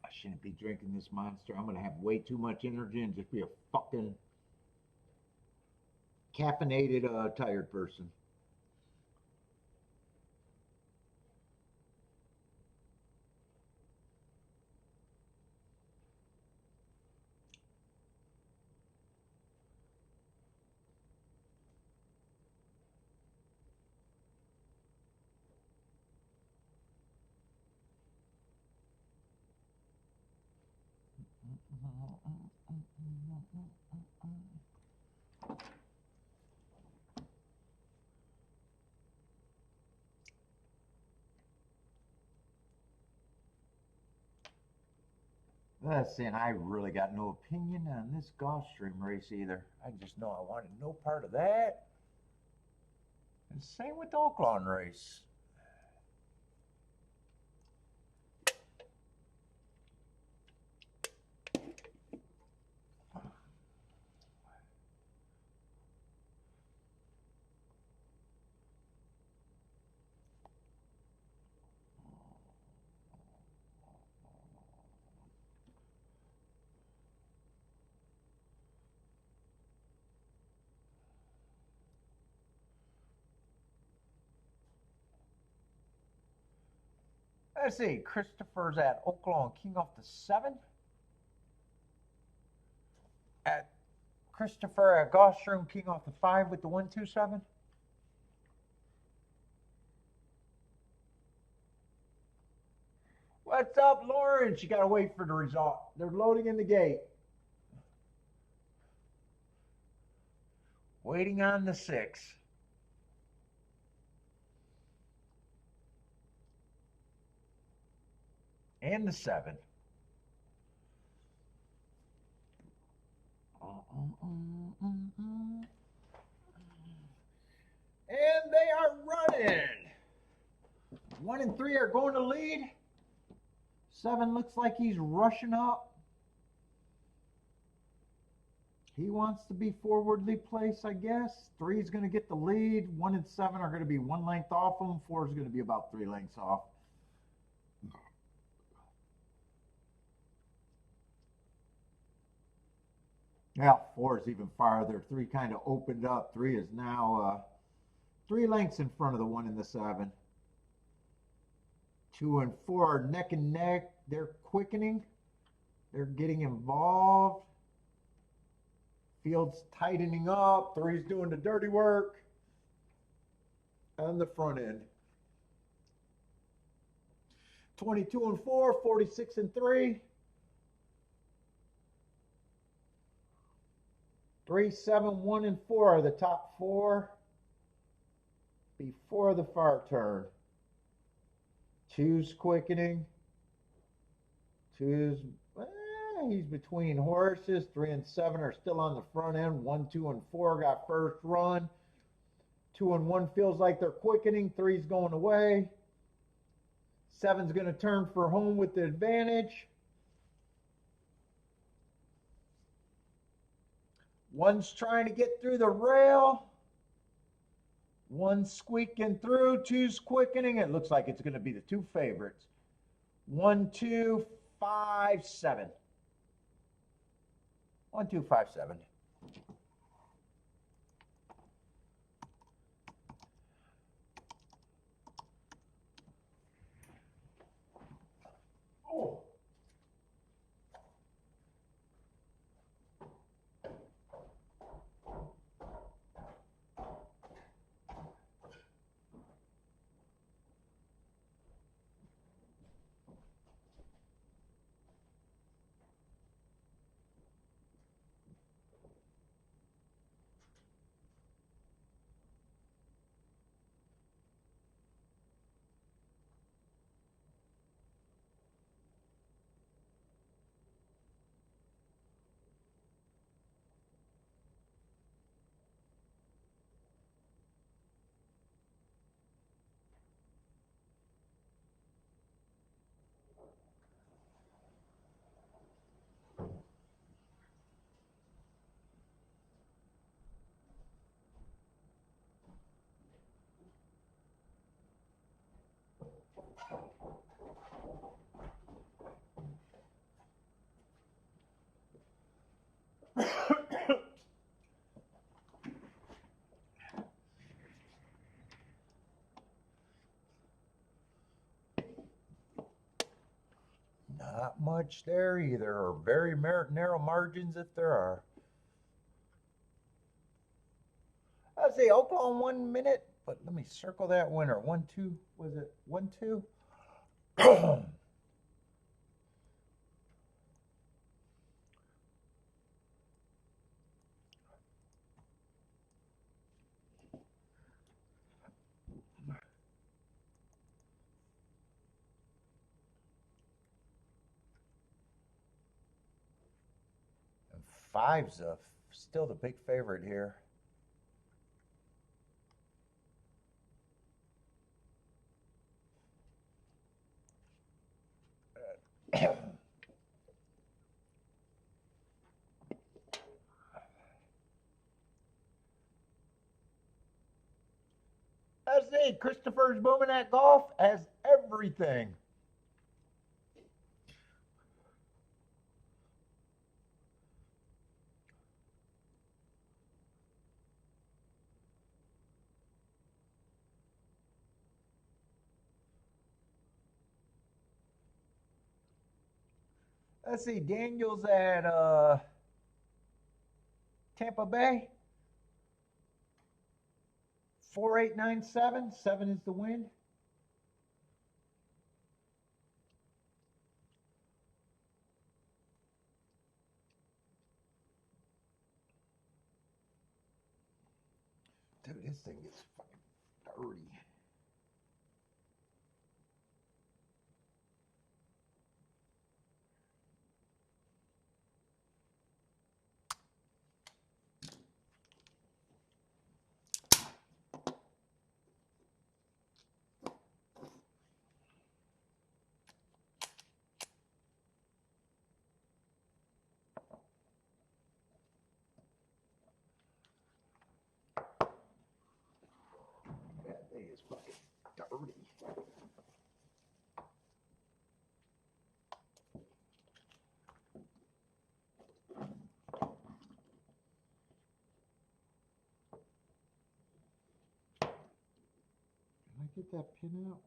I shouldn't be drinking this monster. I'm gonna have way too much energy and just be a fucking caffeinated, tired person. Listen, I really got no opinion on this Gulfstream race either. I just know I wanted no part of that. And same with the Oaklawn race. Let's see, Christopher's at Oaklawn King off the 7. At Christopher at Gulfstream King off the 5 with the 127. What's up, Lawrence? You gotta wait for the result. They're loading in the gate. Waiting on the 6. And the 7. And they are running. 1 and 3 are going to lead. 7 looks like he's rushing up. He wants to be forwardly placed, I guess. 3 is going to get the lead. 1 and 7 are going to be 1 length off him. 4 is going to be about 3 lengths off. Yeah, 4 is even farther. 3 kind of opened up. 3 is now 3 lengths in front of the 1 and the 7. 2 and 4 are neck and neck. They're quickening. They're getting involved. Field's tightening up. 3's doing the dirty work on the front end. 22 and 4, 46 and 3. 3, 7, 1 and 4 are the top 4 before the far turn. 2's quickening. 2's he's between horses. 3 and 7 are still on the front end. 1, 2 and 4 got first run. 2 and 1 feels like they're quickening. 3's going away. 7's going to turn for home with the advantage. 1's trying to get through the rail. 1's squeaking through. 2's quickening. It looks like it's going to be the 2 favorites. 1, 2, 5, 7. 1, 2, 5, 7. Oh. Not much there either, or very narrow margins if there are. I'd say Oaklawn 1 minute, but let me circle that winner. 1-2, was it 1-2? And five's still the big favorite here. I say Christopher's booming at golf as everything. Let's see, Daniel's at Tampa Bay. 4897. 7 is the win. Dude, this thing is fucking dirty. That thing is fucking dirty. Can I get that pin out?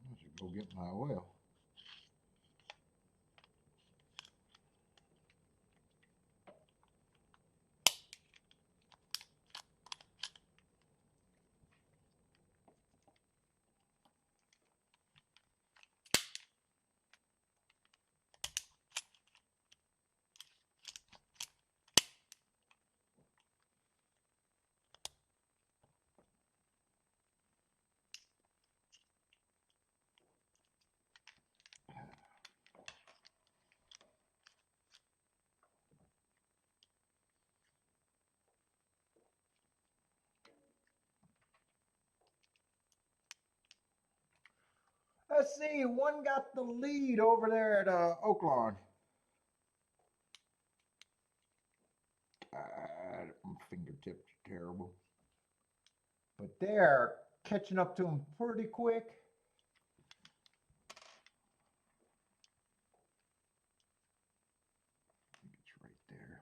I should go get my oil. Let's see, one got the lead over there at Oaklawn. My fingertips are terrible. But they're catching up to him pretty quick. I think it's right there.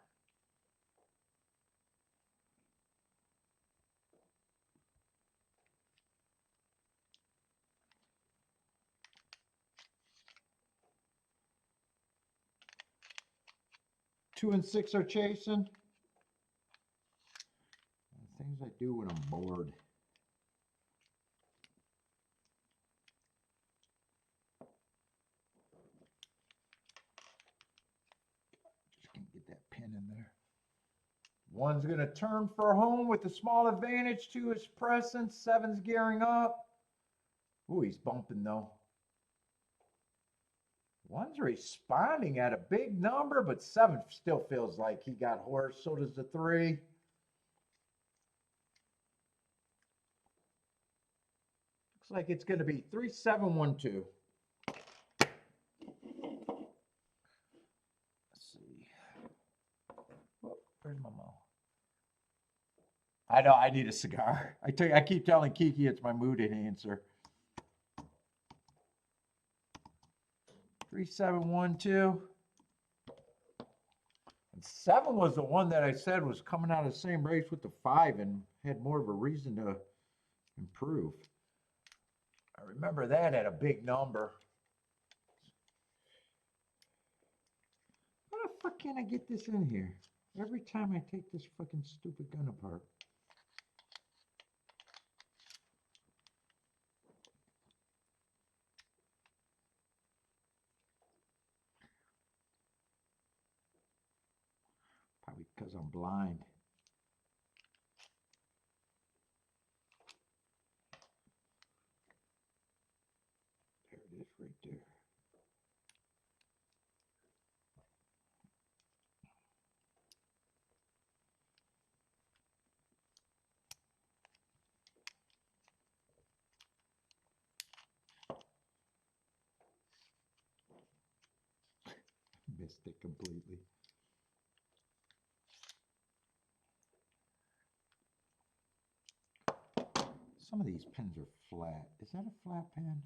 Two and six are chasing. Things I do when I'm bored. Just can't get that pin in there. One's going to turn for home with a small advantage. Two is pressing. Seven's gearing up. Ooh, he's bumping though. One's responding at a big number, but seven still feels like he got horse. So does the three. Looks like it's going to be 3712. Let's see. Oh, where's my mouth? I know I need a cigar. I keep telling Kiki it's my mood enhancer. 3712. And 7 was the one that I said was coming out of the same race with the 5 and had more of a reason to improve. I remember that at a big number. How the fuck can I get this in here? Every time I take this fucking stupid gun apart. Probably because I'm blind. There it is right there. Missed it completely. Some of these pens are flat. Is that a flat pen?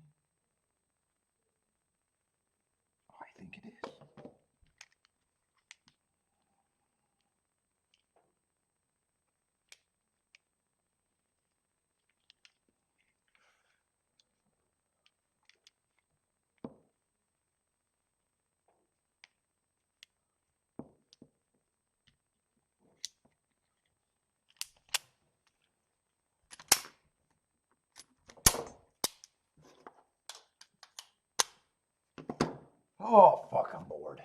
Oh, I think it is. Oh, fuck, I'm bored.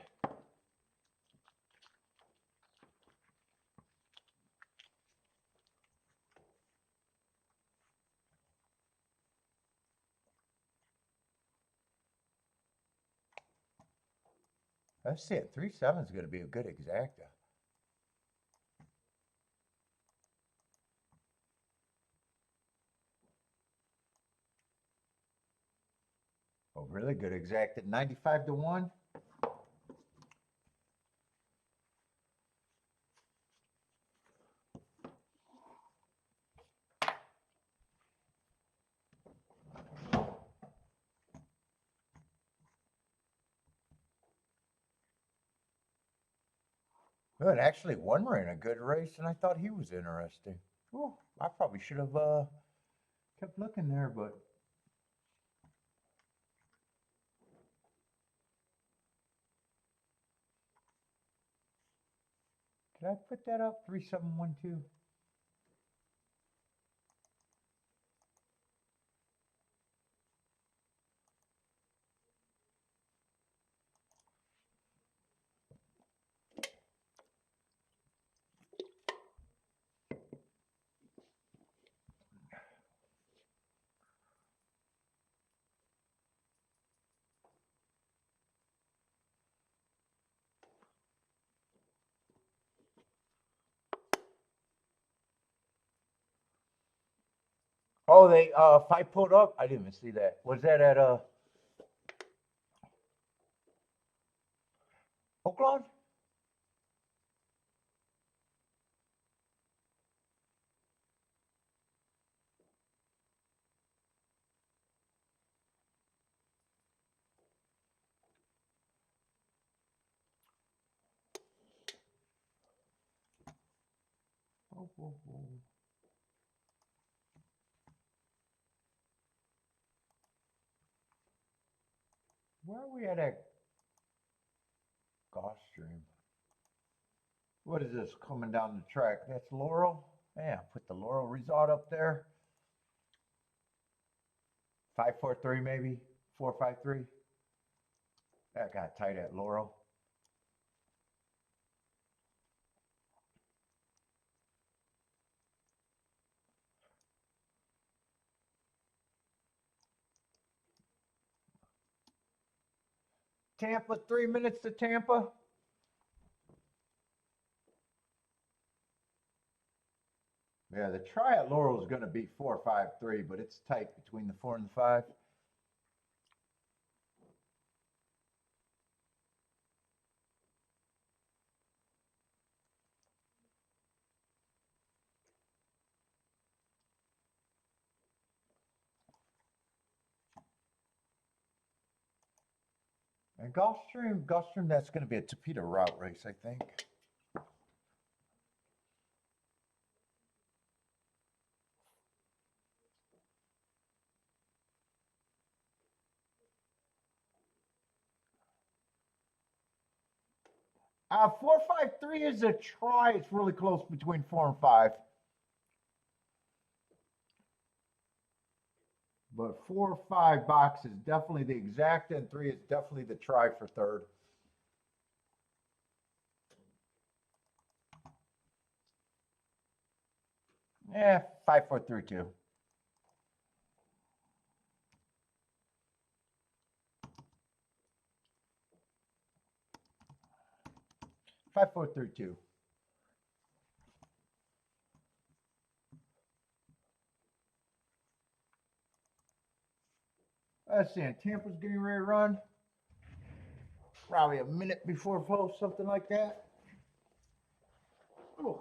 I see it. 37 is going to be a good exacta. Oh, really good exacta. 95 to 1. Good. Actually, one ran a good race, and I thought he was interesting. Oh, I probably should have kept looking there, but did I put that up? 3712. Oh, they fight pulled up. I didn't even see that. Was that at Oaklawn? Oh, oh, oh. Where are we at Gulfstream? What is this coming down the track? That's Laurel. Yeah, put the Laurel Resort up there. 543 maybe 453. That got tight at Laurel. Tampa, 3 minutes to Tampa. Yeah, the try at Laurel is going to be 4-5-3, but it's tight between the 4 and the 5. And Gulfstream, that's going to be a torpedo route race, I think. 4-5-3 is a try. It's really close between 4 and 5. But 4-5 box is definitely the exact, and 3 is definitely the try for third. Yeah, 5-4-3-2. Five, four, three, two. Let's see. Tampa's getting ready to run. Probably a minute before post, something like that. Ooh.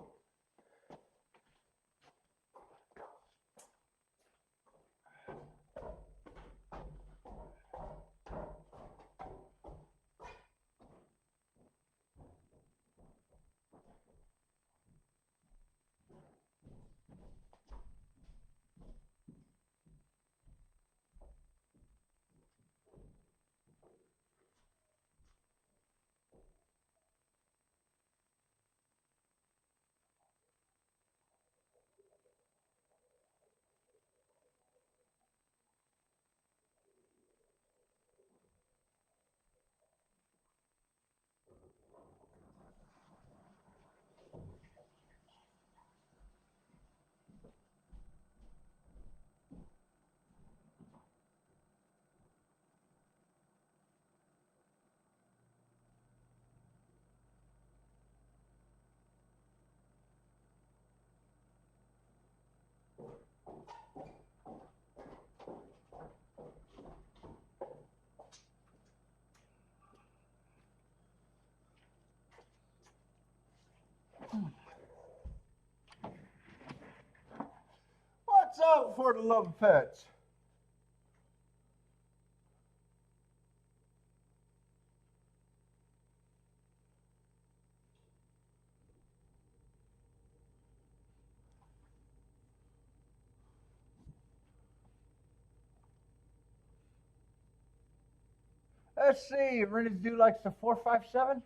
What's up for the love of pets? Let's see. Rennie's do likes the 4-5-7.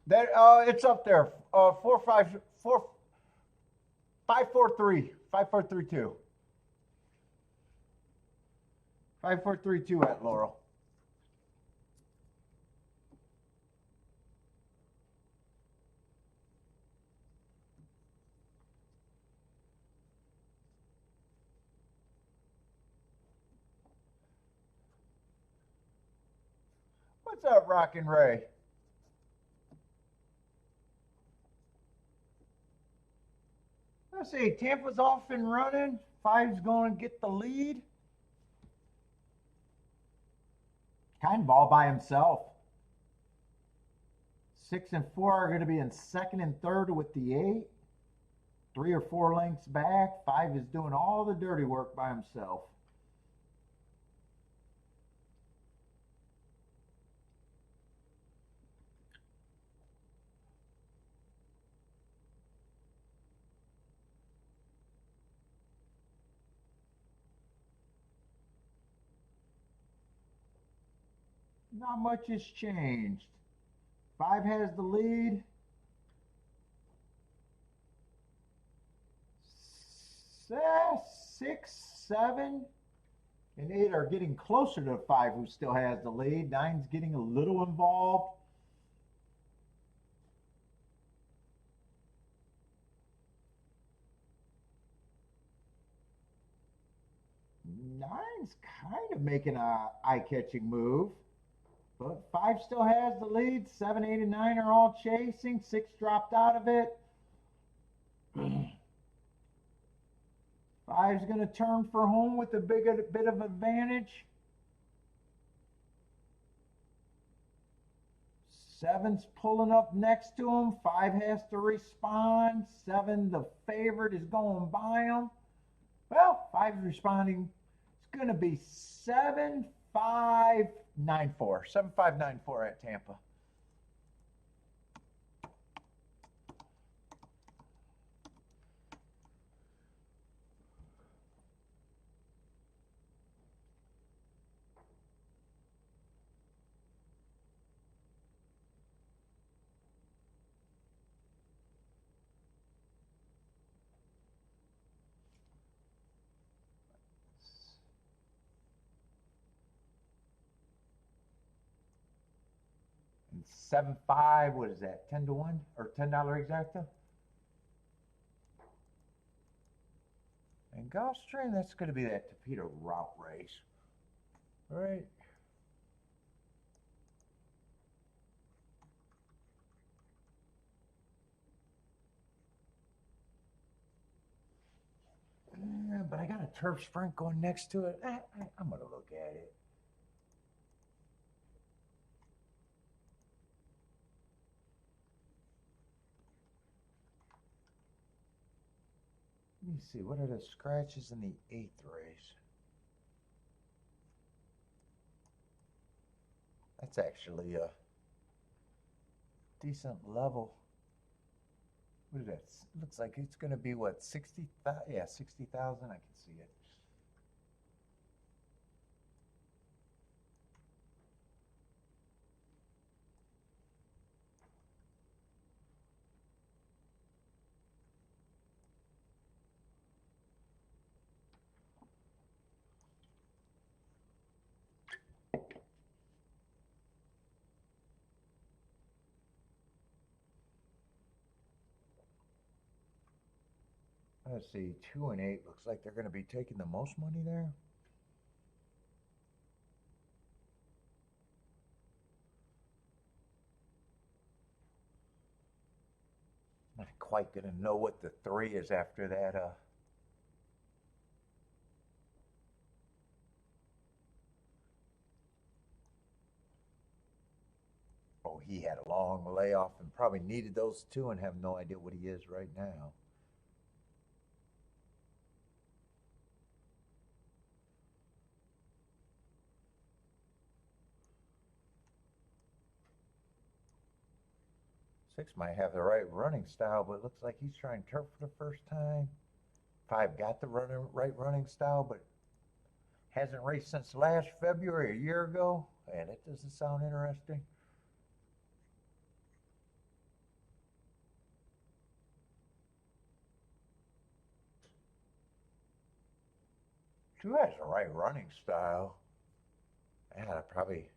That it's up there. 5-4-3, 5-4-3-2. 5-4-3-2 at Laurel. What's up, Rockin' Ray? Let's see. Tampa's off and running. 5's going to get the lead. Kind of all by himself. 6 and 4 are going to be in second and third with the 8. 3 or 4 lengths back. 5 is doing all the dirty work by himself. Not much has changed. 5 has the lead. 6, 7, and 8 are getting closer to 5, who still has the lead. 9's getting a little involved. Nine's kind of making a eye-catching move, but 5 still has the lead. 7, 8, and 9 are all chasing. 6 dropped out of it. 5's going to turn for home with a bit of advantage. 7's pulling up next to him. 5 has to respond. 7, the favorite, is going by him. Well, 5's responding. It's going to be 7-5-9-4. 7-5-9-4 at Tampa. And 7-5, what is that? 10-1 or $10 exacta? And Gulfstream, that's going to be that torpedo route race. All right. But I got a turf sprint going next to it. I'm going to look at it. Let me see, what are the scratches in the 8th race? That's actually a decent level. What is that? Looks like it's going to be what, 60,000? Yeah, 60,000. I can see it. Let's see, 2 and 8 looks like they're going to be taking the most money there. Not quite going to know what the 3 is after that. Oh, he had a long layoff and probably needed those 2 and have no idea what he is right now. Six might have the right running style, but it looks like he's trying turf for the first time. 5 got the right running style, but hasn't raced since last February, a year ago. And it doesn't sound interesting. 2 has the right running style. Yeah, probably.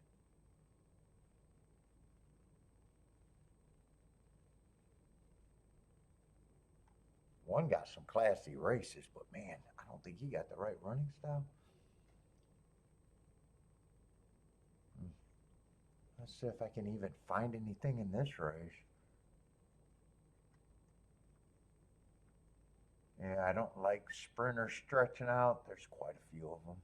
One got some classy races, but man, I don't think he got the right running style. Let's see if I can even find anything in this race. Yeah, I don't like sprinters stretching out. There's quite a few of them.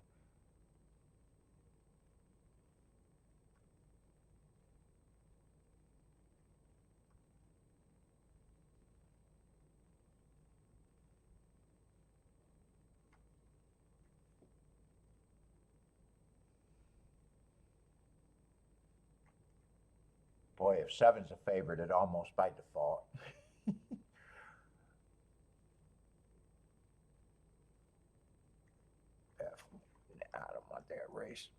Boy, if 7's a favorite, it almost by default. I don't want that race.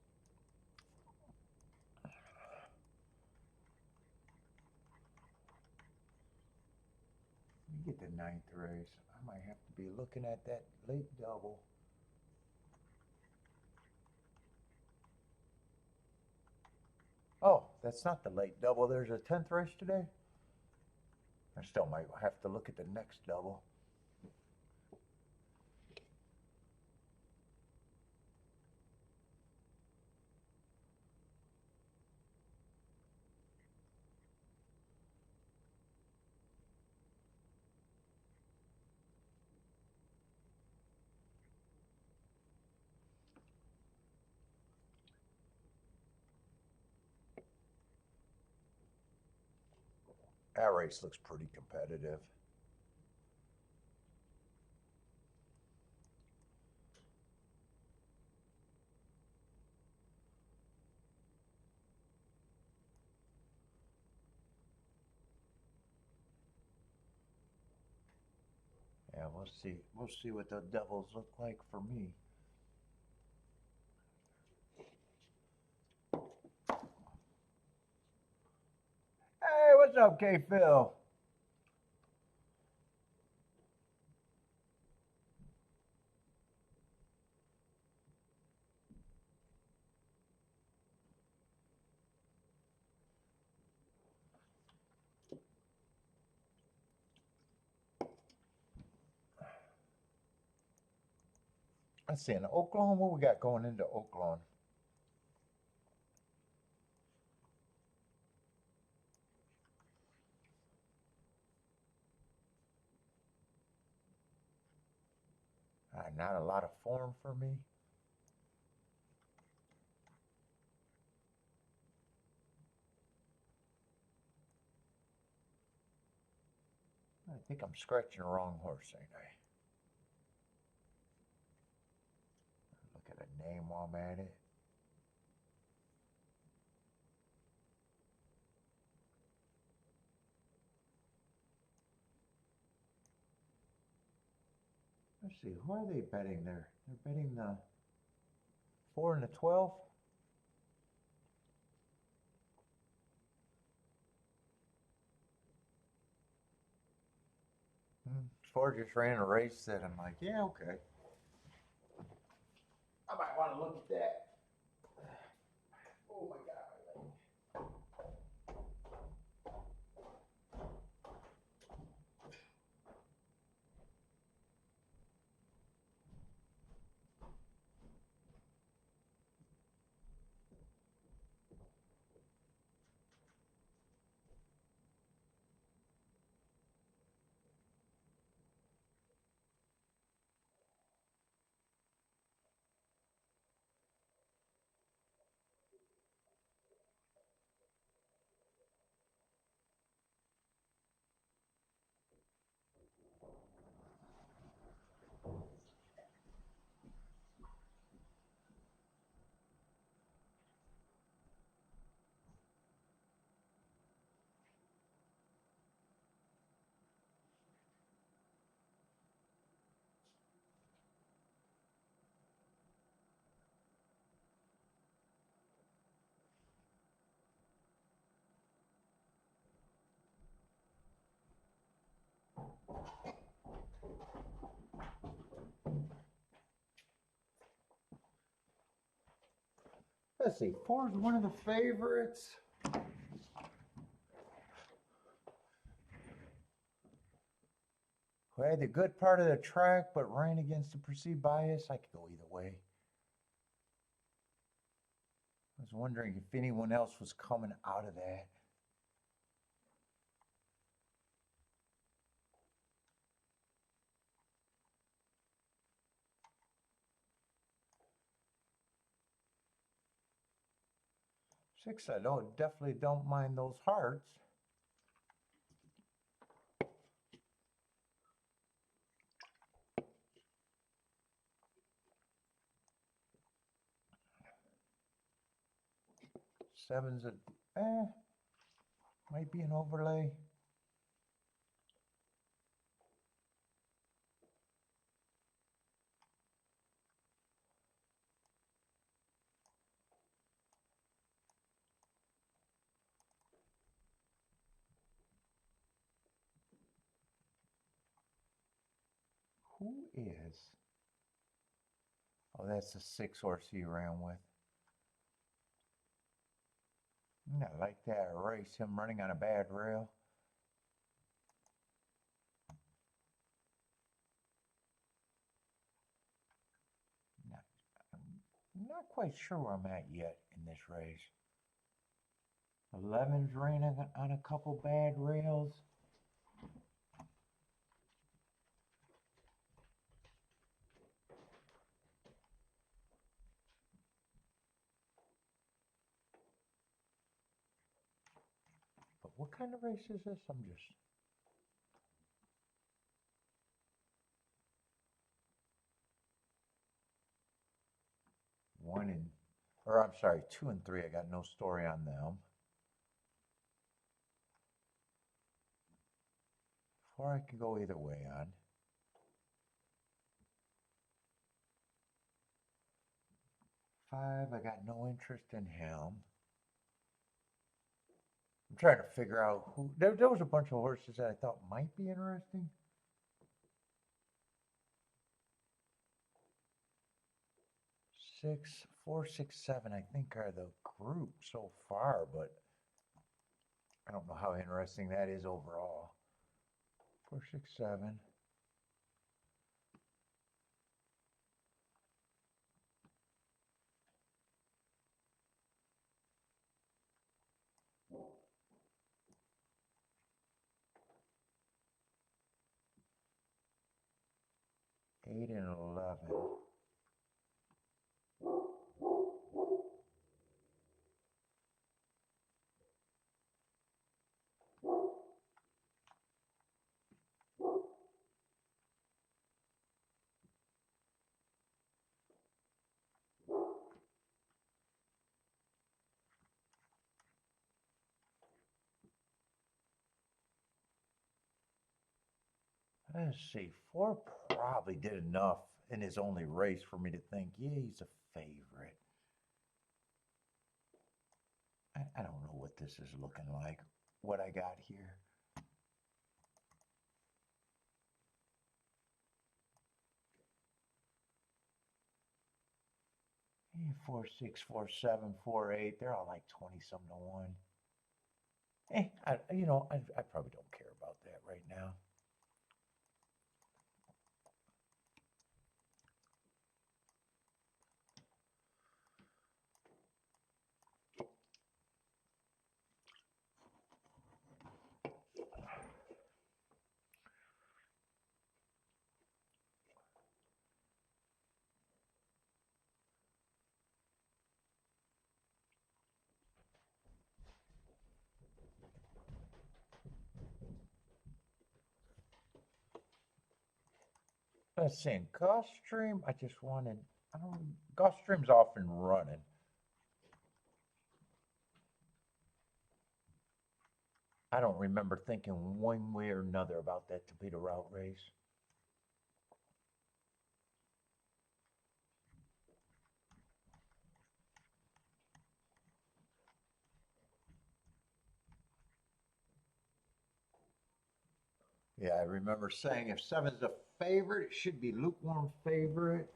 get the ninth race. I might have to be looking at that late double. Oh, that's not the late double. There's a 10th race today. I still might have to look at the next double. That race looks pretty competitive. Yeah, we'll see. We'll see what the doubles look like for me. Hey, what's up, K Phil? Let's see, in Oaklawn, what we got going into Oaklawn? Not a lot of form for me. I think I'm scratching the wrong horse, ain't I? Look at a name while I'm at it. Let's see, who are they betting there? They're betting the 4 and the 12. Ford just ran a race that I'm like, yeah, okay. I might want to look at that. Oh my God. Let's see, Ford's one of the favorites. Who had the good part of the track but ran against the perceived bias. I could go either way. I was wondering if anyone else was coming out of that. Six, I definitely don't mind those hearts. Seven's might be an overlay. who is? Oh, that's the 6-horse he ran with. I like that race, him running on a bad rail. I'm not quite sure where I'm at yet in this race. 11's raining on a couple bad rails. But what kind of race is this? I'm just... two and three, I got no story on them. 4 I can go either way on. 5, I got no interest in him. I'm trying to figure out who... There was a bunch of horses that I thought might be interesting. 6, 4, 6, 7, I think are the group so far, but I don't know how interesting that is overall. 4, 6, 7. Eight and 11. Let's see, 4 probably did enough in his only race for me to think, yeah, he's a favorite. I don't know what this is looking like, what I got here. Yeah, 4, 6, 4, 7, 4, 8. They're all like 20-something to 1. I probably don't care about that right now. Let's see, in Gulfstream, Gulfstream's off and running. I don't remember thinking one way or another about that to be the route race. Yeah, I remember saying if 7's a favorite, it should be lukewarm favorite.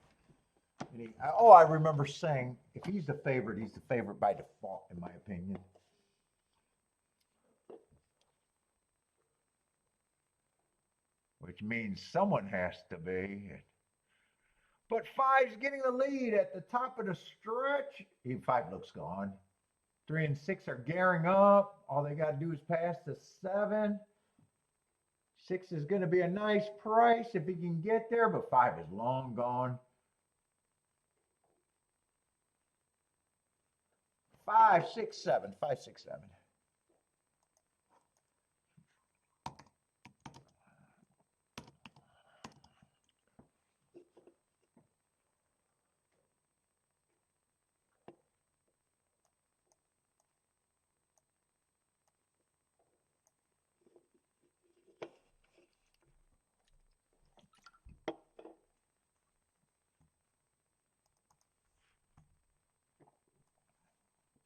And I remember saying if he's the favorite by default, in my opinion. Which means someone has to be. But 5's getting the lead at the top of the stretch. 5 looks gone. 3 and 6 are gearing up. All they got to do is pass the 7. 6 is going to be a nice price if he can get there, but 5 is long gone. 5, 6, 7. 5, 6, 7.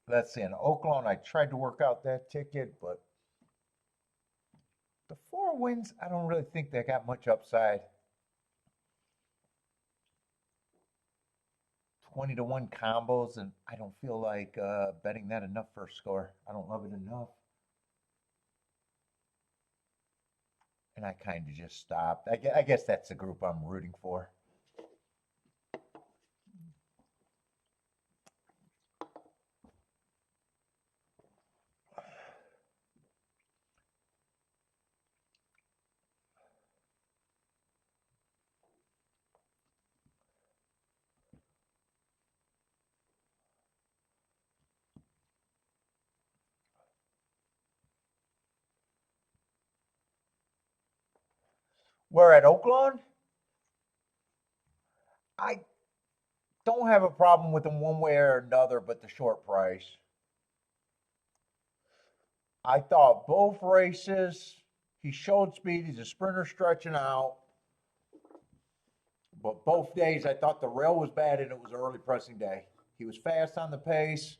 Let's see, in Oaklawn, I tried to work out that ticket, but the 4 wins, I don't really think they got much upside. 20-1 combos, and I don't feel like betting that enough for a score. I don't love it enough. And I kind of just stopped. I guess that's the group I'm rooting for. We're at Oaklawn. I don't have a problem with them one way or another, but the short price. I thought both races, he showed speed. He's a sprinter stretching out. But both days, I thought the rail was bad and it was early pressing day. He was fast on the pace.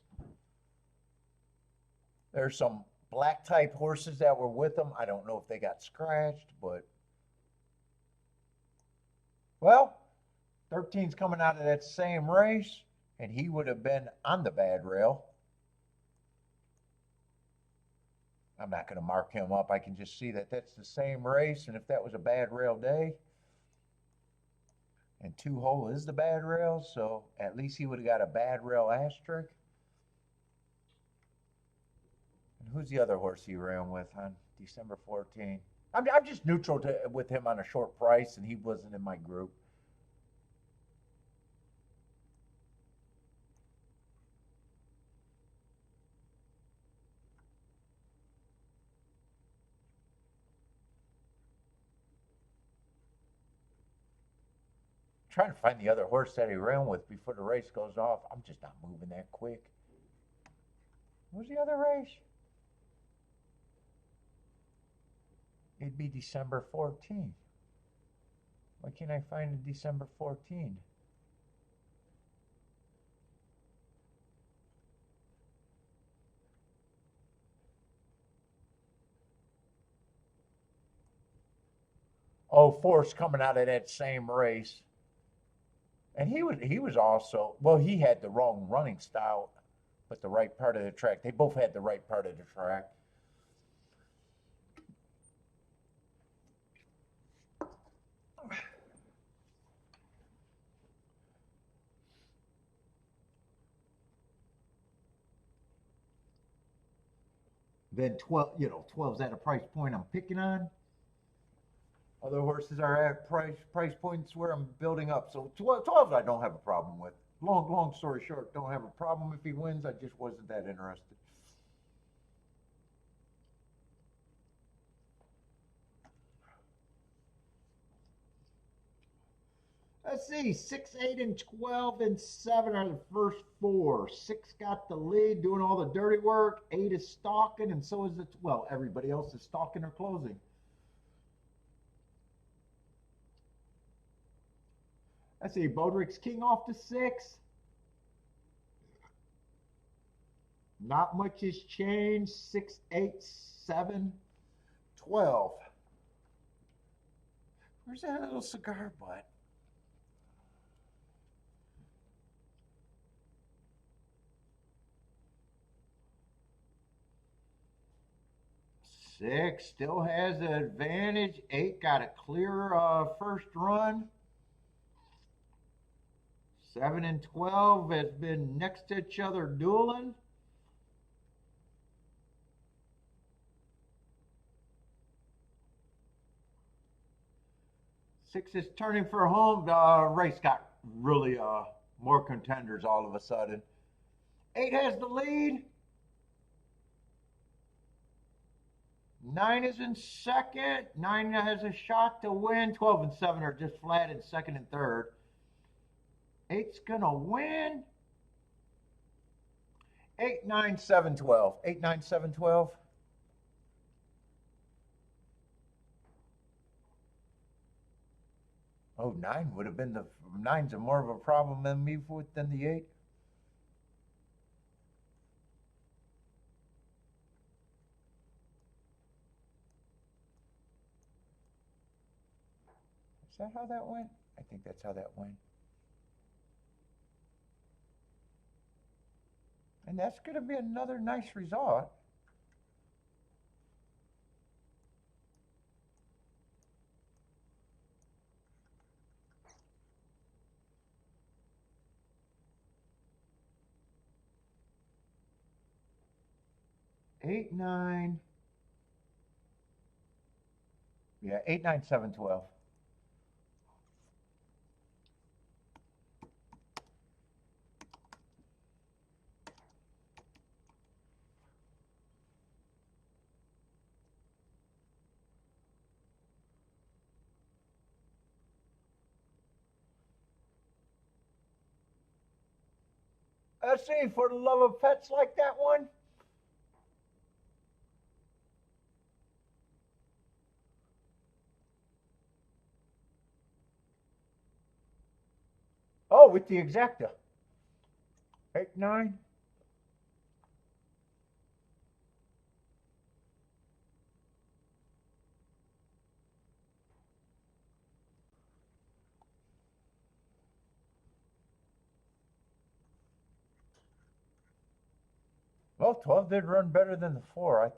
There's some black type horses that were with him. I don't know if they got scratched, but well, 13's coming out of that same race, and he would have been on the bad rail. I'm not going to mark him up. I can just see that that's the same race, and if that was a bad rail day, and 2-hole is the bad rail, so at least he would have got a bad rail asterisk. And who's the other horse he ran with on December 14? I'm just neutral with him on a short price, and he wasn't in my group. Trying to find the other horse that he ran with before the race goes off. I'm just not moving that quick. Who's the other race? It'd be December 14. Why can't I find a December 14? Oh, Force coming out of that same race. And he was also, well, he had the wrong running style, but the right part of the track. They both had the right part of the track. Then 12, 12's at a price point I'm picking on. Other horses are at price points where I'm building up. So 12 I don't have a problem with. Long story short, don't have a problem if he wins. I just wasn't that interested. Let's see, 6, 8, and 12, and 7 are the first four. 6 got the lead, doing all the dirty work. 8 is stalking, and so is everybody else is stalking or closing. Let's see, Bodrick's King off to 6. Not much has changed. 6, 8, 7, 12. Where's that little cigar butt? Six still has the advantage. 8 got a clear first run. 7 and 12 has been next to each other dueling. Six is turning for home. The race got really more contenders all of a sudden. 8 has the lead. 9 is in second. 9 has a shot to win. 12 and 7 are just flat in second and third. 8's gonna win. 8, 9, 7, 12. 8, 9, 7, 12. Oh, 9 would have been 9's more of a problem than me than the 8. Is that how that went? I think that's how that went. And that's going to be another nice result. Eight, 9. Yeah, 8, 9, 7, 12. Let's see, for the love of pets like that one. Oh, with the exacta. 8, 9. Well, 12 did run better than the 4. I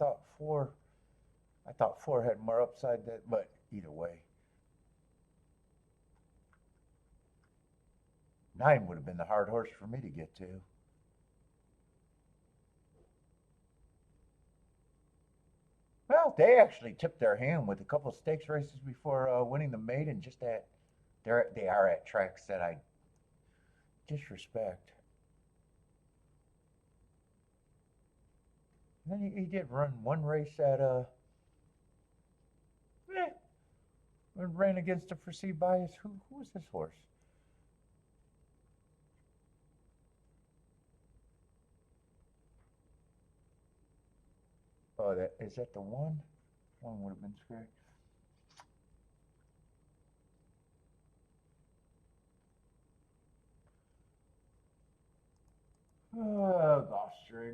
thought 4 had more upside that, but either way. 9 would have been the hard horse for me to get to. Well, they actually tipped their hand with a couple of stakes races before winning the maiden. Just at they are at tracks that I disrespect. And then he did run one race at ran against a perceived bias. Who was this horse? Oh, is that the one? One would have been scary.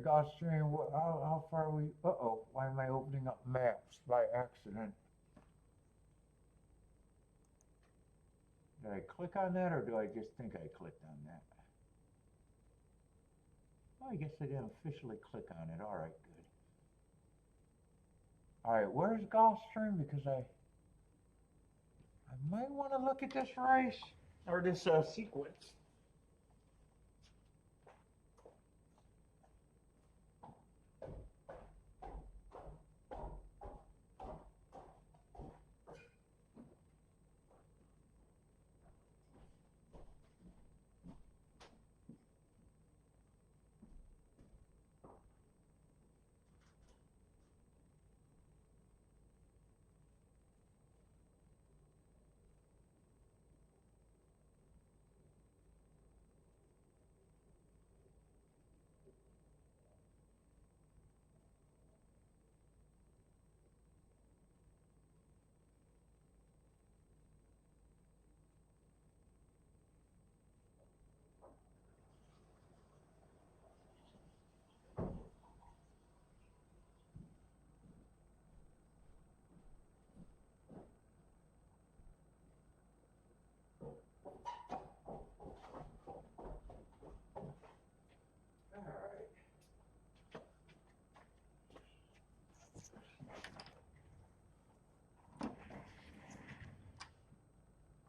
Gulfstream. How far are we? Uh-oh, why am I opening up maps by accident? Did I click on that, or do I just think I clicked on that? Oh, I guess I didn't officially click on it. All right, good. All right, where's Gulfstream? Because I might want to look at this race, or this sequence.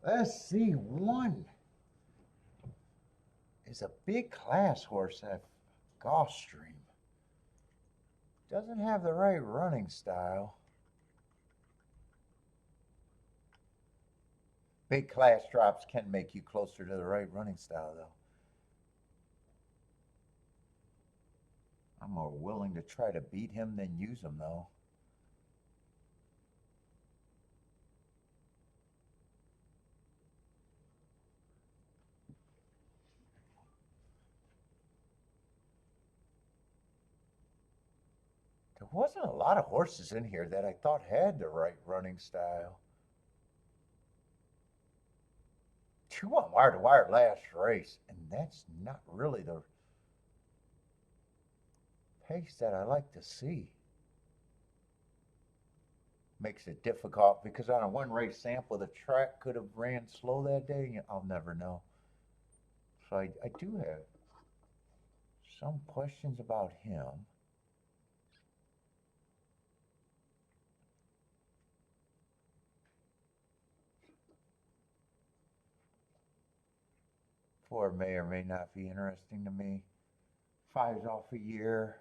Let's see, one is a big class horse at Gulfstream. Doesn't have the right running style. Big class drops can make you closer to the right running style, though. I'm more willing to try to beat him than use him, though. There wasn't a lot of horses in here that I thought had the right running style. 2 on wire to wire last race, and that's not really the pace that I like to see. Makes it difficult because on a one race sample, the track could have ran slow that day. I'll never know. So I do have some questions about him. Four may or may not be interesting to me. Five's off a year.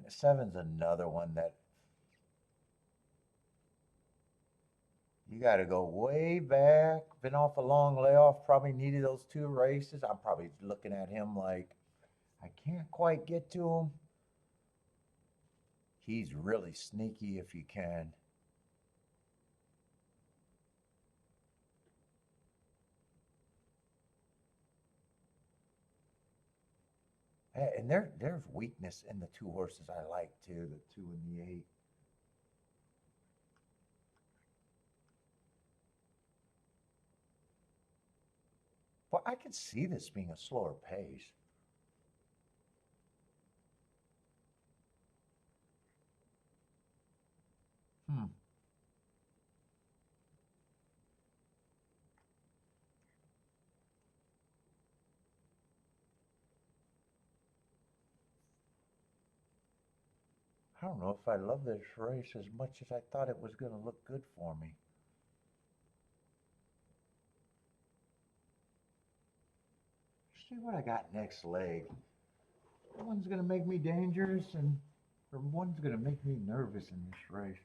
Seven's another one that you got to go way back. Been off a long layoff, probably needed those 2 races. I'm probably looking at him like, I can't quite get to him. He's really sneaky if you can. And there's weakness in the 2 horses I like too, the 2 and the 8. Well, I could see this being a slower pace. Hmm. I don't know if I love this race as much as I thought it was going to look good for me. See what I got next leg. One's going to make me dangerous, and or one's going to make me nervous in this race.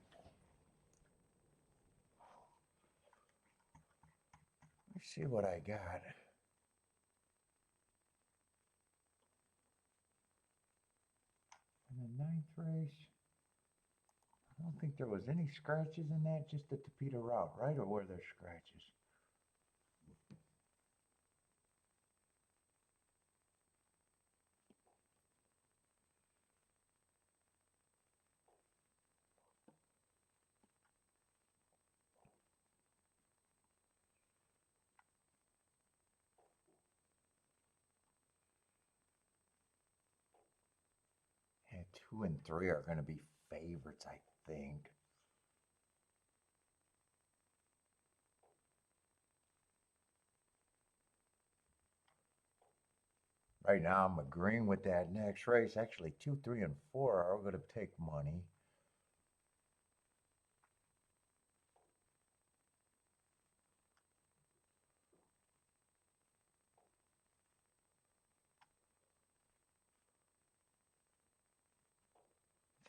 Let's see what I got. In the 9th race, I don't think there was any scratches in that, just the Tapeta route, right? Or were there scratches? Yeah, 2 and 3 are going to be favorites, I think. Right now, I'm agreeing with that next race. Actually, 2, 3, and 4 are going to take money.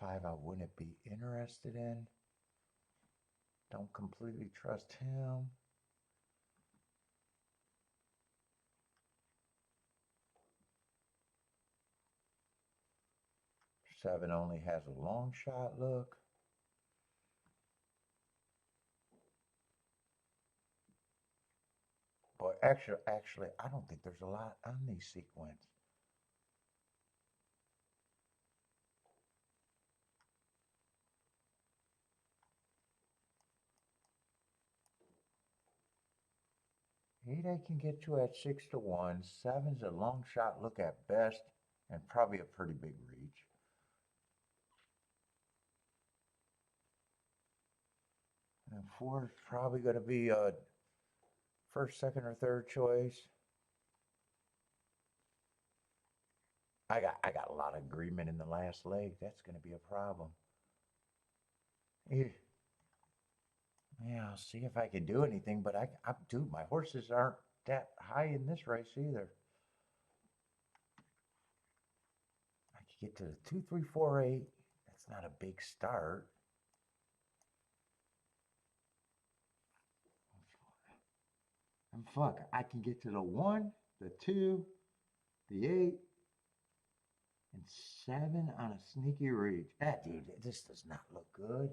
Five, I wouldn't be interested in. Don't completely trust him. Seven only has a long shot look. But actually, I don't think there's a lot on these sequence. Eight I can get to at 6 to 1. Seven's a long shot look at best, and probably a pretty big reach. And four is probably going to be a first, second, or third choice. I got a lot of agreement in the last leg. That's going to be a problem. Eh, yeah, I'll see if I can do anything, but dude, my horses aren't that high in this race either. I could get to the 2, 3, 4, 8. That's not a big start. And fuck, I can get to the 1, the 2, the 8, and 7 on a sneaky reach. That dude, this does not look good.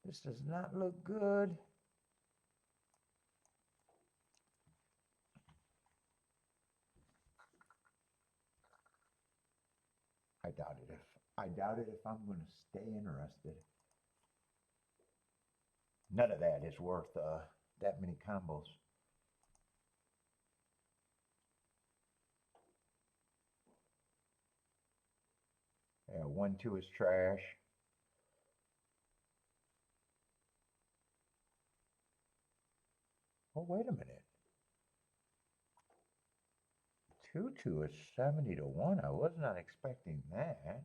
This does not look good. I doubt it if I'm going to stay interested. None of that is worth that many combos. Yeah, 1-2 is trash. Oh, wait a minute. 2-2 is 70-1. I was not expecting that.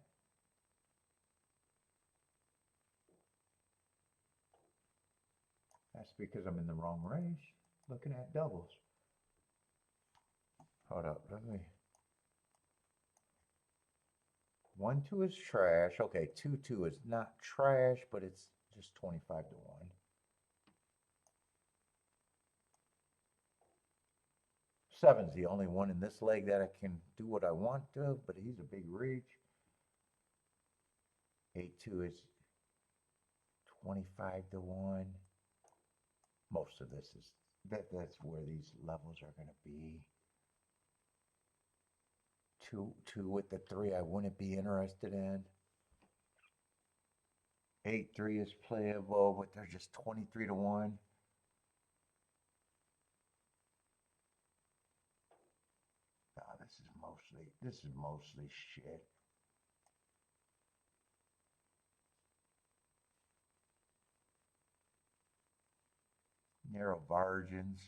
That's because I'm in the wrong range. Looking at doubles. Hold up, let me. 1-2 is trash. Okay, 2-2 is not trash, but it's just 25-1. Seven's the only one in this leg that I can do what I want to, but he's a big reach. 8-2 is 25-1. Most of this is that's where these levels are going to be. 2 with the 3 I wouldn't be interested in. 8-3 is playable, but they're just 23-1. Oh, this is mostly shit. Narrow margins.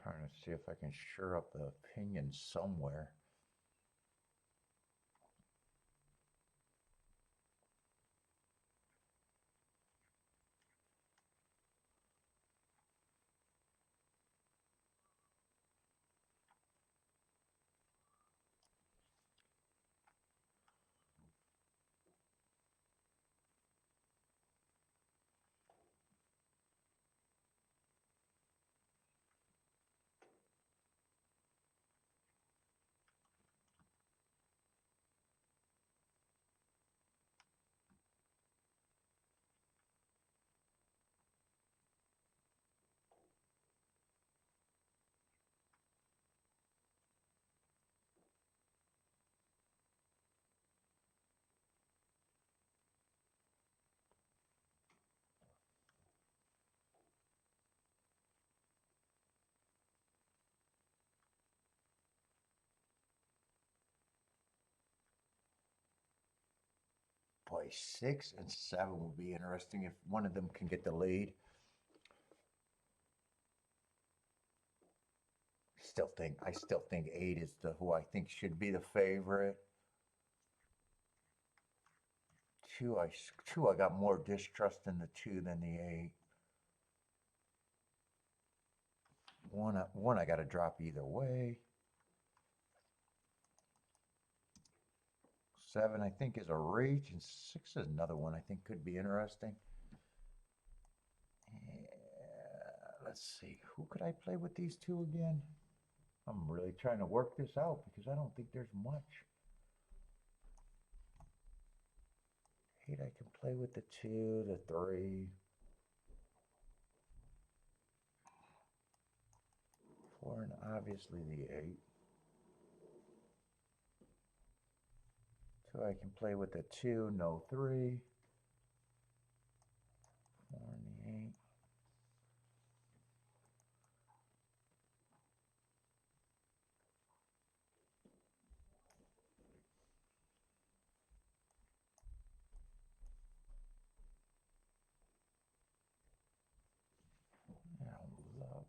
Trying to see if I can shore up the opinion somewhere. Boy, 6 and 7 will be interesting if one of them can get the lead. I still think 8 is the who I think should be the favorite. 2, I got more distrust in the 2 than the 8. 1 I got to drop either way. 7 I think is a reach, and 6 is another one I think could be interesting. Let's see, who could I play with these 2 again? I'm really trying to work this out because I don't think there's much. 8 I can play with the 2, the 3. 4 and obviously the 8. 2 I can play with the 2, no 3. 4 and the 8. I don't love it.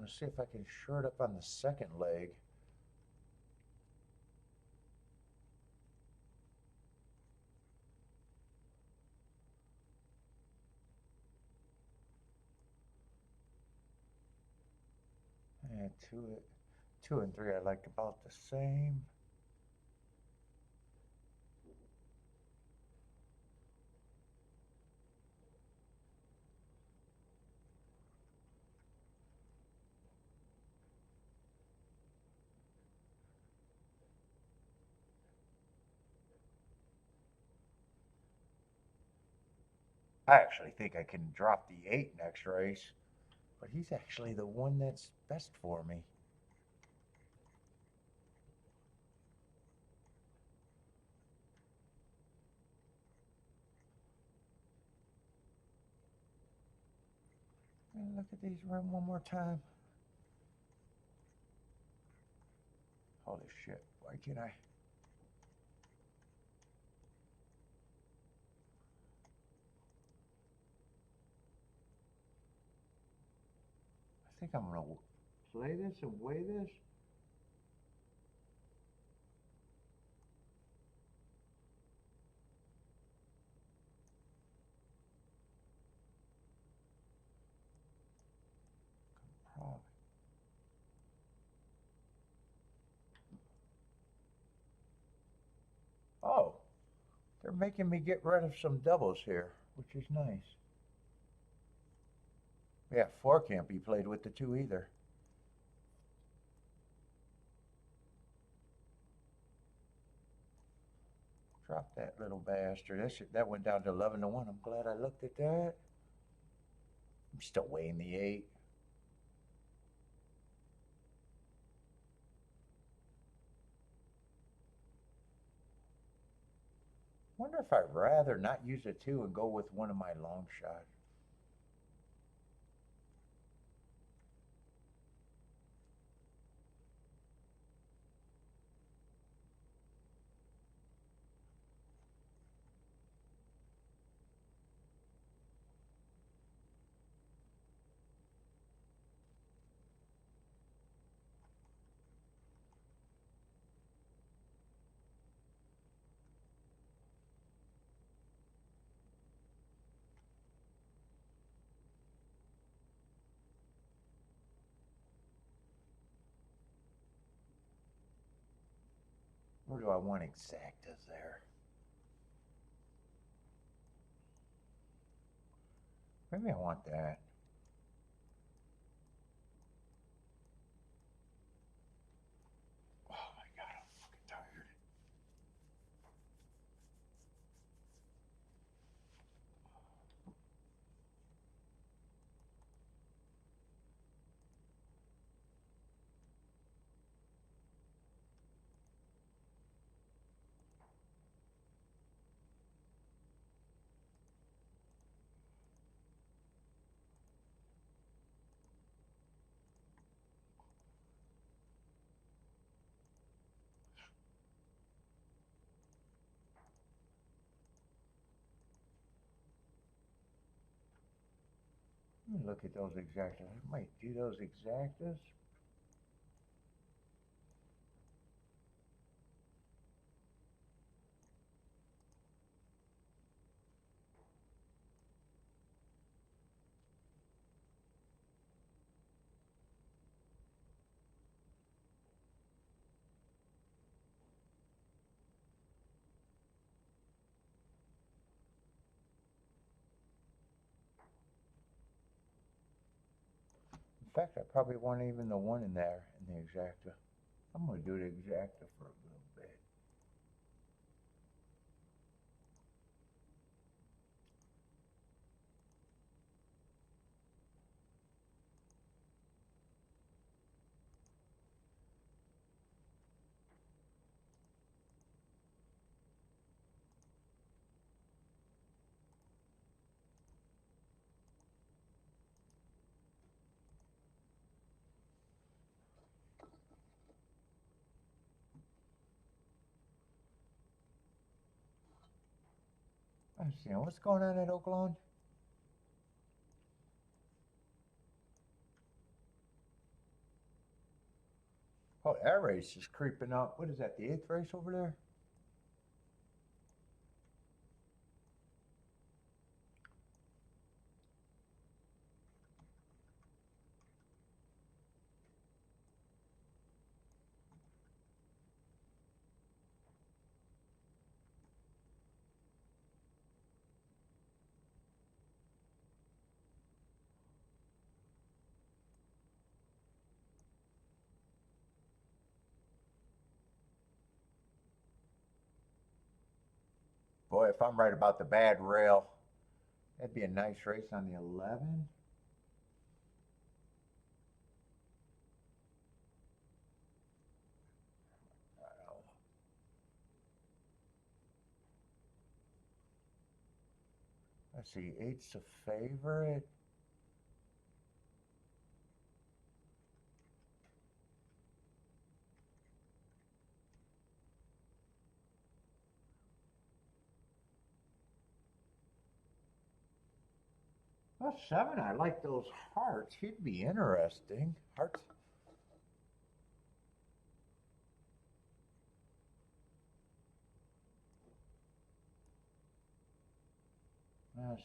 want to see if I can shore it up on the second leg. And two and three I like about the same. I actually think I can drop the 8 next race, but he's actually the one that's best for me. And look at these run one more time. Holy shit, why can't I? I think I'm gonna play this and weigh this. Probably. Oh, they're making me get rid of some doubles here, which is nice. Yeah, 4 can't be played with the 2 either. Drop that little bastard. That went down to 11 to 1. I'm glad I looked at that. I'm still weighing the 8. Wonder if I'd rather not use a 2 and go with one of my long shots. Or do I want exactas there? Maybe I want that. Oh my god, I'm fucking tired. Let me look at those exactas. I might do those exactas. In fact, I probably want even the 1 in there in the exacta. I'm going to do the exacta for a little bit. I'm seeing what's going on at Oaklawn. Oh, that race is creeping up. What is that, the 8th race over there? Boy, if I'm right about the bad rail, that'd be a nice race on the 11. Let's see, 8's a favorite. Well, 7, I like those hearts. He'd be interesting. Hearts.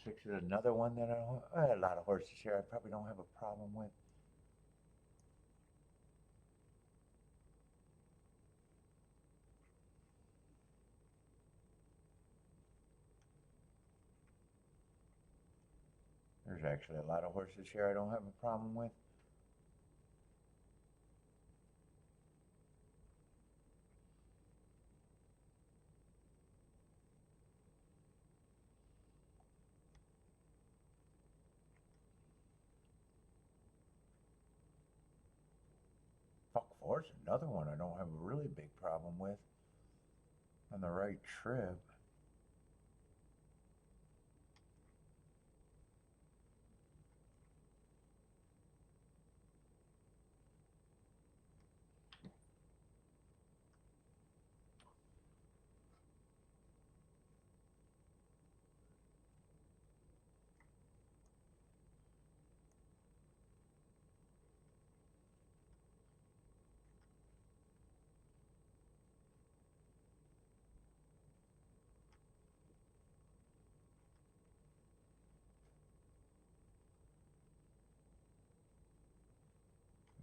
6 is another one that I a lot of horses here I probably don't have a problem with. There's actually a lot of horses here I don't have a problem with. Fuck 4's another one I don't have a really big problem with. On the right trip.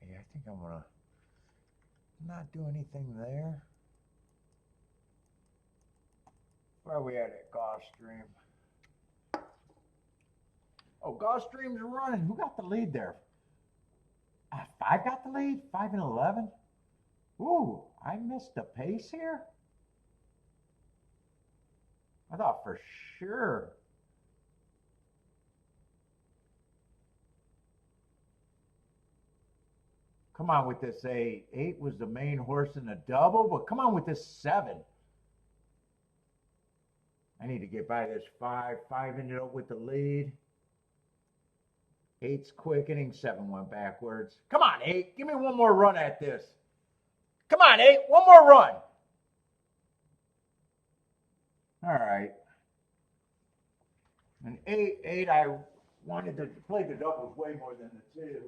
Yeah, I think I'm gonna not do anything there. Where are we at Gulfstream? Oh, Gulfstream's running. Who got the lead there? 5 got the lead? 5 and 11? Ooh, I missed the pace here? I thought for sure. Come on with this 8. 8 was the main horse in the double, but come on with this 7. I need to get by this 5. 5 ended up with the lead. 8's quickening. 7 went backwards. Come on, 8. Give me one more run at this. Come on, 8. One more run. All right. And 8, I wanted to play the doubles way more than the 2.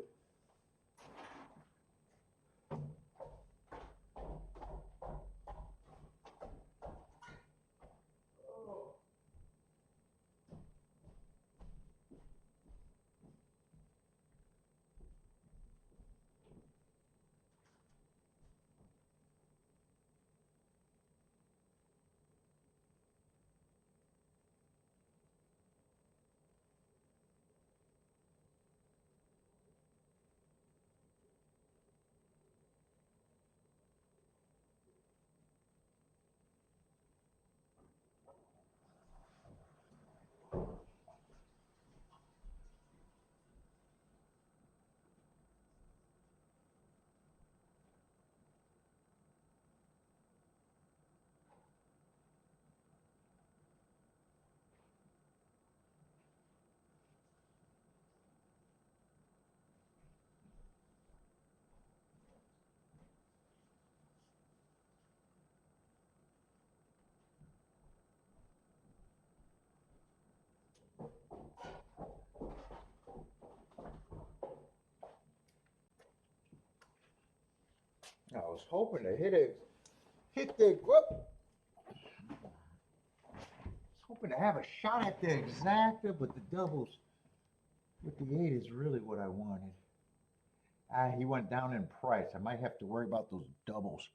I was hoping to hit the, whoop. I was hoping to have a shot at the exacta, but the doubles with the 8 is really what I wanted. He went down in price. I might have to worry about those doubles.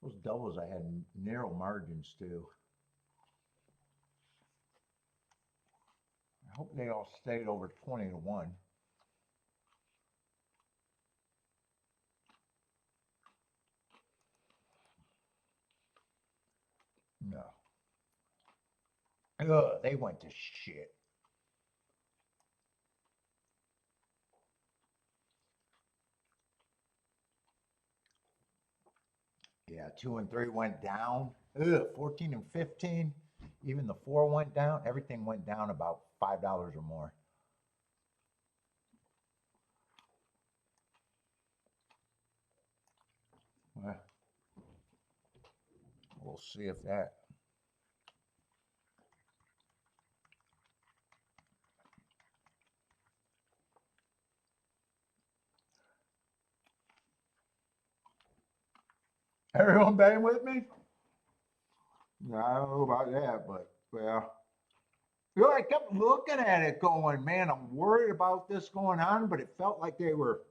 Those doubles I had narrow margins too. I hope they all stayed over 20 to 1. No. Ugh, they went to shit. Yeah, 2 and 3 went down. Ugh, 14 and 15. Even the 4 went down. Everything went down about $5 or more. Well, we'll see if that. Everyone betting with me? Yeah, I don't know about that, but well. You know, I kept looking at it going, man, I'm worried about this going on, but it felt like they were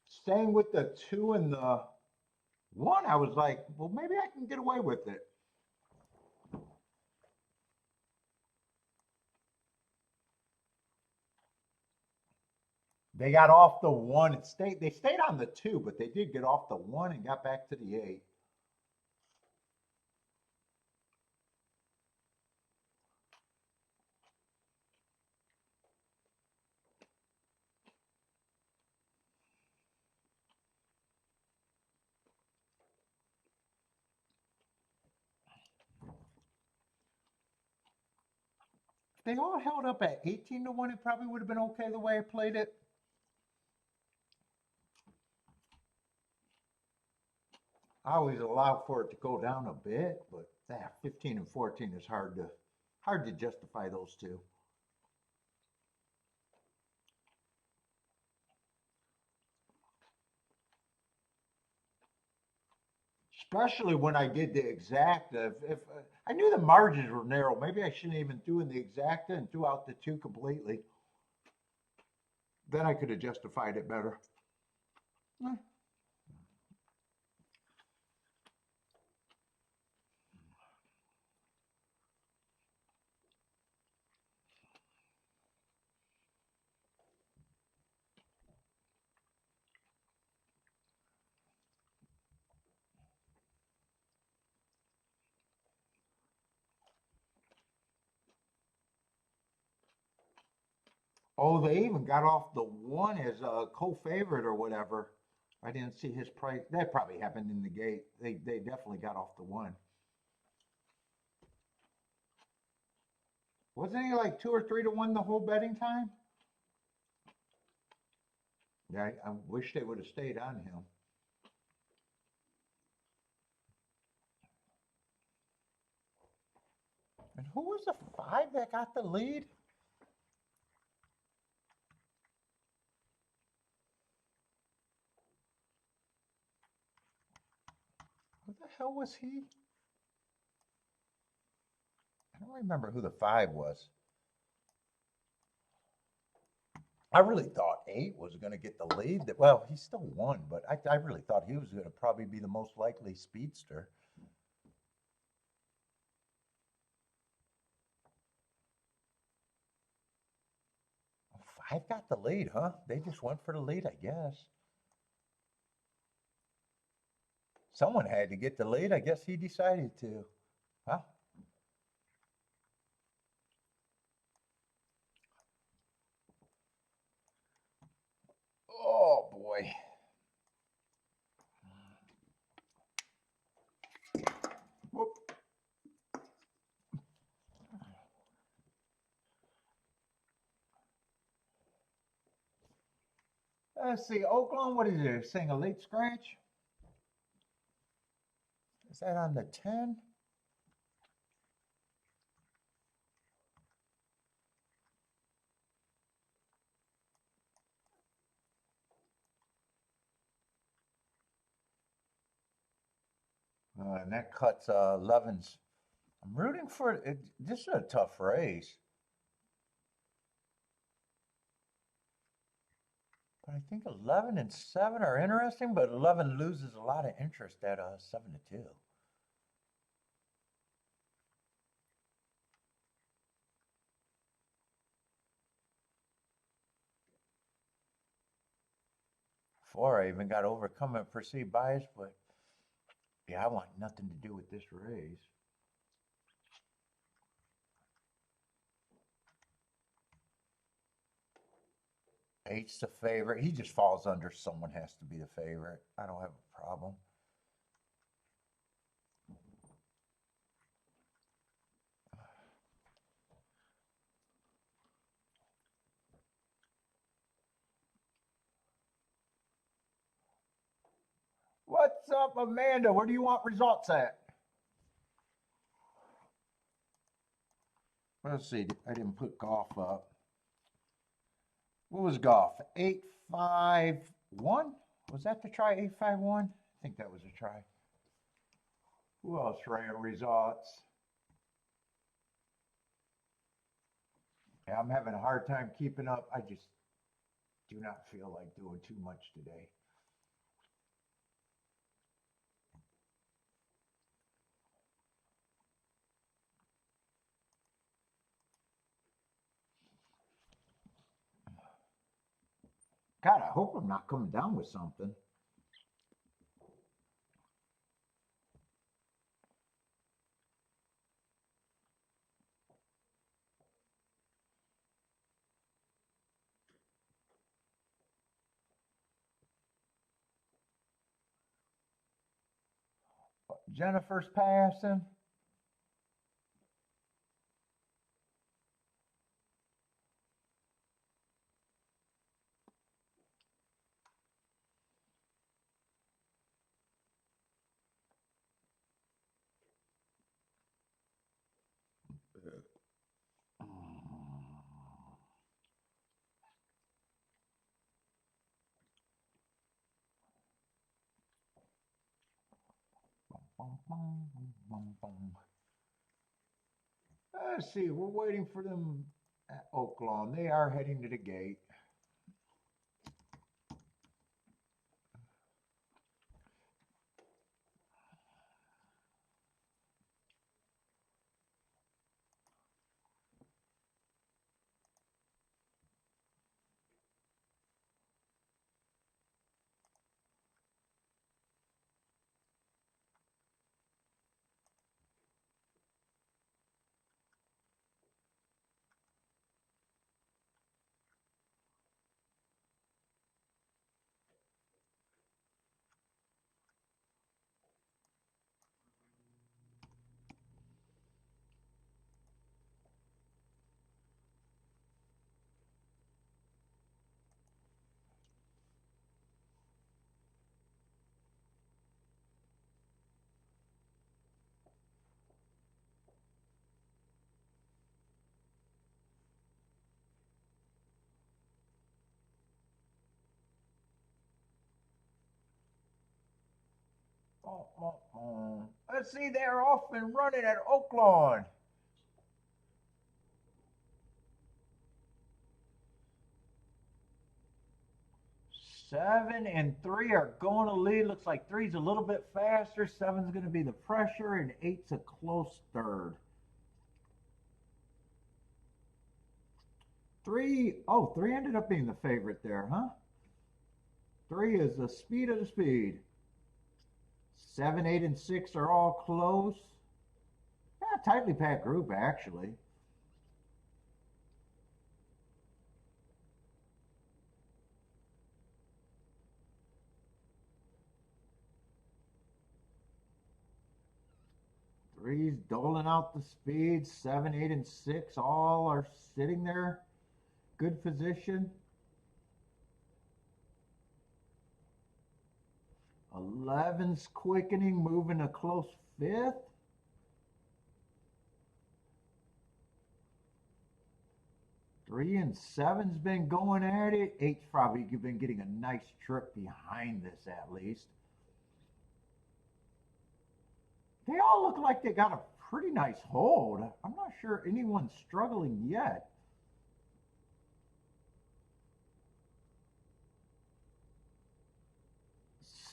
staying with the 2 and the 1. I was like, well, maybe I can get away with it. They got off the 1. They stayed on the 2, but they did get off the 1 and got back to the 8. If they all held up at 18 to 1, it probably would have been okay the way I played it. I always allow for it to go down a bit, but 15 and 14 is hard to justify those two. Especially when I did the exacta. If I knew the margins were narrow, maybe I shouldn't even do in the exacta and threw out the 2 completely. Then I could have justified it better. Oh, they even got off the 1 as a co-favorite or whatever. I didn't see his price. That probably happened in the gate. They definitely got off the 1. Wasn't he like 2 or 3 to 1 the whole betting time? Yeah, I wish they would have stayed on him. And who was the 5 that got the lead? Who the hell was he? I don't remember who the 5 was. I really thought 8 was going to get the lead. Well, he still won, but I really thought he was going to probably be the most likely speedster. 5 got the lead, huh? They just went for the lead, I guess. Someone had to get the lead. I guess he decided to. Huh? Oh, boy. Whoop. Let's see. Oaklawn, what is it? Saying a late scratch? Is that on the 10? And that cuts 11's. I'm rooting for it. This is a tough race. But I think 11 and 7 are interesting, but 11 loses a lot of interest at 7 to 2. Four, I even got overcome a perceived bias, but yeah, I want nothing to do with this race. Eight's the favorite. He just falls under someone has to be the favorite. I don't have a problem. What's up, Amanda? Where do you want results at? Let's see. I didn't put golf up. What was golf? 851? Was that the try? 851? I think that was a try. Who else ran results? Yeah, I'm having a hard time keeping up. I just do not feel like doing too much today. God, I hope I'm not coming down with something. Jennifer's passing. Let's see, we're waiting for them at Oaklawn. They are heading to the gate. Let's see, they're off and running at Oaklawn. 7 and 3 are going to lead. Looks like 3's a little bit faster. 7's going to be the pressure, and 8's a close third. 3, oh, 3 ended up being the favorite there, huh? 3 is the speed of the speed. 7, 8, and 6 are all close. Yeah, tightly packed group, actually. Three's doling out the speed. 7, 8, and 6 all are sitting there. Good position. 11's quickening, moving a close fifth. 3 and 7's been going at it. 8's probably been getting a nice trip behind this at least. They all look like they got a pretty nice hold. I'm not sure anyone's struggling yet.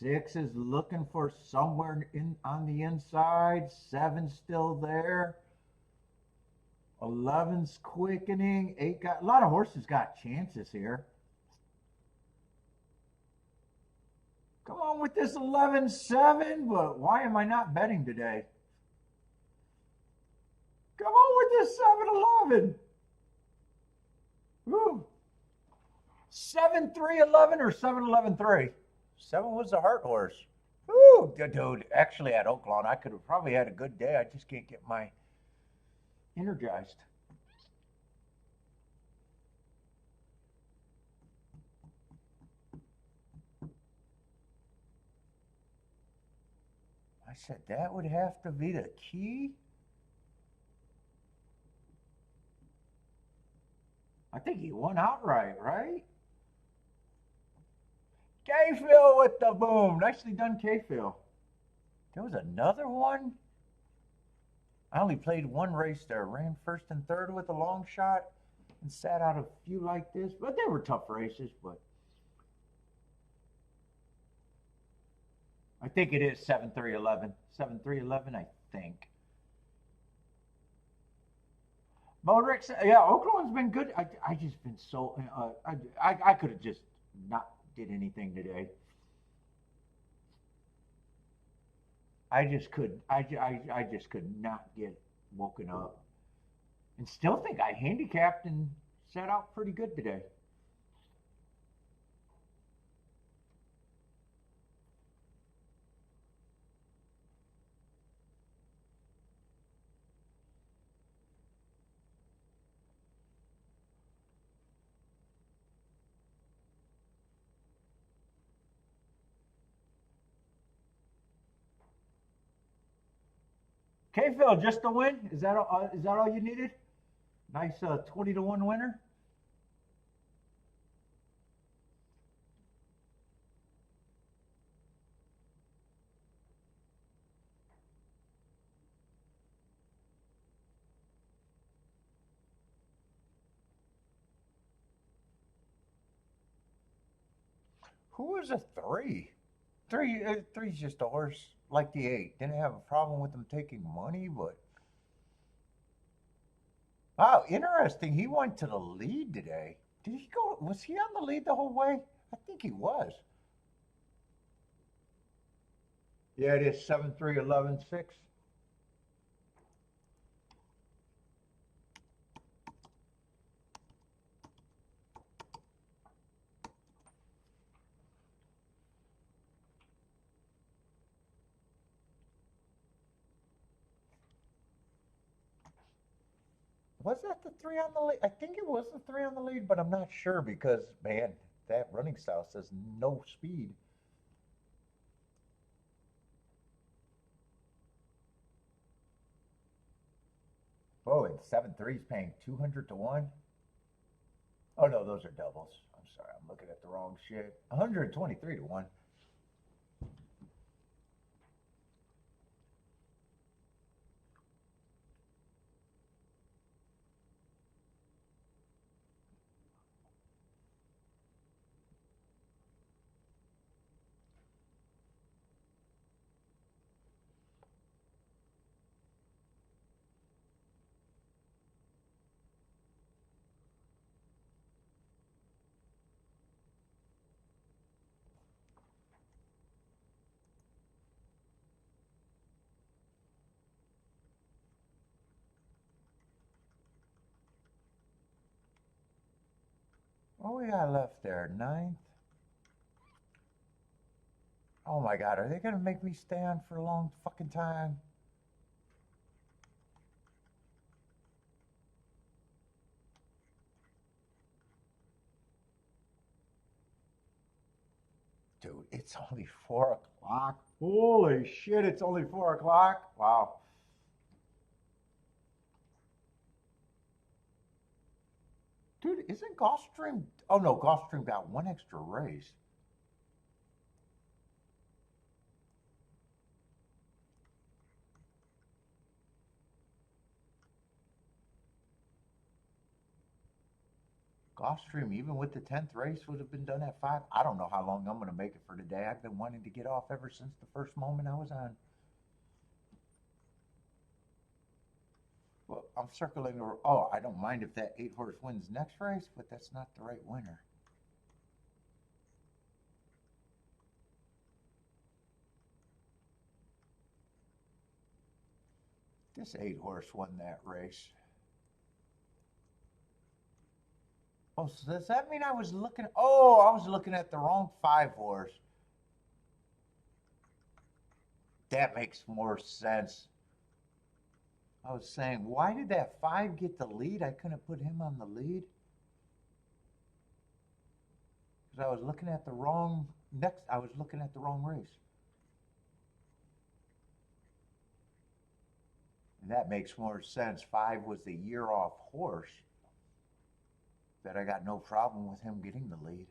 Six is looking for somewhere in on the inside. Seven's still there. 11's quickening. 8 got a lot of horses got chances here. Come on with this 11-7, but why am I not betting today? Come on with this 7-11. Ooh. 7-3-11 or 7-11-3? 7 was the heart horse. Ooh, dude, actually at Oaklawn, I could have probably had a good day. I just can't get my energized. I said that would have to be the key. I think he won outright, right? K-Phil with the boom. Nicely done, K-Phil. There was another one. I only played one race there. Ran first and third with a long shot and sat out a few like this. But they were tough races. But I think it is 7-3-11. 7-3-11, I think. Modric, yeah, Oaklawn's been good. I just been so I could have just not did anything today. I just could not get woken up, and still think I handicapped and set out pretty good today. Okay, Phil, just a win. Is that all you needed? Nice 20-1 winner. Who was a 3? Three's just a horse like the 8. Didn't have a problem with them taking money, but wow, interesting. He went to the lead today. Did he go? Was he on the lead the whole way? I think he was. Yeah, it is 7-3-11-6. Was that the 3 on the lead? I think it was the 3 on the lead, but I'm not sure because, man, that running style says no speed. Oh, and 7-3 is paying 200-1. Oh, no, those are doubles. I'm sorry, I'm looking at the wrong shit. 123-1. What we got left there? 9th. Oh my God, are they gonna make me stay on for a long fucking time? Dude, it's only 4 o'clock. Holy shit, it's only 4 o'clock. Wow. Dude, isn't Gulfstream? Oh no, Gulfstream got one extra race. Gulfstream, even with the 10th race, would have been done at 5. I don't know how long I'm going to make it for today. I've been wanting to get off ever since the first moment I was on. Well, I'm circling. Oh, I don't mind if that 8-horse wins next race, but that's not the right winner. This 8-horse won that race. Oh, so does that mean I was looking? Oh, I was looking at the wrong 5-horse. That makes more sense. I was saying, why did that 5 get the lead? I couldn't put him on the lead. Because I was looking at the wrong I was looking at the wrong race. And that makes more sense. 5 was the year off horse. That I got no problem with him getting the lead.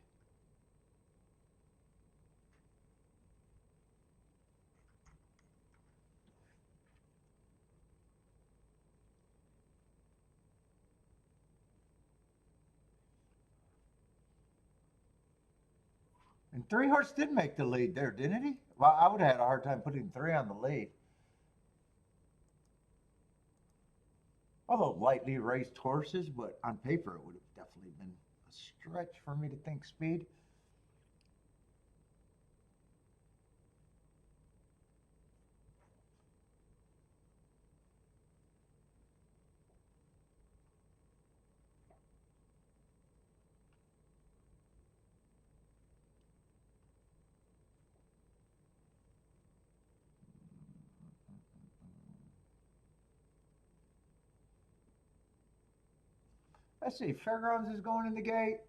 And 3-horse did make the lead there, didn't he? Well, I would have had a hard time putting 3 on the lead. Although lightly raced horses, but on paper it would have definitely been a stretch for me to think speed. Let's see, Fairgrounds is going in the gate.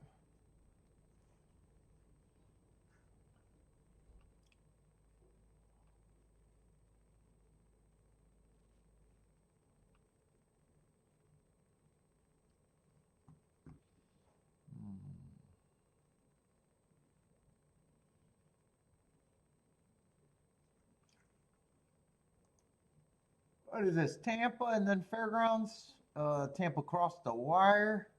What is this? Tampa and then Fairgrounds. Tampa crossed the wire.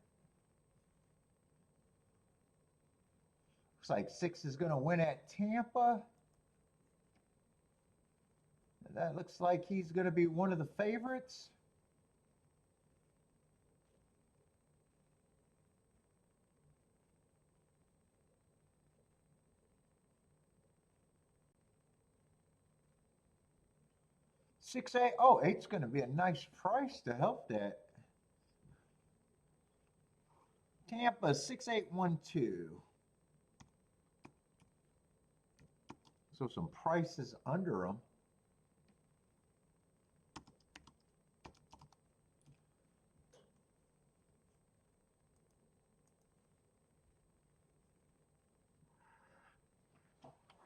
Looks like 6 is going to win at Tampa. That looks like he's going to be one of the favorites. Six eight. Oh, eight's going to be a nice price to help that. Tampa 6812. So some prices under them.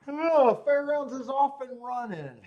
Oh, Fairgrounds is off and running.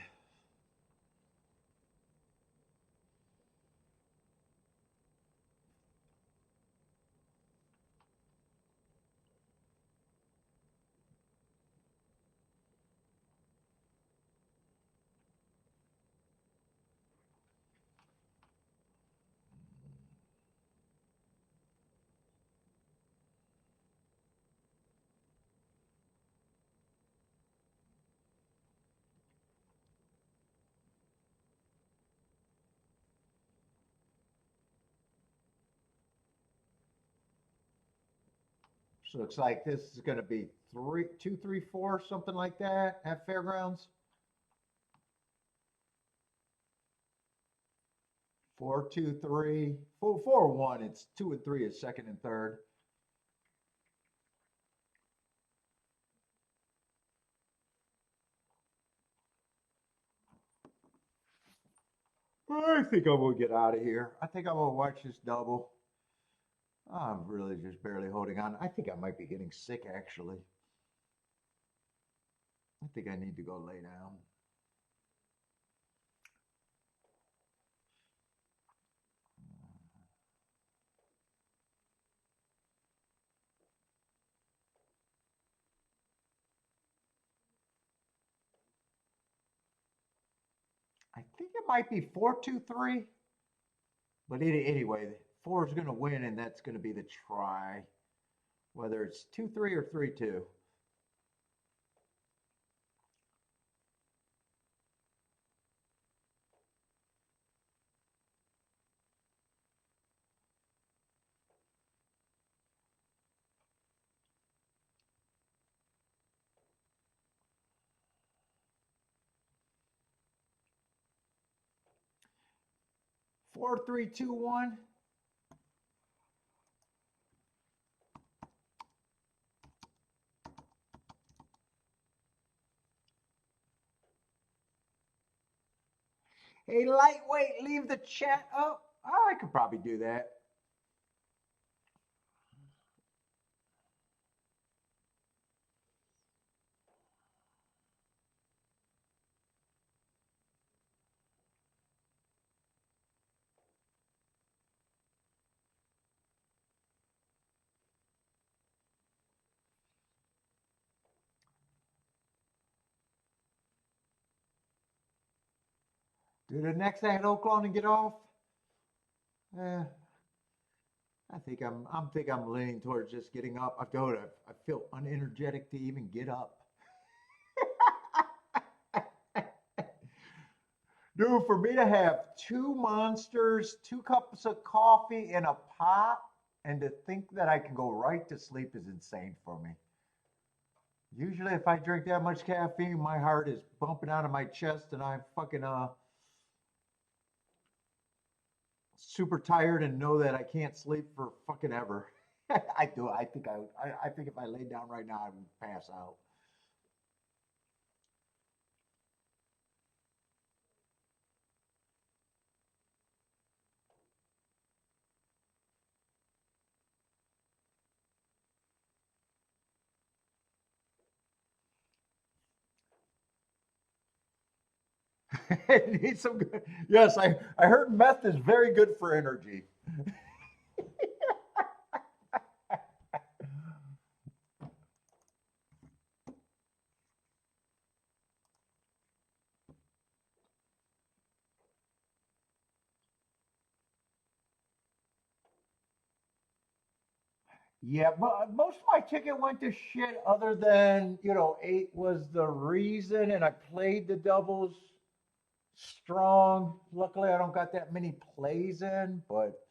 So looks like this is going to be 2, 3, 4, something like that at Fairgrounds. 4, 2, 3, 4, 4, 1. It's 2 and 3 is second and third. I think I'm gonna get out of here. I think I'm gonna watch this double. I'm really just barely holding on. I think I might be getting sick actually. I think I need to go lay down. I think it might be 4, 2, 3. But anyway, 4 is going to win, and that's going to be the try. whether it's 2-3 or 3-2. Four, three, two, one. Hey, lightweight, leave the chat up. Oh, I could probably do that. Do the next day at Oaklawn and get off. Eh, I'm leaning towards just getting up. I feel unenergetic to even get up. Dude, for me to have two monsters, 2 cups of coffee, and a pop, and to think that I can go right to sleep is insane for me. Usually, if I drink that much caffeine, my heart is bumping out of my chest, and I'm fucking super tired and know that I can't sleep for fucking ever. I do. I think if I laid down right now, I would pass out. It needs some good. Yes, I heard meth is very good for energy. Yeah, but most of my ticket went to shit other than, 8 was the reason, and I played the doubles strong. Luckily, I don't got that many plays in, but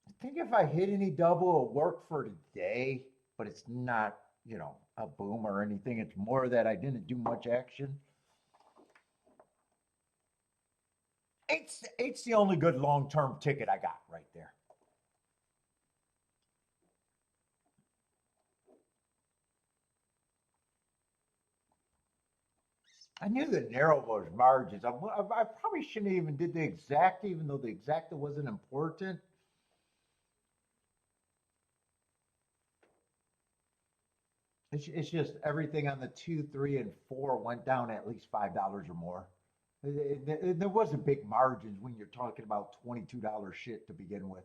I think if I hit any double, it'll work for today, but it's not, a boom or anything. It's more that I didn't do much action. Eight's the only good long-term ticket I got right there. I knew the narrow was margins. I probably shouldn't even did the exact, even though the exacta wasn't important. It's just everything on the 2, 3, and 4 went down at least $5 or more. There wasn't big margins when you're talking about $22 shit to begin with.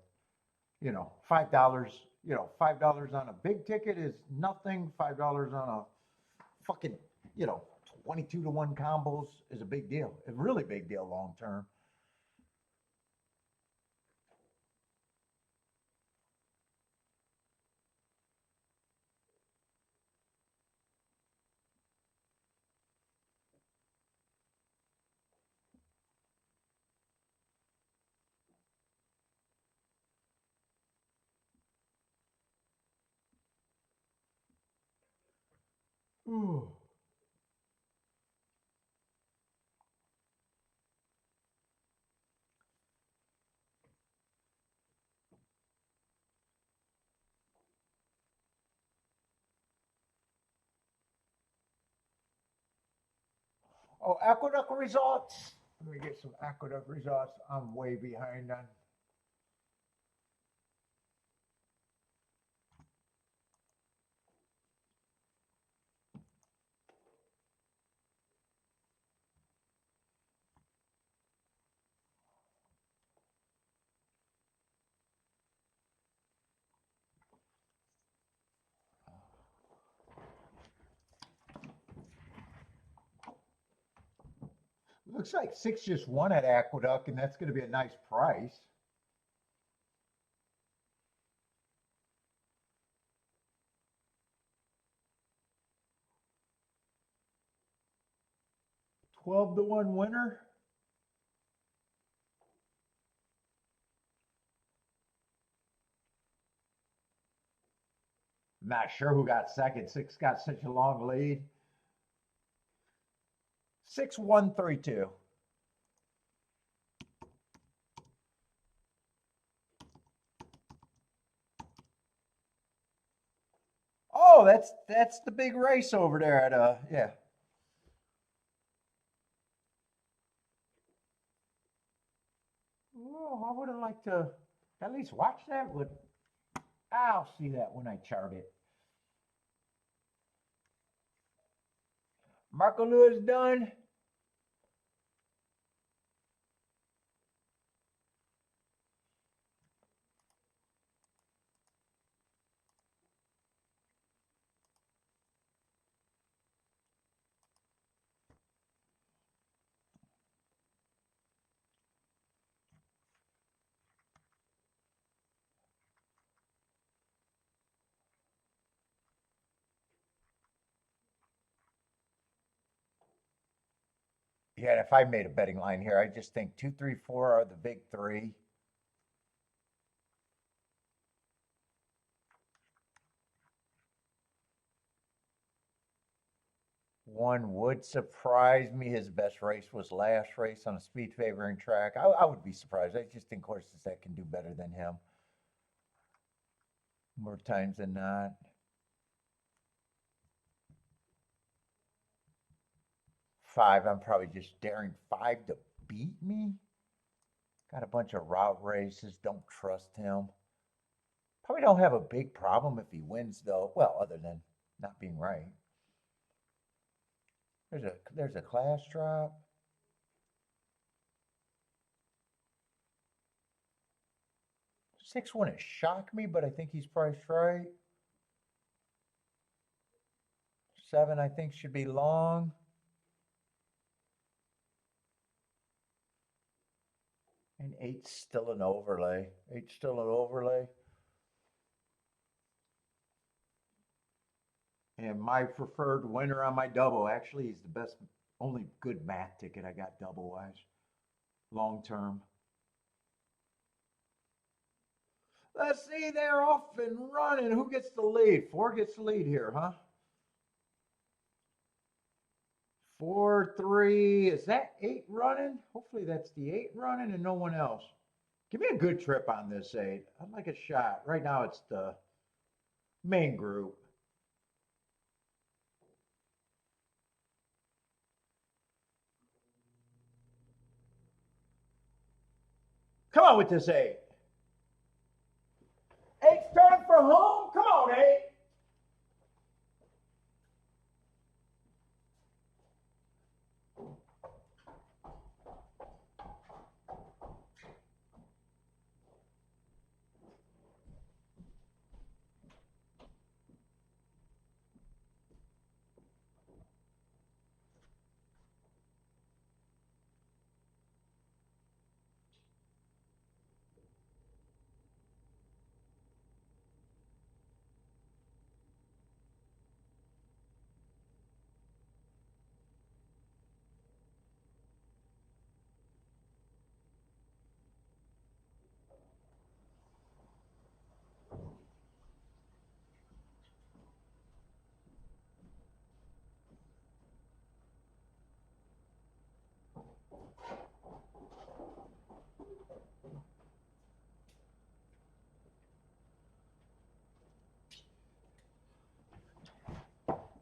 $5. $5 on a big ticket is nothing. $5 on a fucking, you know, 22-to-1 combos is a big deal. A really big deal long term. Ooh. Oh, Aqueduct results. Let me get some Aqueduct results. I'm way behind on. Looks like 6 just won at Aqueduct, and that's going to be a nice price. 12-1 winner. I'm not sure who got second. Six got such a long lead. 6-1-3-2. Oh, that's the big race over there at yeah. Oh, I would have liked to at least watch that, but I'll see that when I chart it. Marco Lewis done. Yeah, if I made a betting line here, I just think 2, 3, 4 are the big three. One would surprise me. His best race was last race on a speed favoring track. I would be surprised. I just think horses that can do better than him more times than not. 5, I'm probably just daring 5 to beat me. Got a bunch of route races. Don't trust him. Probably don't have a big problem if he wins though. Well, other than not being right. There's a class drop. 6 wouldn't shock me, but I think he's priced right. 7 I think should be long. And 8's still an overlay. 8's still an overlay. And my preferred winner on my double actually is the best, only good math ticket I got double wise, long term. Let's see, they're off and running. Who gets the lead? 4 gets the lead here, huh? 4-3. Is that 8 running? Hopefully that's the 8 running and no one else. Give me a good trip on this 8. I'd like a shot. Right now it's the main group. Come on with this 8. 8's turning for home. Come on, 8.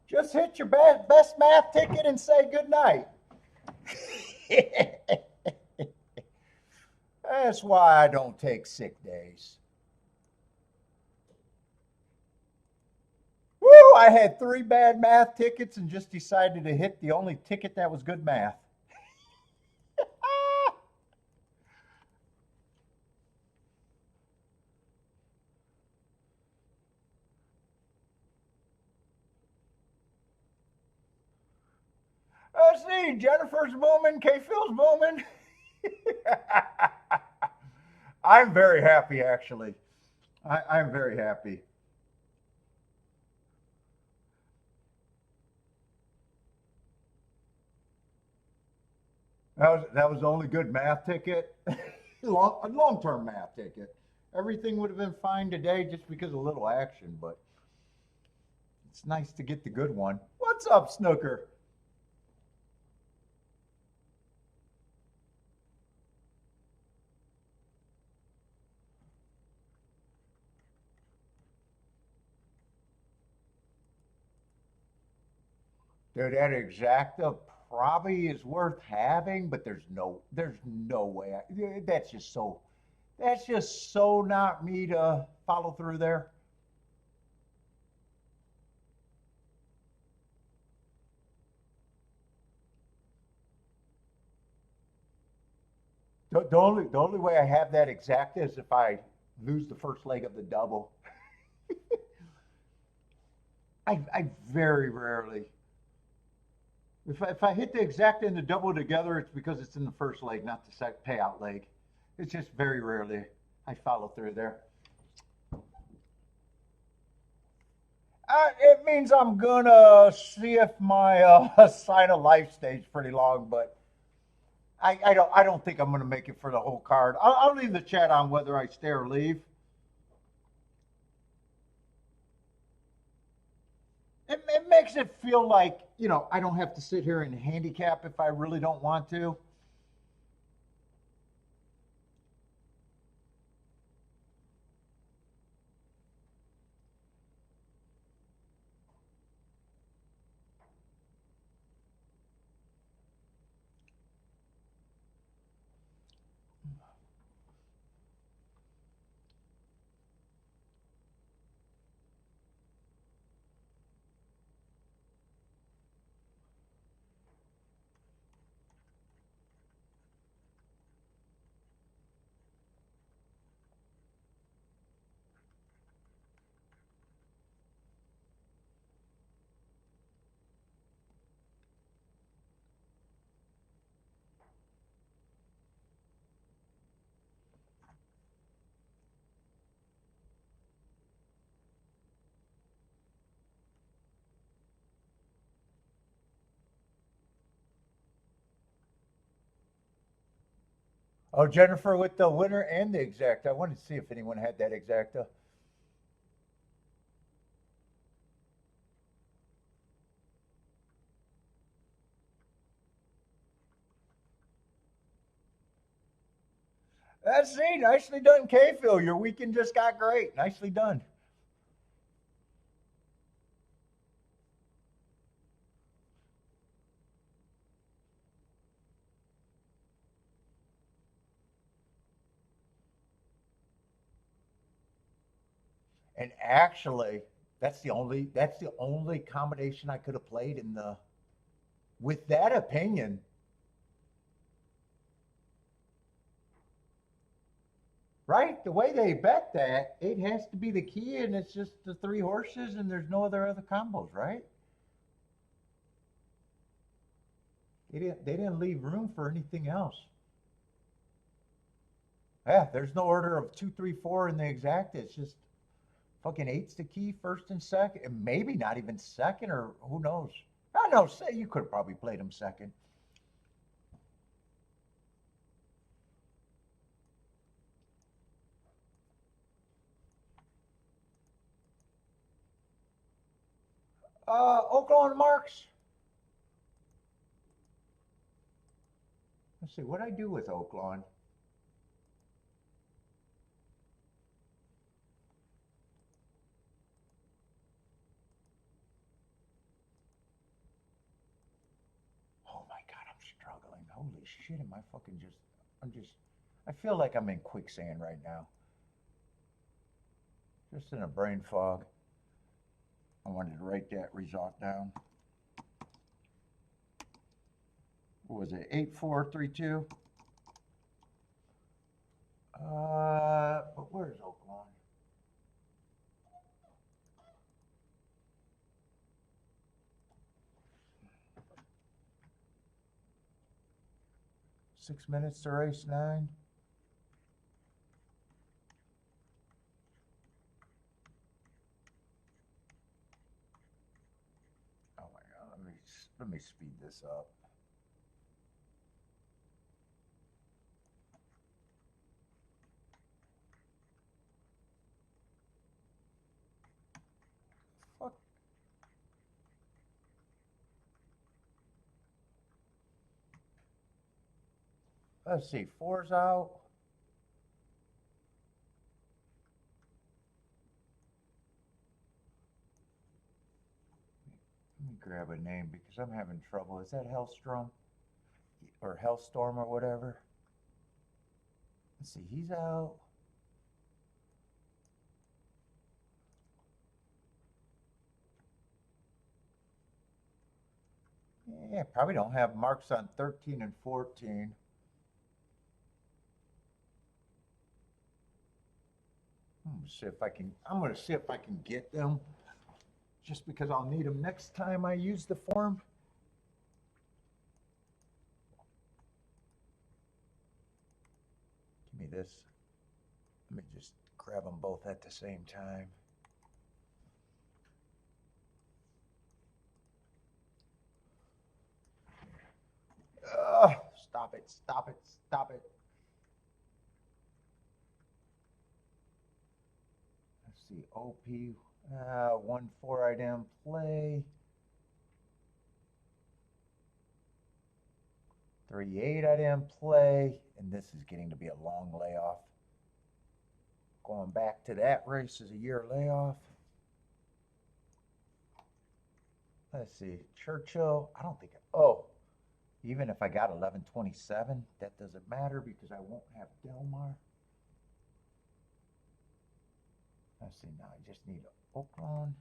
Just hit your best math ticket and say good night. That's why I don't take sick days. Woo! I had 3 bad math tickets and just decided to hit the only ticket that was good math. Let's see, Jennifer's booming, K-Phil's booming. I'm very happy, actually. I'm very happy. That was the only good math ticket, long-term math ticket. Everything would have been fine today just because of a little action, but it's nice to get the good one. What's up, Snooker? Dude, that exacta probably is worth having, but there's no way. That's just so not me to follow through there. The only way I have that exacta is if I lose the first leg of the double. I very rarely. If I hit the exacta and the double together, it's because it's in the first leg, not the second payout leg. It's just very rarely I follow through there. It means I'm gonna see if my sign of life stays pretty long, but I don't think I'm gonna make it for the whole card. I'll leave the chat on whether I stay or leave. It makes it feel like I don't have to sit here and handicap if I really don't want to. Oh, Jennifer with the winner and the exact. I wanted to see if anyone had that exacta. That's see, nicely done, K Phil. Your weekend just got great. Nicely done. And actually, that's the only combination I could have played in the with that opinion. Right? The way they bet that, it has to be the key, and it's just the three horses, and there's no other combos, right? They didn't leave room for anything else. Yeah, there's no order of two, three, four in the exact. It's just fucking eight's the key, first and second, and maybe not even second, or who knows? I know. Say you could have probably played him second. Oaklawn Marks. Let's see what I do with Oaklawn. Oh my god, I'm struggling. Holy shit, am I fucking just? I'm just. I feel like I'm in quicksand right now. Just in a brain fog. I wanted to write that result down. What was it? 8432. But where's Oaklawn? Six minutes to race nine. Oh my god, let me speed this up. Let's see, 4's out. Let me grab a name because I'm having trouble. Is that Hellstrom or Hellstorm or whatever? Let's see, he's out. Yeah, probably don't have marks on 13 and 14. See if I can. I'm going to see if I can get them, just because I'll need them next time I use the form. Give me this. Let me just grab them both at the same time. Stop it, stop it, stop it. Let's see, OP, 1-4 I didn't play. 3-8 I didn't play. And this is getting to be a long layoff. Going back to that race is a year layoff. Let's see, Churchill, I don't think, even if I got 1127, that doesn't matter because I won't have Delmar. Let's see, now I just need Oaklawn.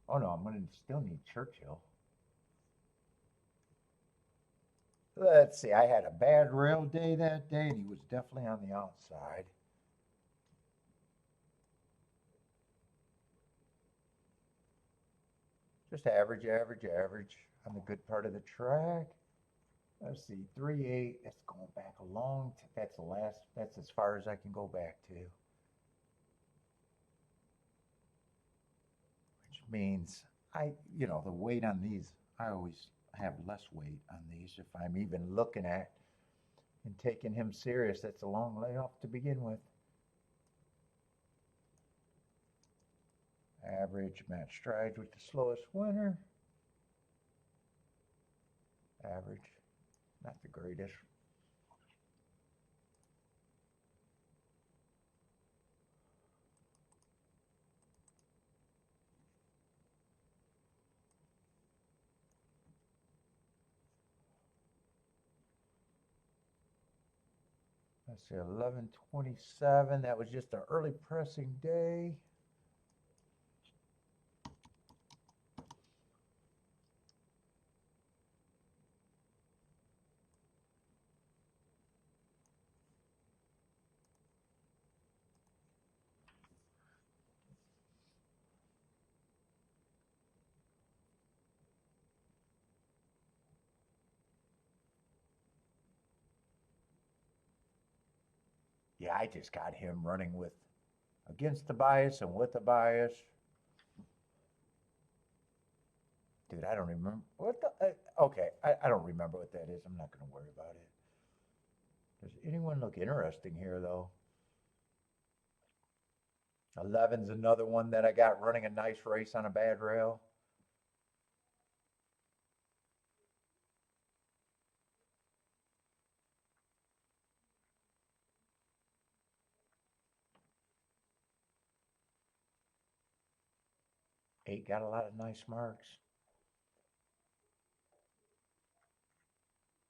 Oh no, I'm going to still need Churchill. Let's see, I had a bad rail day that day, and he was definitely on the outside. Just average, average, average on the good part of the track. Let's see, 3-8, that's going back a long, that's the last, that's as far as I can go back to. Which means the weight on these, I always have less weight on these if I'm even looking at and taking him serious. That's a long layoff to begin with. Average, match strides with the slowest winner. Average, not the greatest. Let's see, 1127. That was just an early pressing day. Yeah, I just got him running with against the bias and with the bias. Dude, I don't remember what the. Okay, I don't remember what that is. I'm not going to worry about it. Does anyone look interesting here, though? 11's another one that I got running a nice race on a bad rail. Eight got a lot of nice marks.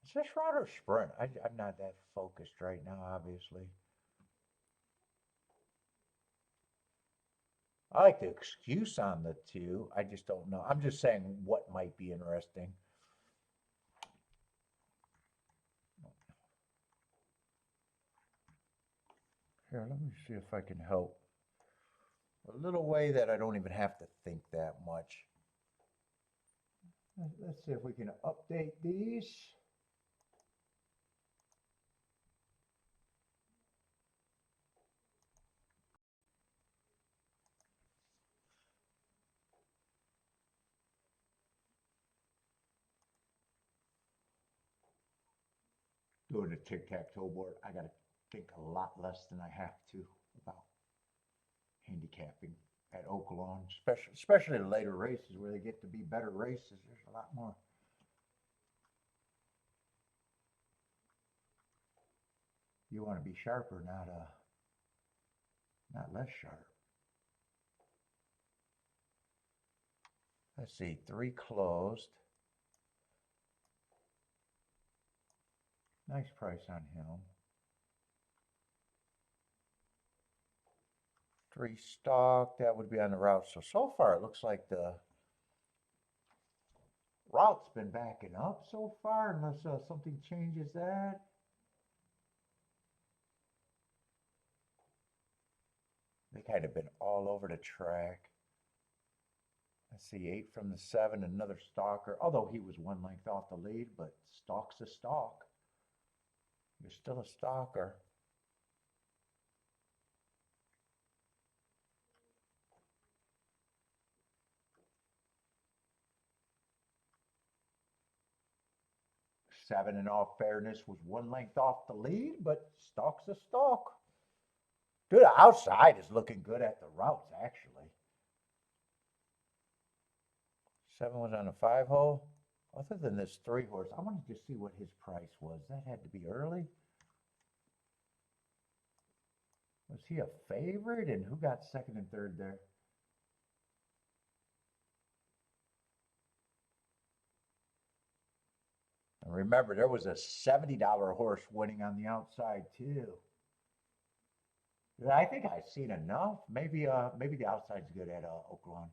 Is this route or sprint? I'm not that focused right now, obviously. I like the excuse on the two. I just don't know. I'm just saying what might be interesting. Here, let me see if I can help. A little way that I don't even have to think that much. Let's see if we can update these. Doing a tic-tac-toe board, I got to think a lot less than I have to about handicapping. at Oaklawn, especially the later races where they get to be better races. There's a lot more. You want to be sharper, not less sharp. Let's see, 3 closed. Nice price on him. 3 stock, that would be on the route. So far it looks like the route's been backing up so far, unless something changes that. They kind of been all over the track. Let's see, 8 from the 7, another stalker. Although he was 1 length off the lead, but stalk's a stalk. You're still a stalker. Seven, in all fairness, was 1 length off the lead, but stalk's a stalk. Dude, the outside is looking good at the routes, actually. 7 was on a 5 hole. Other than this 3 horse, I wanted to see what his price was. That had to be early. Was he a favorite? And who got 2nd and 3rd there? And remember, there was a $70 horse winning on the outside too. I think I've seen enough. Maybe the outside's good at Oaklawn,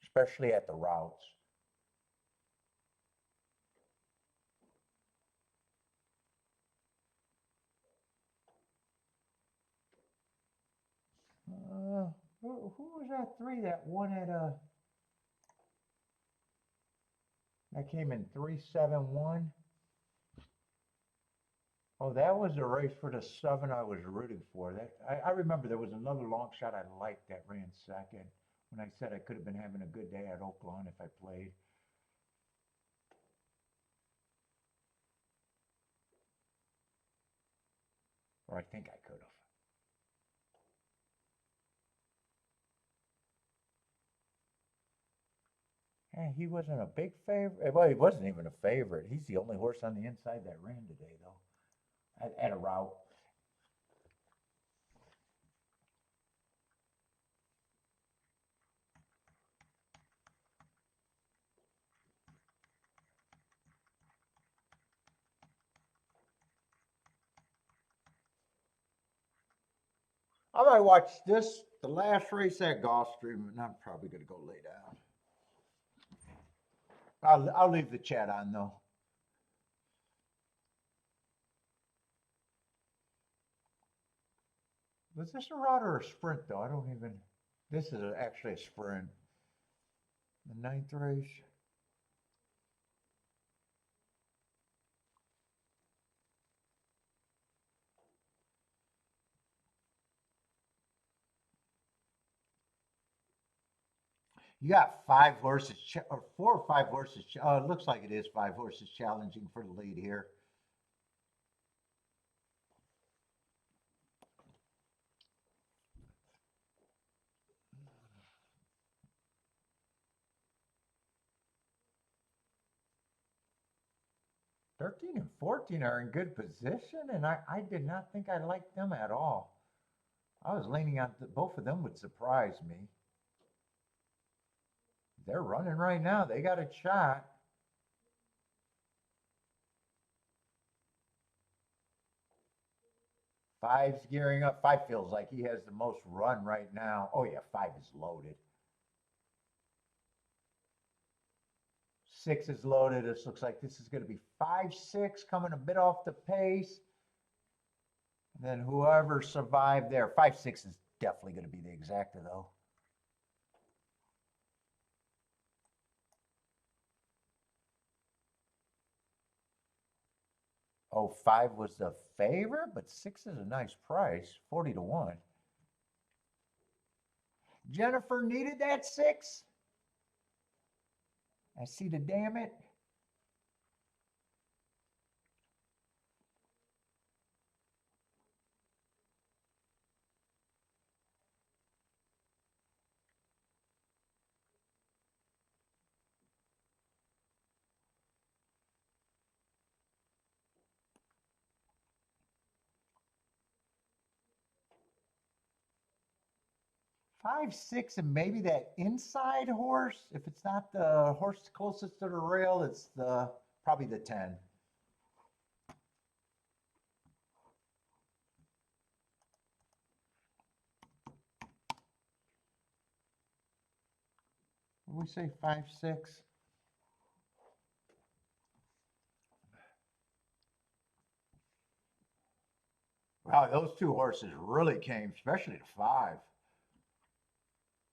especially at the routes. Who was that 3 that won at that came in 3-7-1? Oh, that was a race for the 7 I was rooting for. I remember there was another long shot I liked that ran 2nd when I said I could have been having a good day at Oaklawn if I played. Or I think I could have. And he wasn't a big favorite. Well, he wasn't even a favorite. He's the only horse on the inside that ran today, though, at a route. I might watch this, the last race at Gulfstream, and I'm probably going to go lay down. I'll leave the chat on, though. Was this a route or a sprint, though? I don't even... This is actually a sprint. The 9th race. You got 5 horses, or 4 or 5 horses. Oh, it looks like it is 5 horses challenging for the lead here. "13 and 14 are in good position, and I did not think I liked them at all. I was leaning on both of them would surprise me. They're running right now. They got a shot. Five's gearing up. 5 feels like he has the most run right now. Oh, yeah, 5 is loaded. 6 is loaded. This looks like this is going to be 5-6 coming a bit off the pace. And then whoever survived there, 5-6 is definitely going to be the exacta, though. Oh, 5 was the favorite, but 6 is a nice price, 40 to 1. Jennifer needed that 6. I see the damn it. 5, 6, and maybe that inside horse. If it's not the horse closest to the rail, it's the probably the 10. What we say 5, 6? Wow, those two horses really came, especially the 5.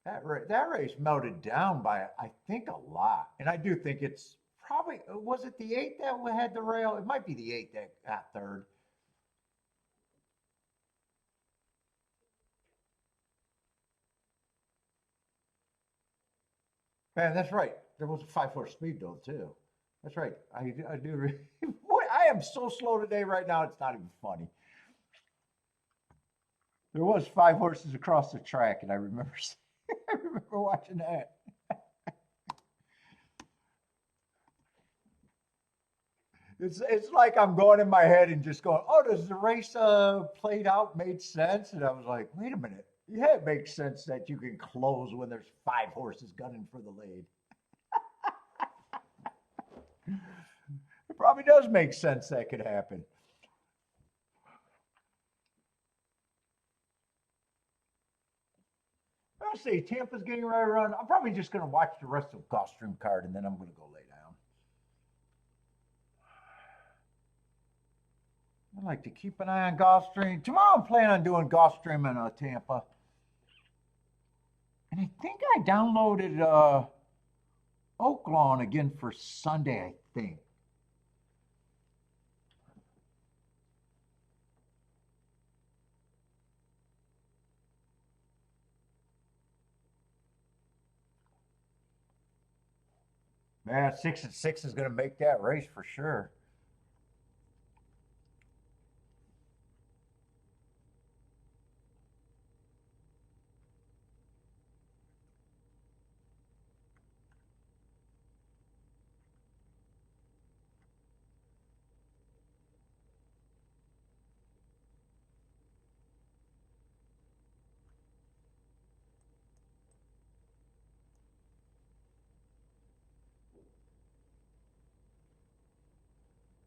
That race melted down by, I think, a lot. And I do think it's probably, was it the 8 that had the rail? It might be the 8 that got third. Man, that's right. There was a 5-horse speed though, too. That's right. I do. Boy, I am so slow today right now, it's not even funny. There was 5 horses across the track, and I remember, I remember watching that. It's like I'm going in my head and just going, oh, does the race played out made sense? And I was like, wait a minute. Yeah, it makes sense that you can close when there's 5 horses gunning for the lead. It probably does make sense that could happen. I'll see. Tampa's getting right around. I'm probably just going to watch the rest of the Gulfstream card and then I'm going to go lay down. I like to keep an eye on Gulfstream. Tomorrow I'm planning on doing Gulfstream and Tampa. And I think I downloaded Oaklawn again for Sunday, I think. Man, 6 and 6 is going to make that race for sure.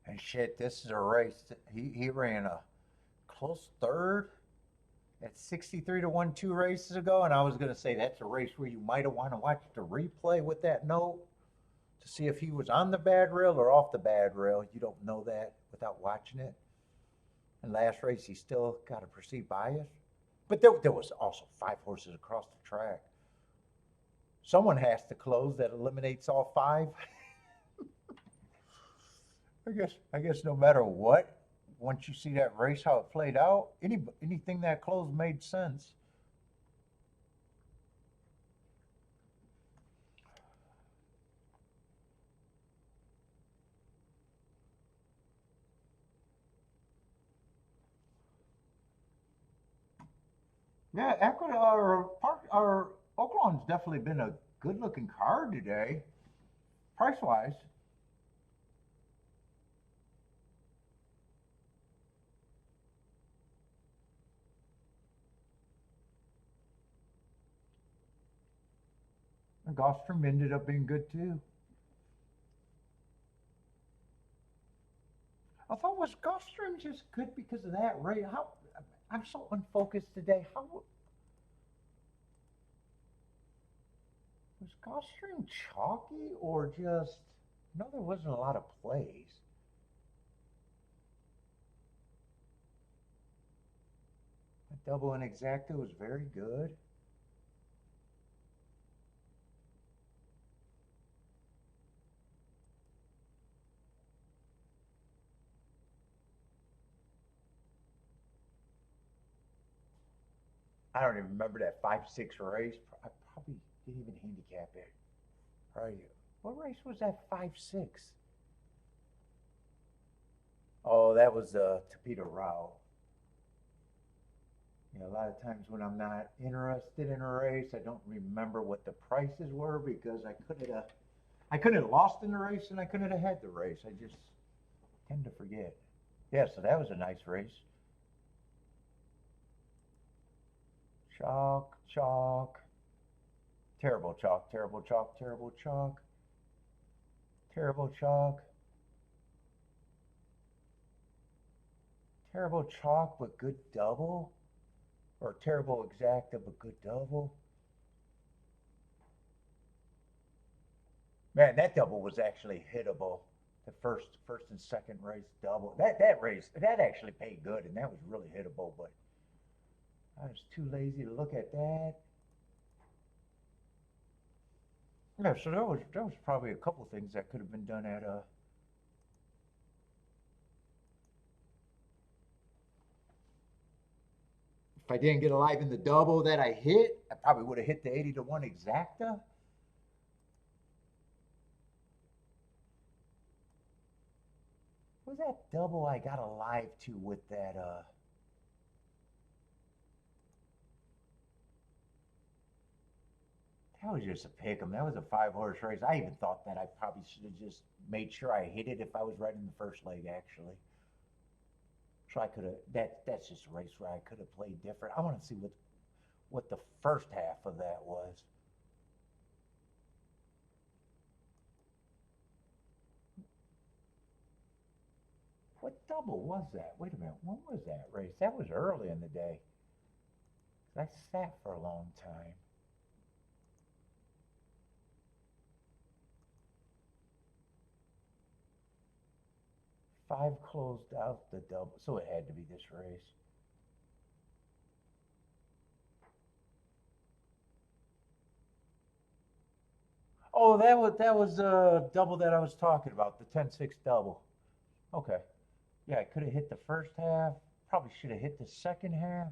And shit, this is a race. He ran a close third at 63 to 1 2 races ago. And I was going to say that's a race where you might have want to watch the replay with that note to see if he was on the bad rail or off the bad rail. You don't know that without watching it. And last race, he still got a perceived bias. But there was also 5 horses across the track. Someone has to close that eliminates all 5. I guess no matter what, once you see that race how it played out, anything that closed made sense. Yeah, Aqueduct or Park or Oaklawn's definitely been a good looking card today, price wise. And Gulfstream ended up being good too. I thought was Gulfstream just good because of that race? How I'm so unfocused today. How was Gulfstream chalky or just? No, there wasn't a lot of plays. A double and exacta was very good. I don't even remember that 5-6 race. I probably didn't even handicap it. Right. What race was that 5-6? Oh, that was the Torpedo Route. You know, a lot of times when I'm not interested in a race, I don't remember what the prices were because I could have lost in the race and I couldn't have had the race. I just tend to forget. Yeah, so that was a nice race. Chalk, chalk. Terrible chalk, terrible chalk, terrible chalk. Terrible chalk. Terrible chalk, but good double. Or terrible exacta, but good double. Man, that double was actually hittable. The first and second race double. That race that actually paid good, and that was really hittable. But I was too lazy to look at that. Yeah, so there was probably a couple things that could have been done at if I didn't get alive in the double that I hit, I probably would have hit the 80 to 1 exacta. What was that double I got alive to with that that was just a pick 'em. That was a 5-horse race. I even thought that I probably should have just made sure I hit it if I was right in the first leg, actually. So I could have. That's just a race where I could have played different. I want to see what the first half of that was. What double was that? Wait a minute. When was that race? That was early in the day. I sat for a long time. Five closed out the double, so it had to be this race. Oh, that was a double that I was talking about, the 10-6 double. Okay. Yeah, I could have hit the first half. Probably should have hit the second half.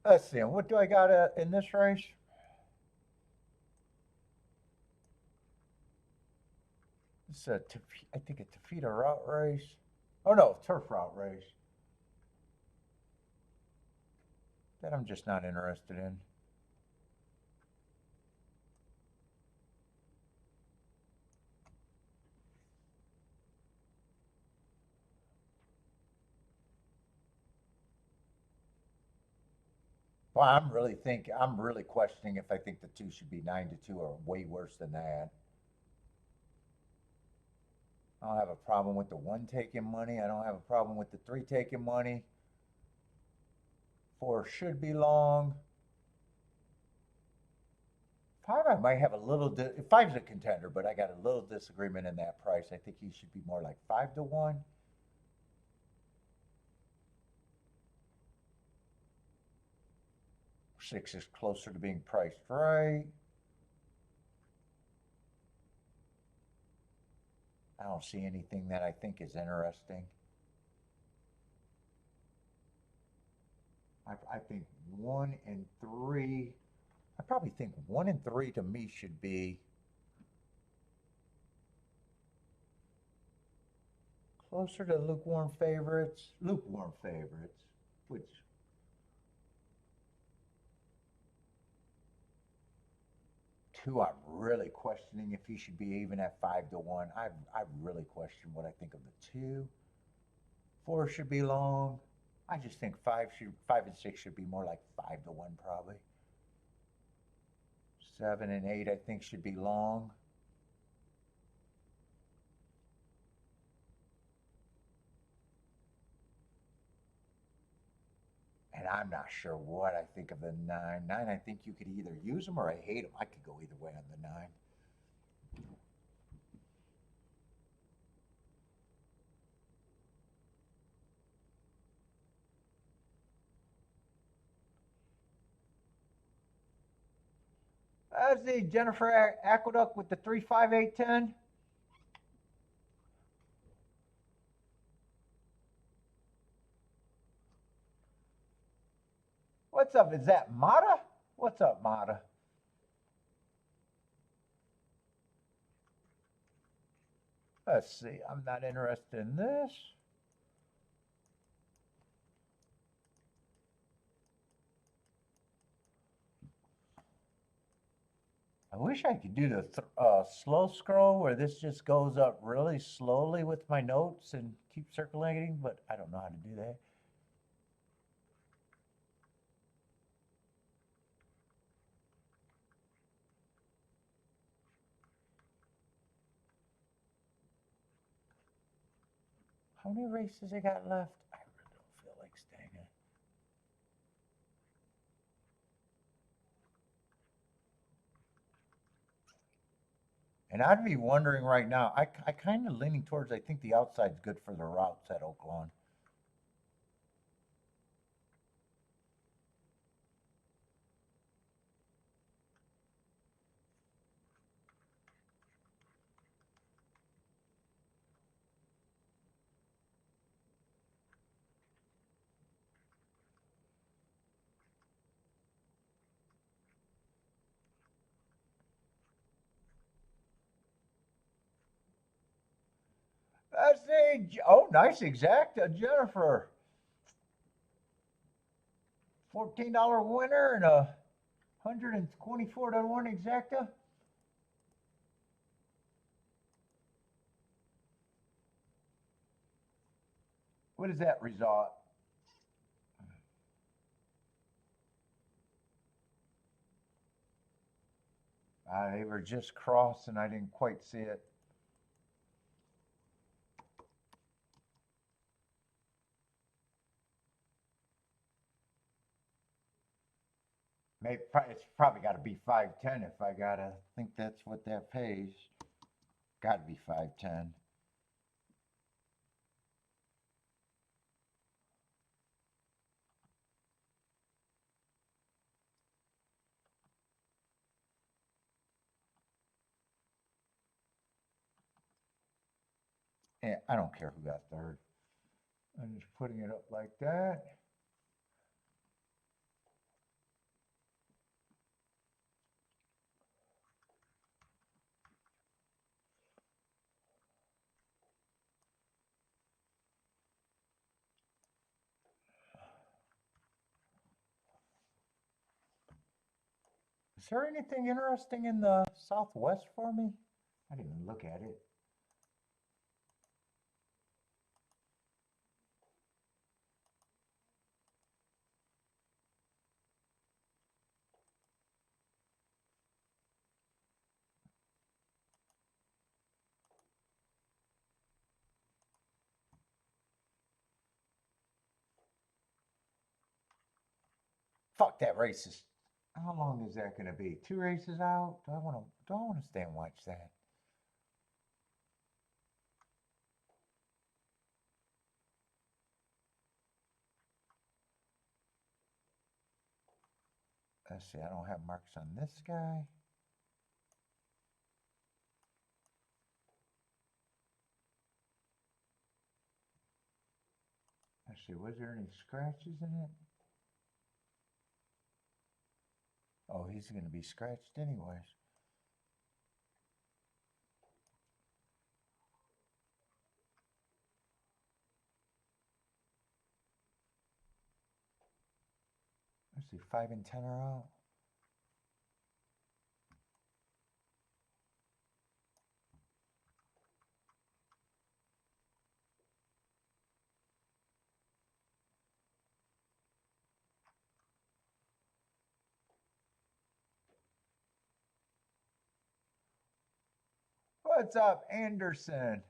Let's see. What do I got in this race? It's I think a Tafita route race. Oh no, turf route race. That I'm just not interested in. Well, I'm really questioning if I think the two should be 9 to 2 or way worse than that. I don't have a problem with the one taking money. I don't have a problem with the three taking money. Four should be long. Five, I might have a little. Five's a contender, but I got a little disagreement in that price. I think he should be more like 5 to 1. Six is closer to being priced right. I don't see anything that I think is interesting. I think 1 and 3. I probably think 1 and 3 to me should be closer to lukewarm favorites. Lukewarm favorites, which 2, I'm really questioning if he should be even at 5 to 1. I really question what I think of the 2. 4 should be long. I just think 5 and 6 should be more like 5 to 1 probably. 7 and 8 I think should be long. And I'm not sure what I think of the 9. 9, I think you could either use them or I hate them. I could go either way on the 9. That's the Jennifer Aqueduct with the 35810. What's up? Is that Mata? What's up, Mata? Let's see. I'm not interested in this. I wish I could do the slow scroll where this just goes up really slowly with my notes and keep circulating, but I don't know how to do that. How many races I got left? I really don't feel like staying in. And I'd be wondering right now, I kind of leaning towards, I think the outside's good for the routes at Oaklawn. That's oh, nice exacta, Jennifer. $14 winner and a 124-1 exacta. What is that result? They were just crossing. I didn't quite see it. Maybe it's probably got to be 510 if I gotta think that's what that pays. Got to be 510. Yeah, I don't care who got third. I'm just putting it up like that. Is there anything interesting in the Southwest for me? I didn't even look at it. Fuck that racist. How long is that going to be? 2 races out? Do I want to? Do I want to stay and watch that? Let's see. I don't have marks on this guy. Let's see. Was there any scratches in it? Oh, he's going to be scratched anyways. Let's see. 5 and 10 are out. What's up, Anderson?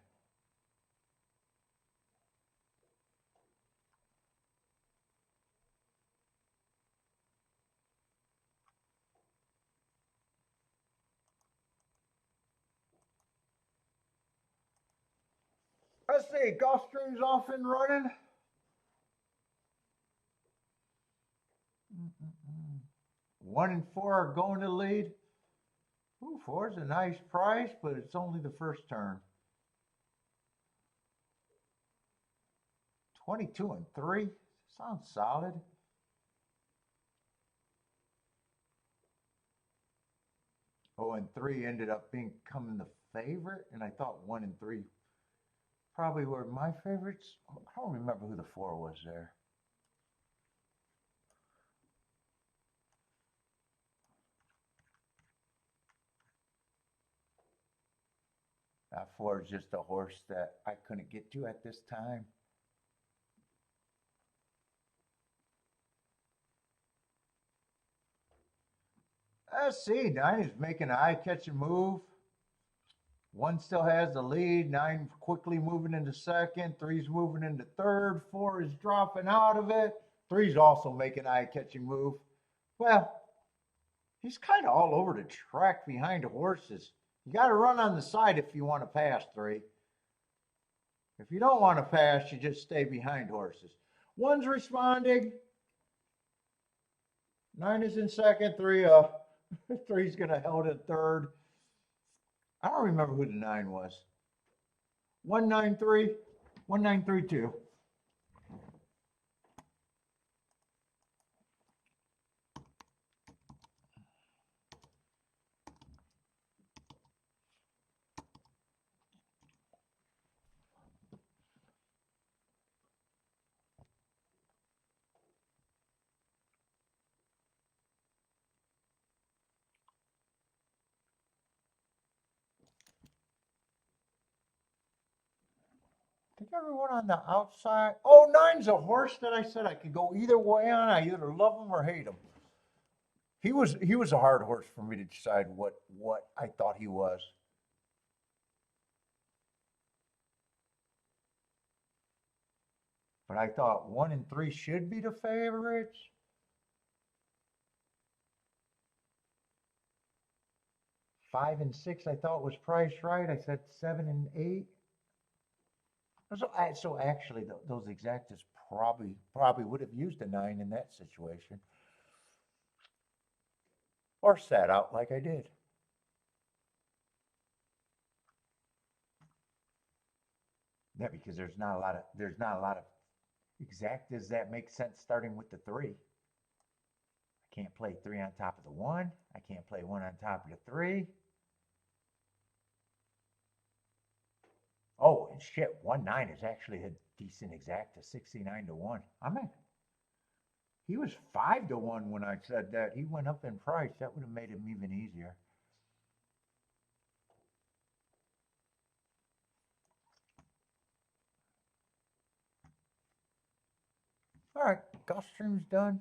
Let's see. Gulfstream's off and running. 1 and 4 are going to lead. Ooh, 4 is a nice price, but it's only the first turn. 22 and 3 sounds solid. Oh, and 3 ended up becoming the favorite, and I thought 1 and 3 probably were my favorites. I don't remember who the 4 was there. That 4 is just a horse that I couldn't get to at this time. Let's see, 9 is making an eye-catching move. 1 still has the lead. 9 quickly moving into second. 3's moving into third. 4 is dropping out of it. 3's also making an eye-catching move. Well, he's kind of all over the track behind the horses. You got to run on the side if you want to pass 3. If you don't want to pass, you just stay behind horses. 1's responding. 9 is in second. 3's going to hold in third. I don't remember who the 9 was. 193, 1932. I think everyone on the outside. Oh, 9's a horse that I said I could go either way on. I either love him or hate him. He was a hard horse for me to decide what I thought he was. But I thought 1 and 3 should be the favorites. Five and 6 I thought was priced right. I said 7 and 8. So actually, those exactas probably would have used a 9 in that situation, or sat out like I did. Yeah, because there's not a lot of exactas that make sense starting with the 3. I can't play 3 on top of the 1. I can't play 1 on top of the 3. Oh, and shit, 1-9 is actually a decent exacta, 69-1. He was 5-1 when I said that. He went up in price. That would have made him even easier. All right, Gulfstream's done.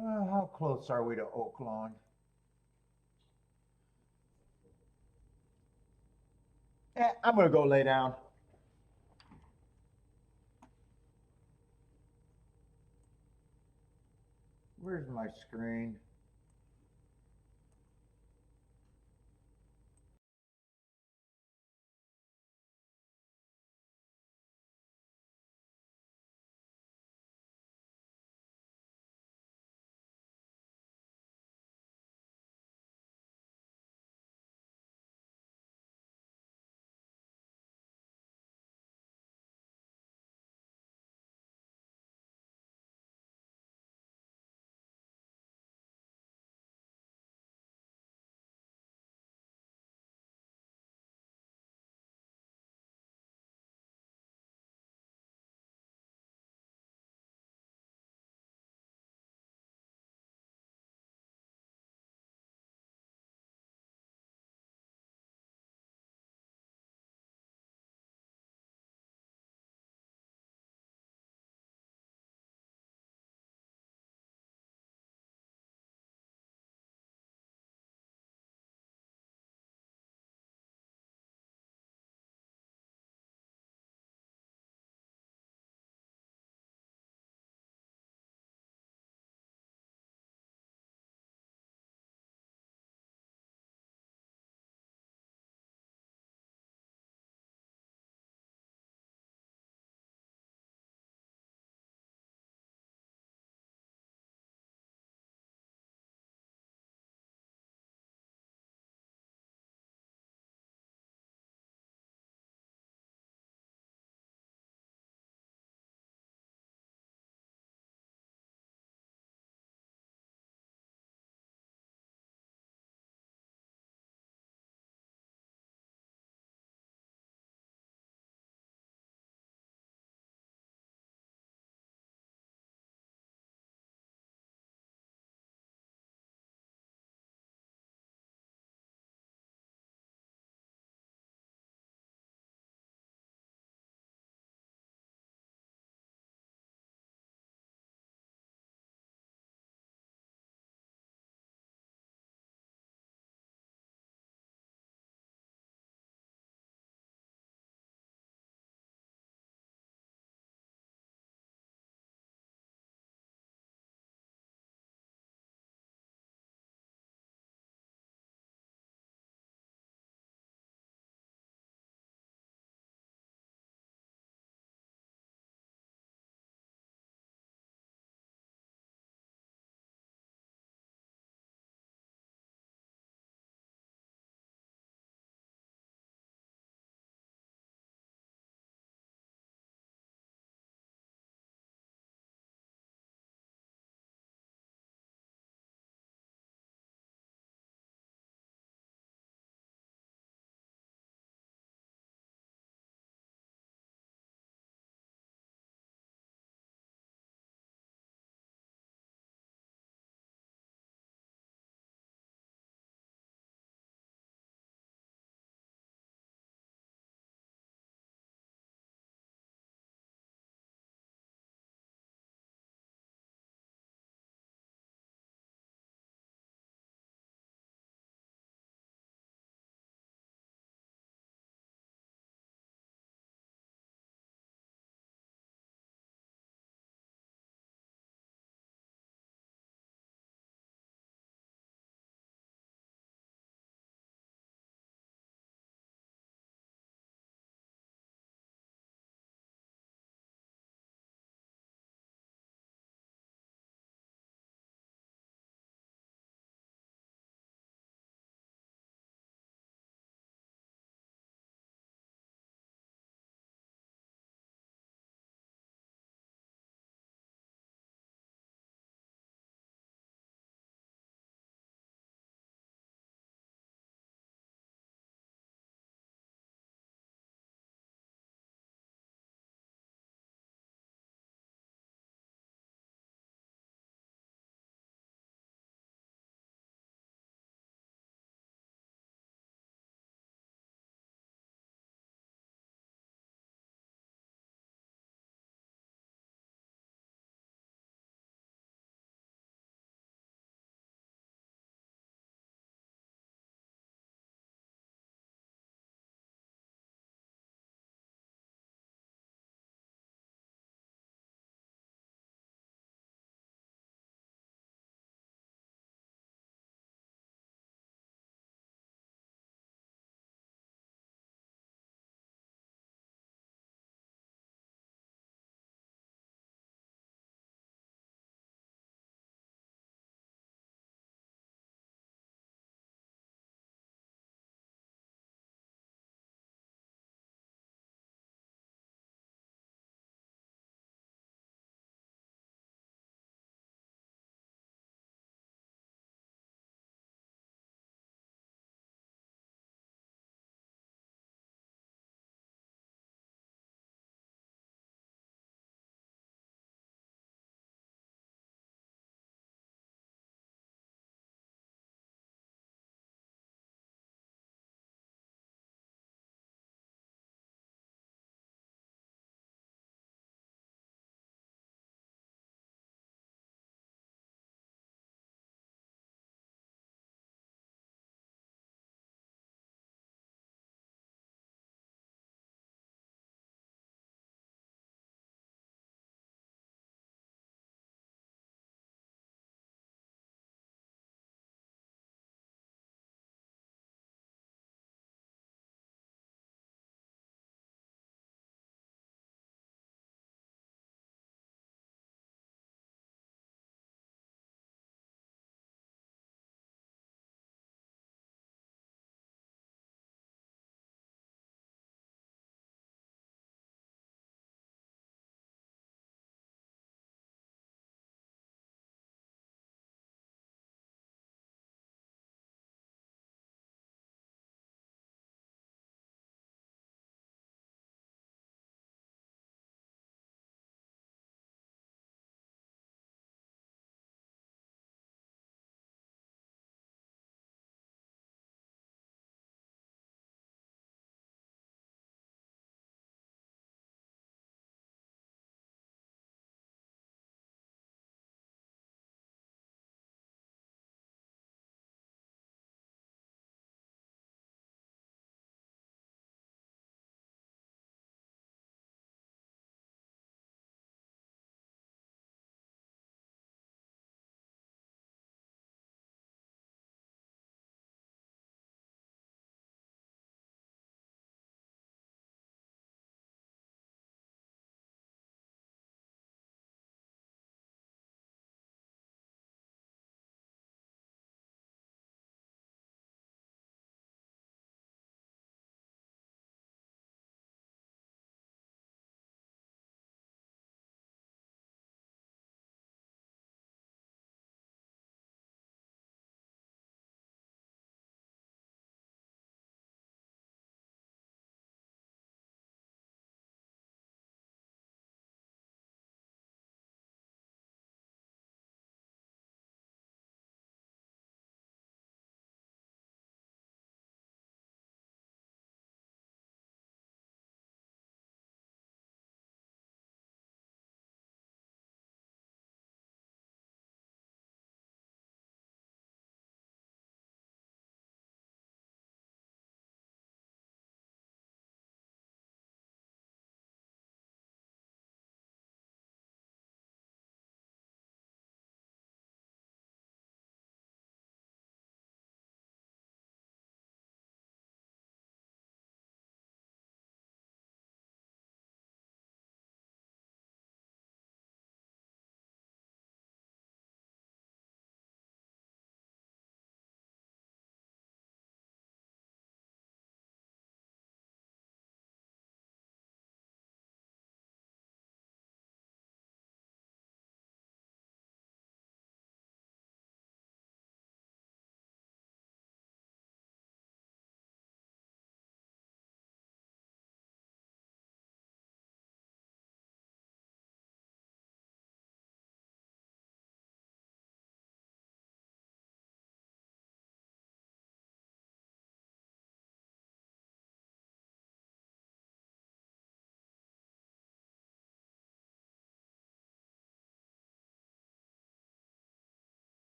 How close are we to Oaklawn? I'm going to go lay down. Where's my screen?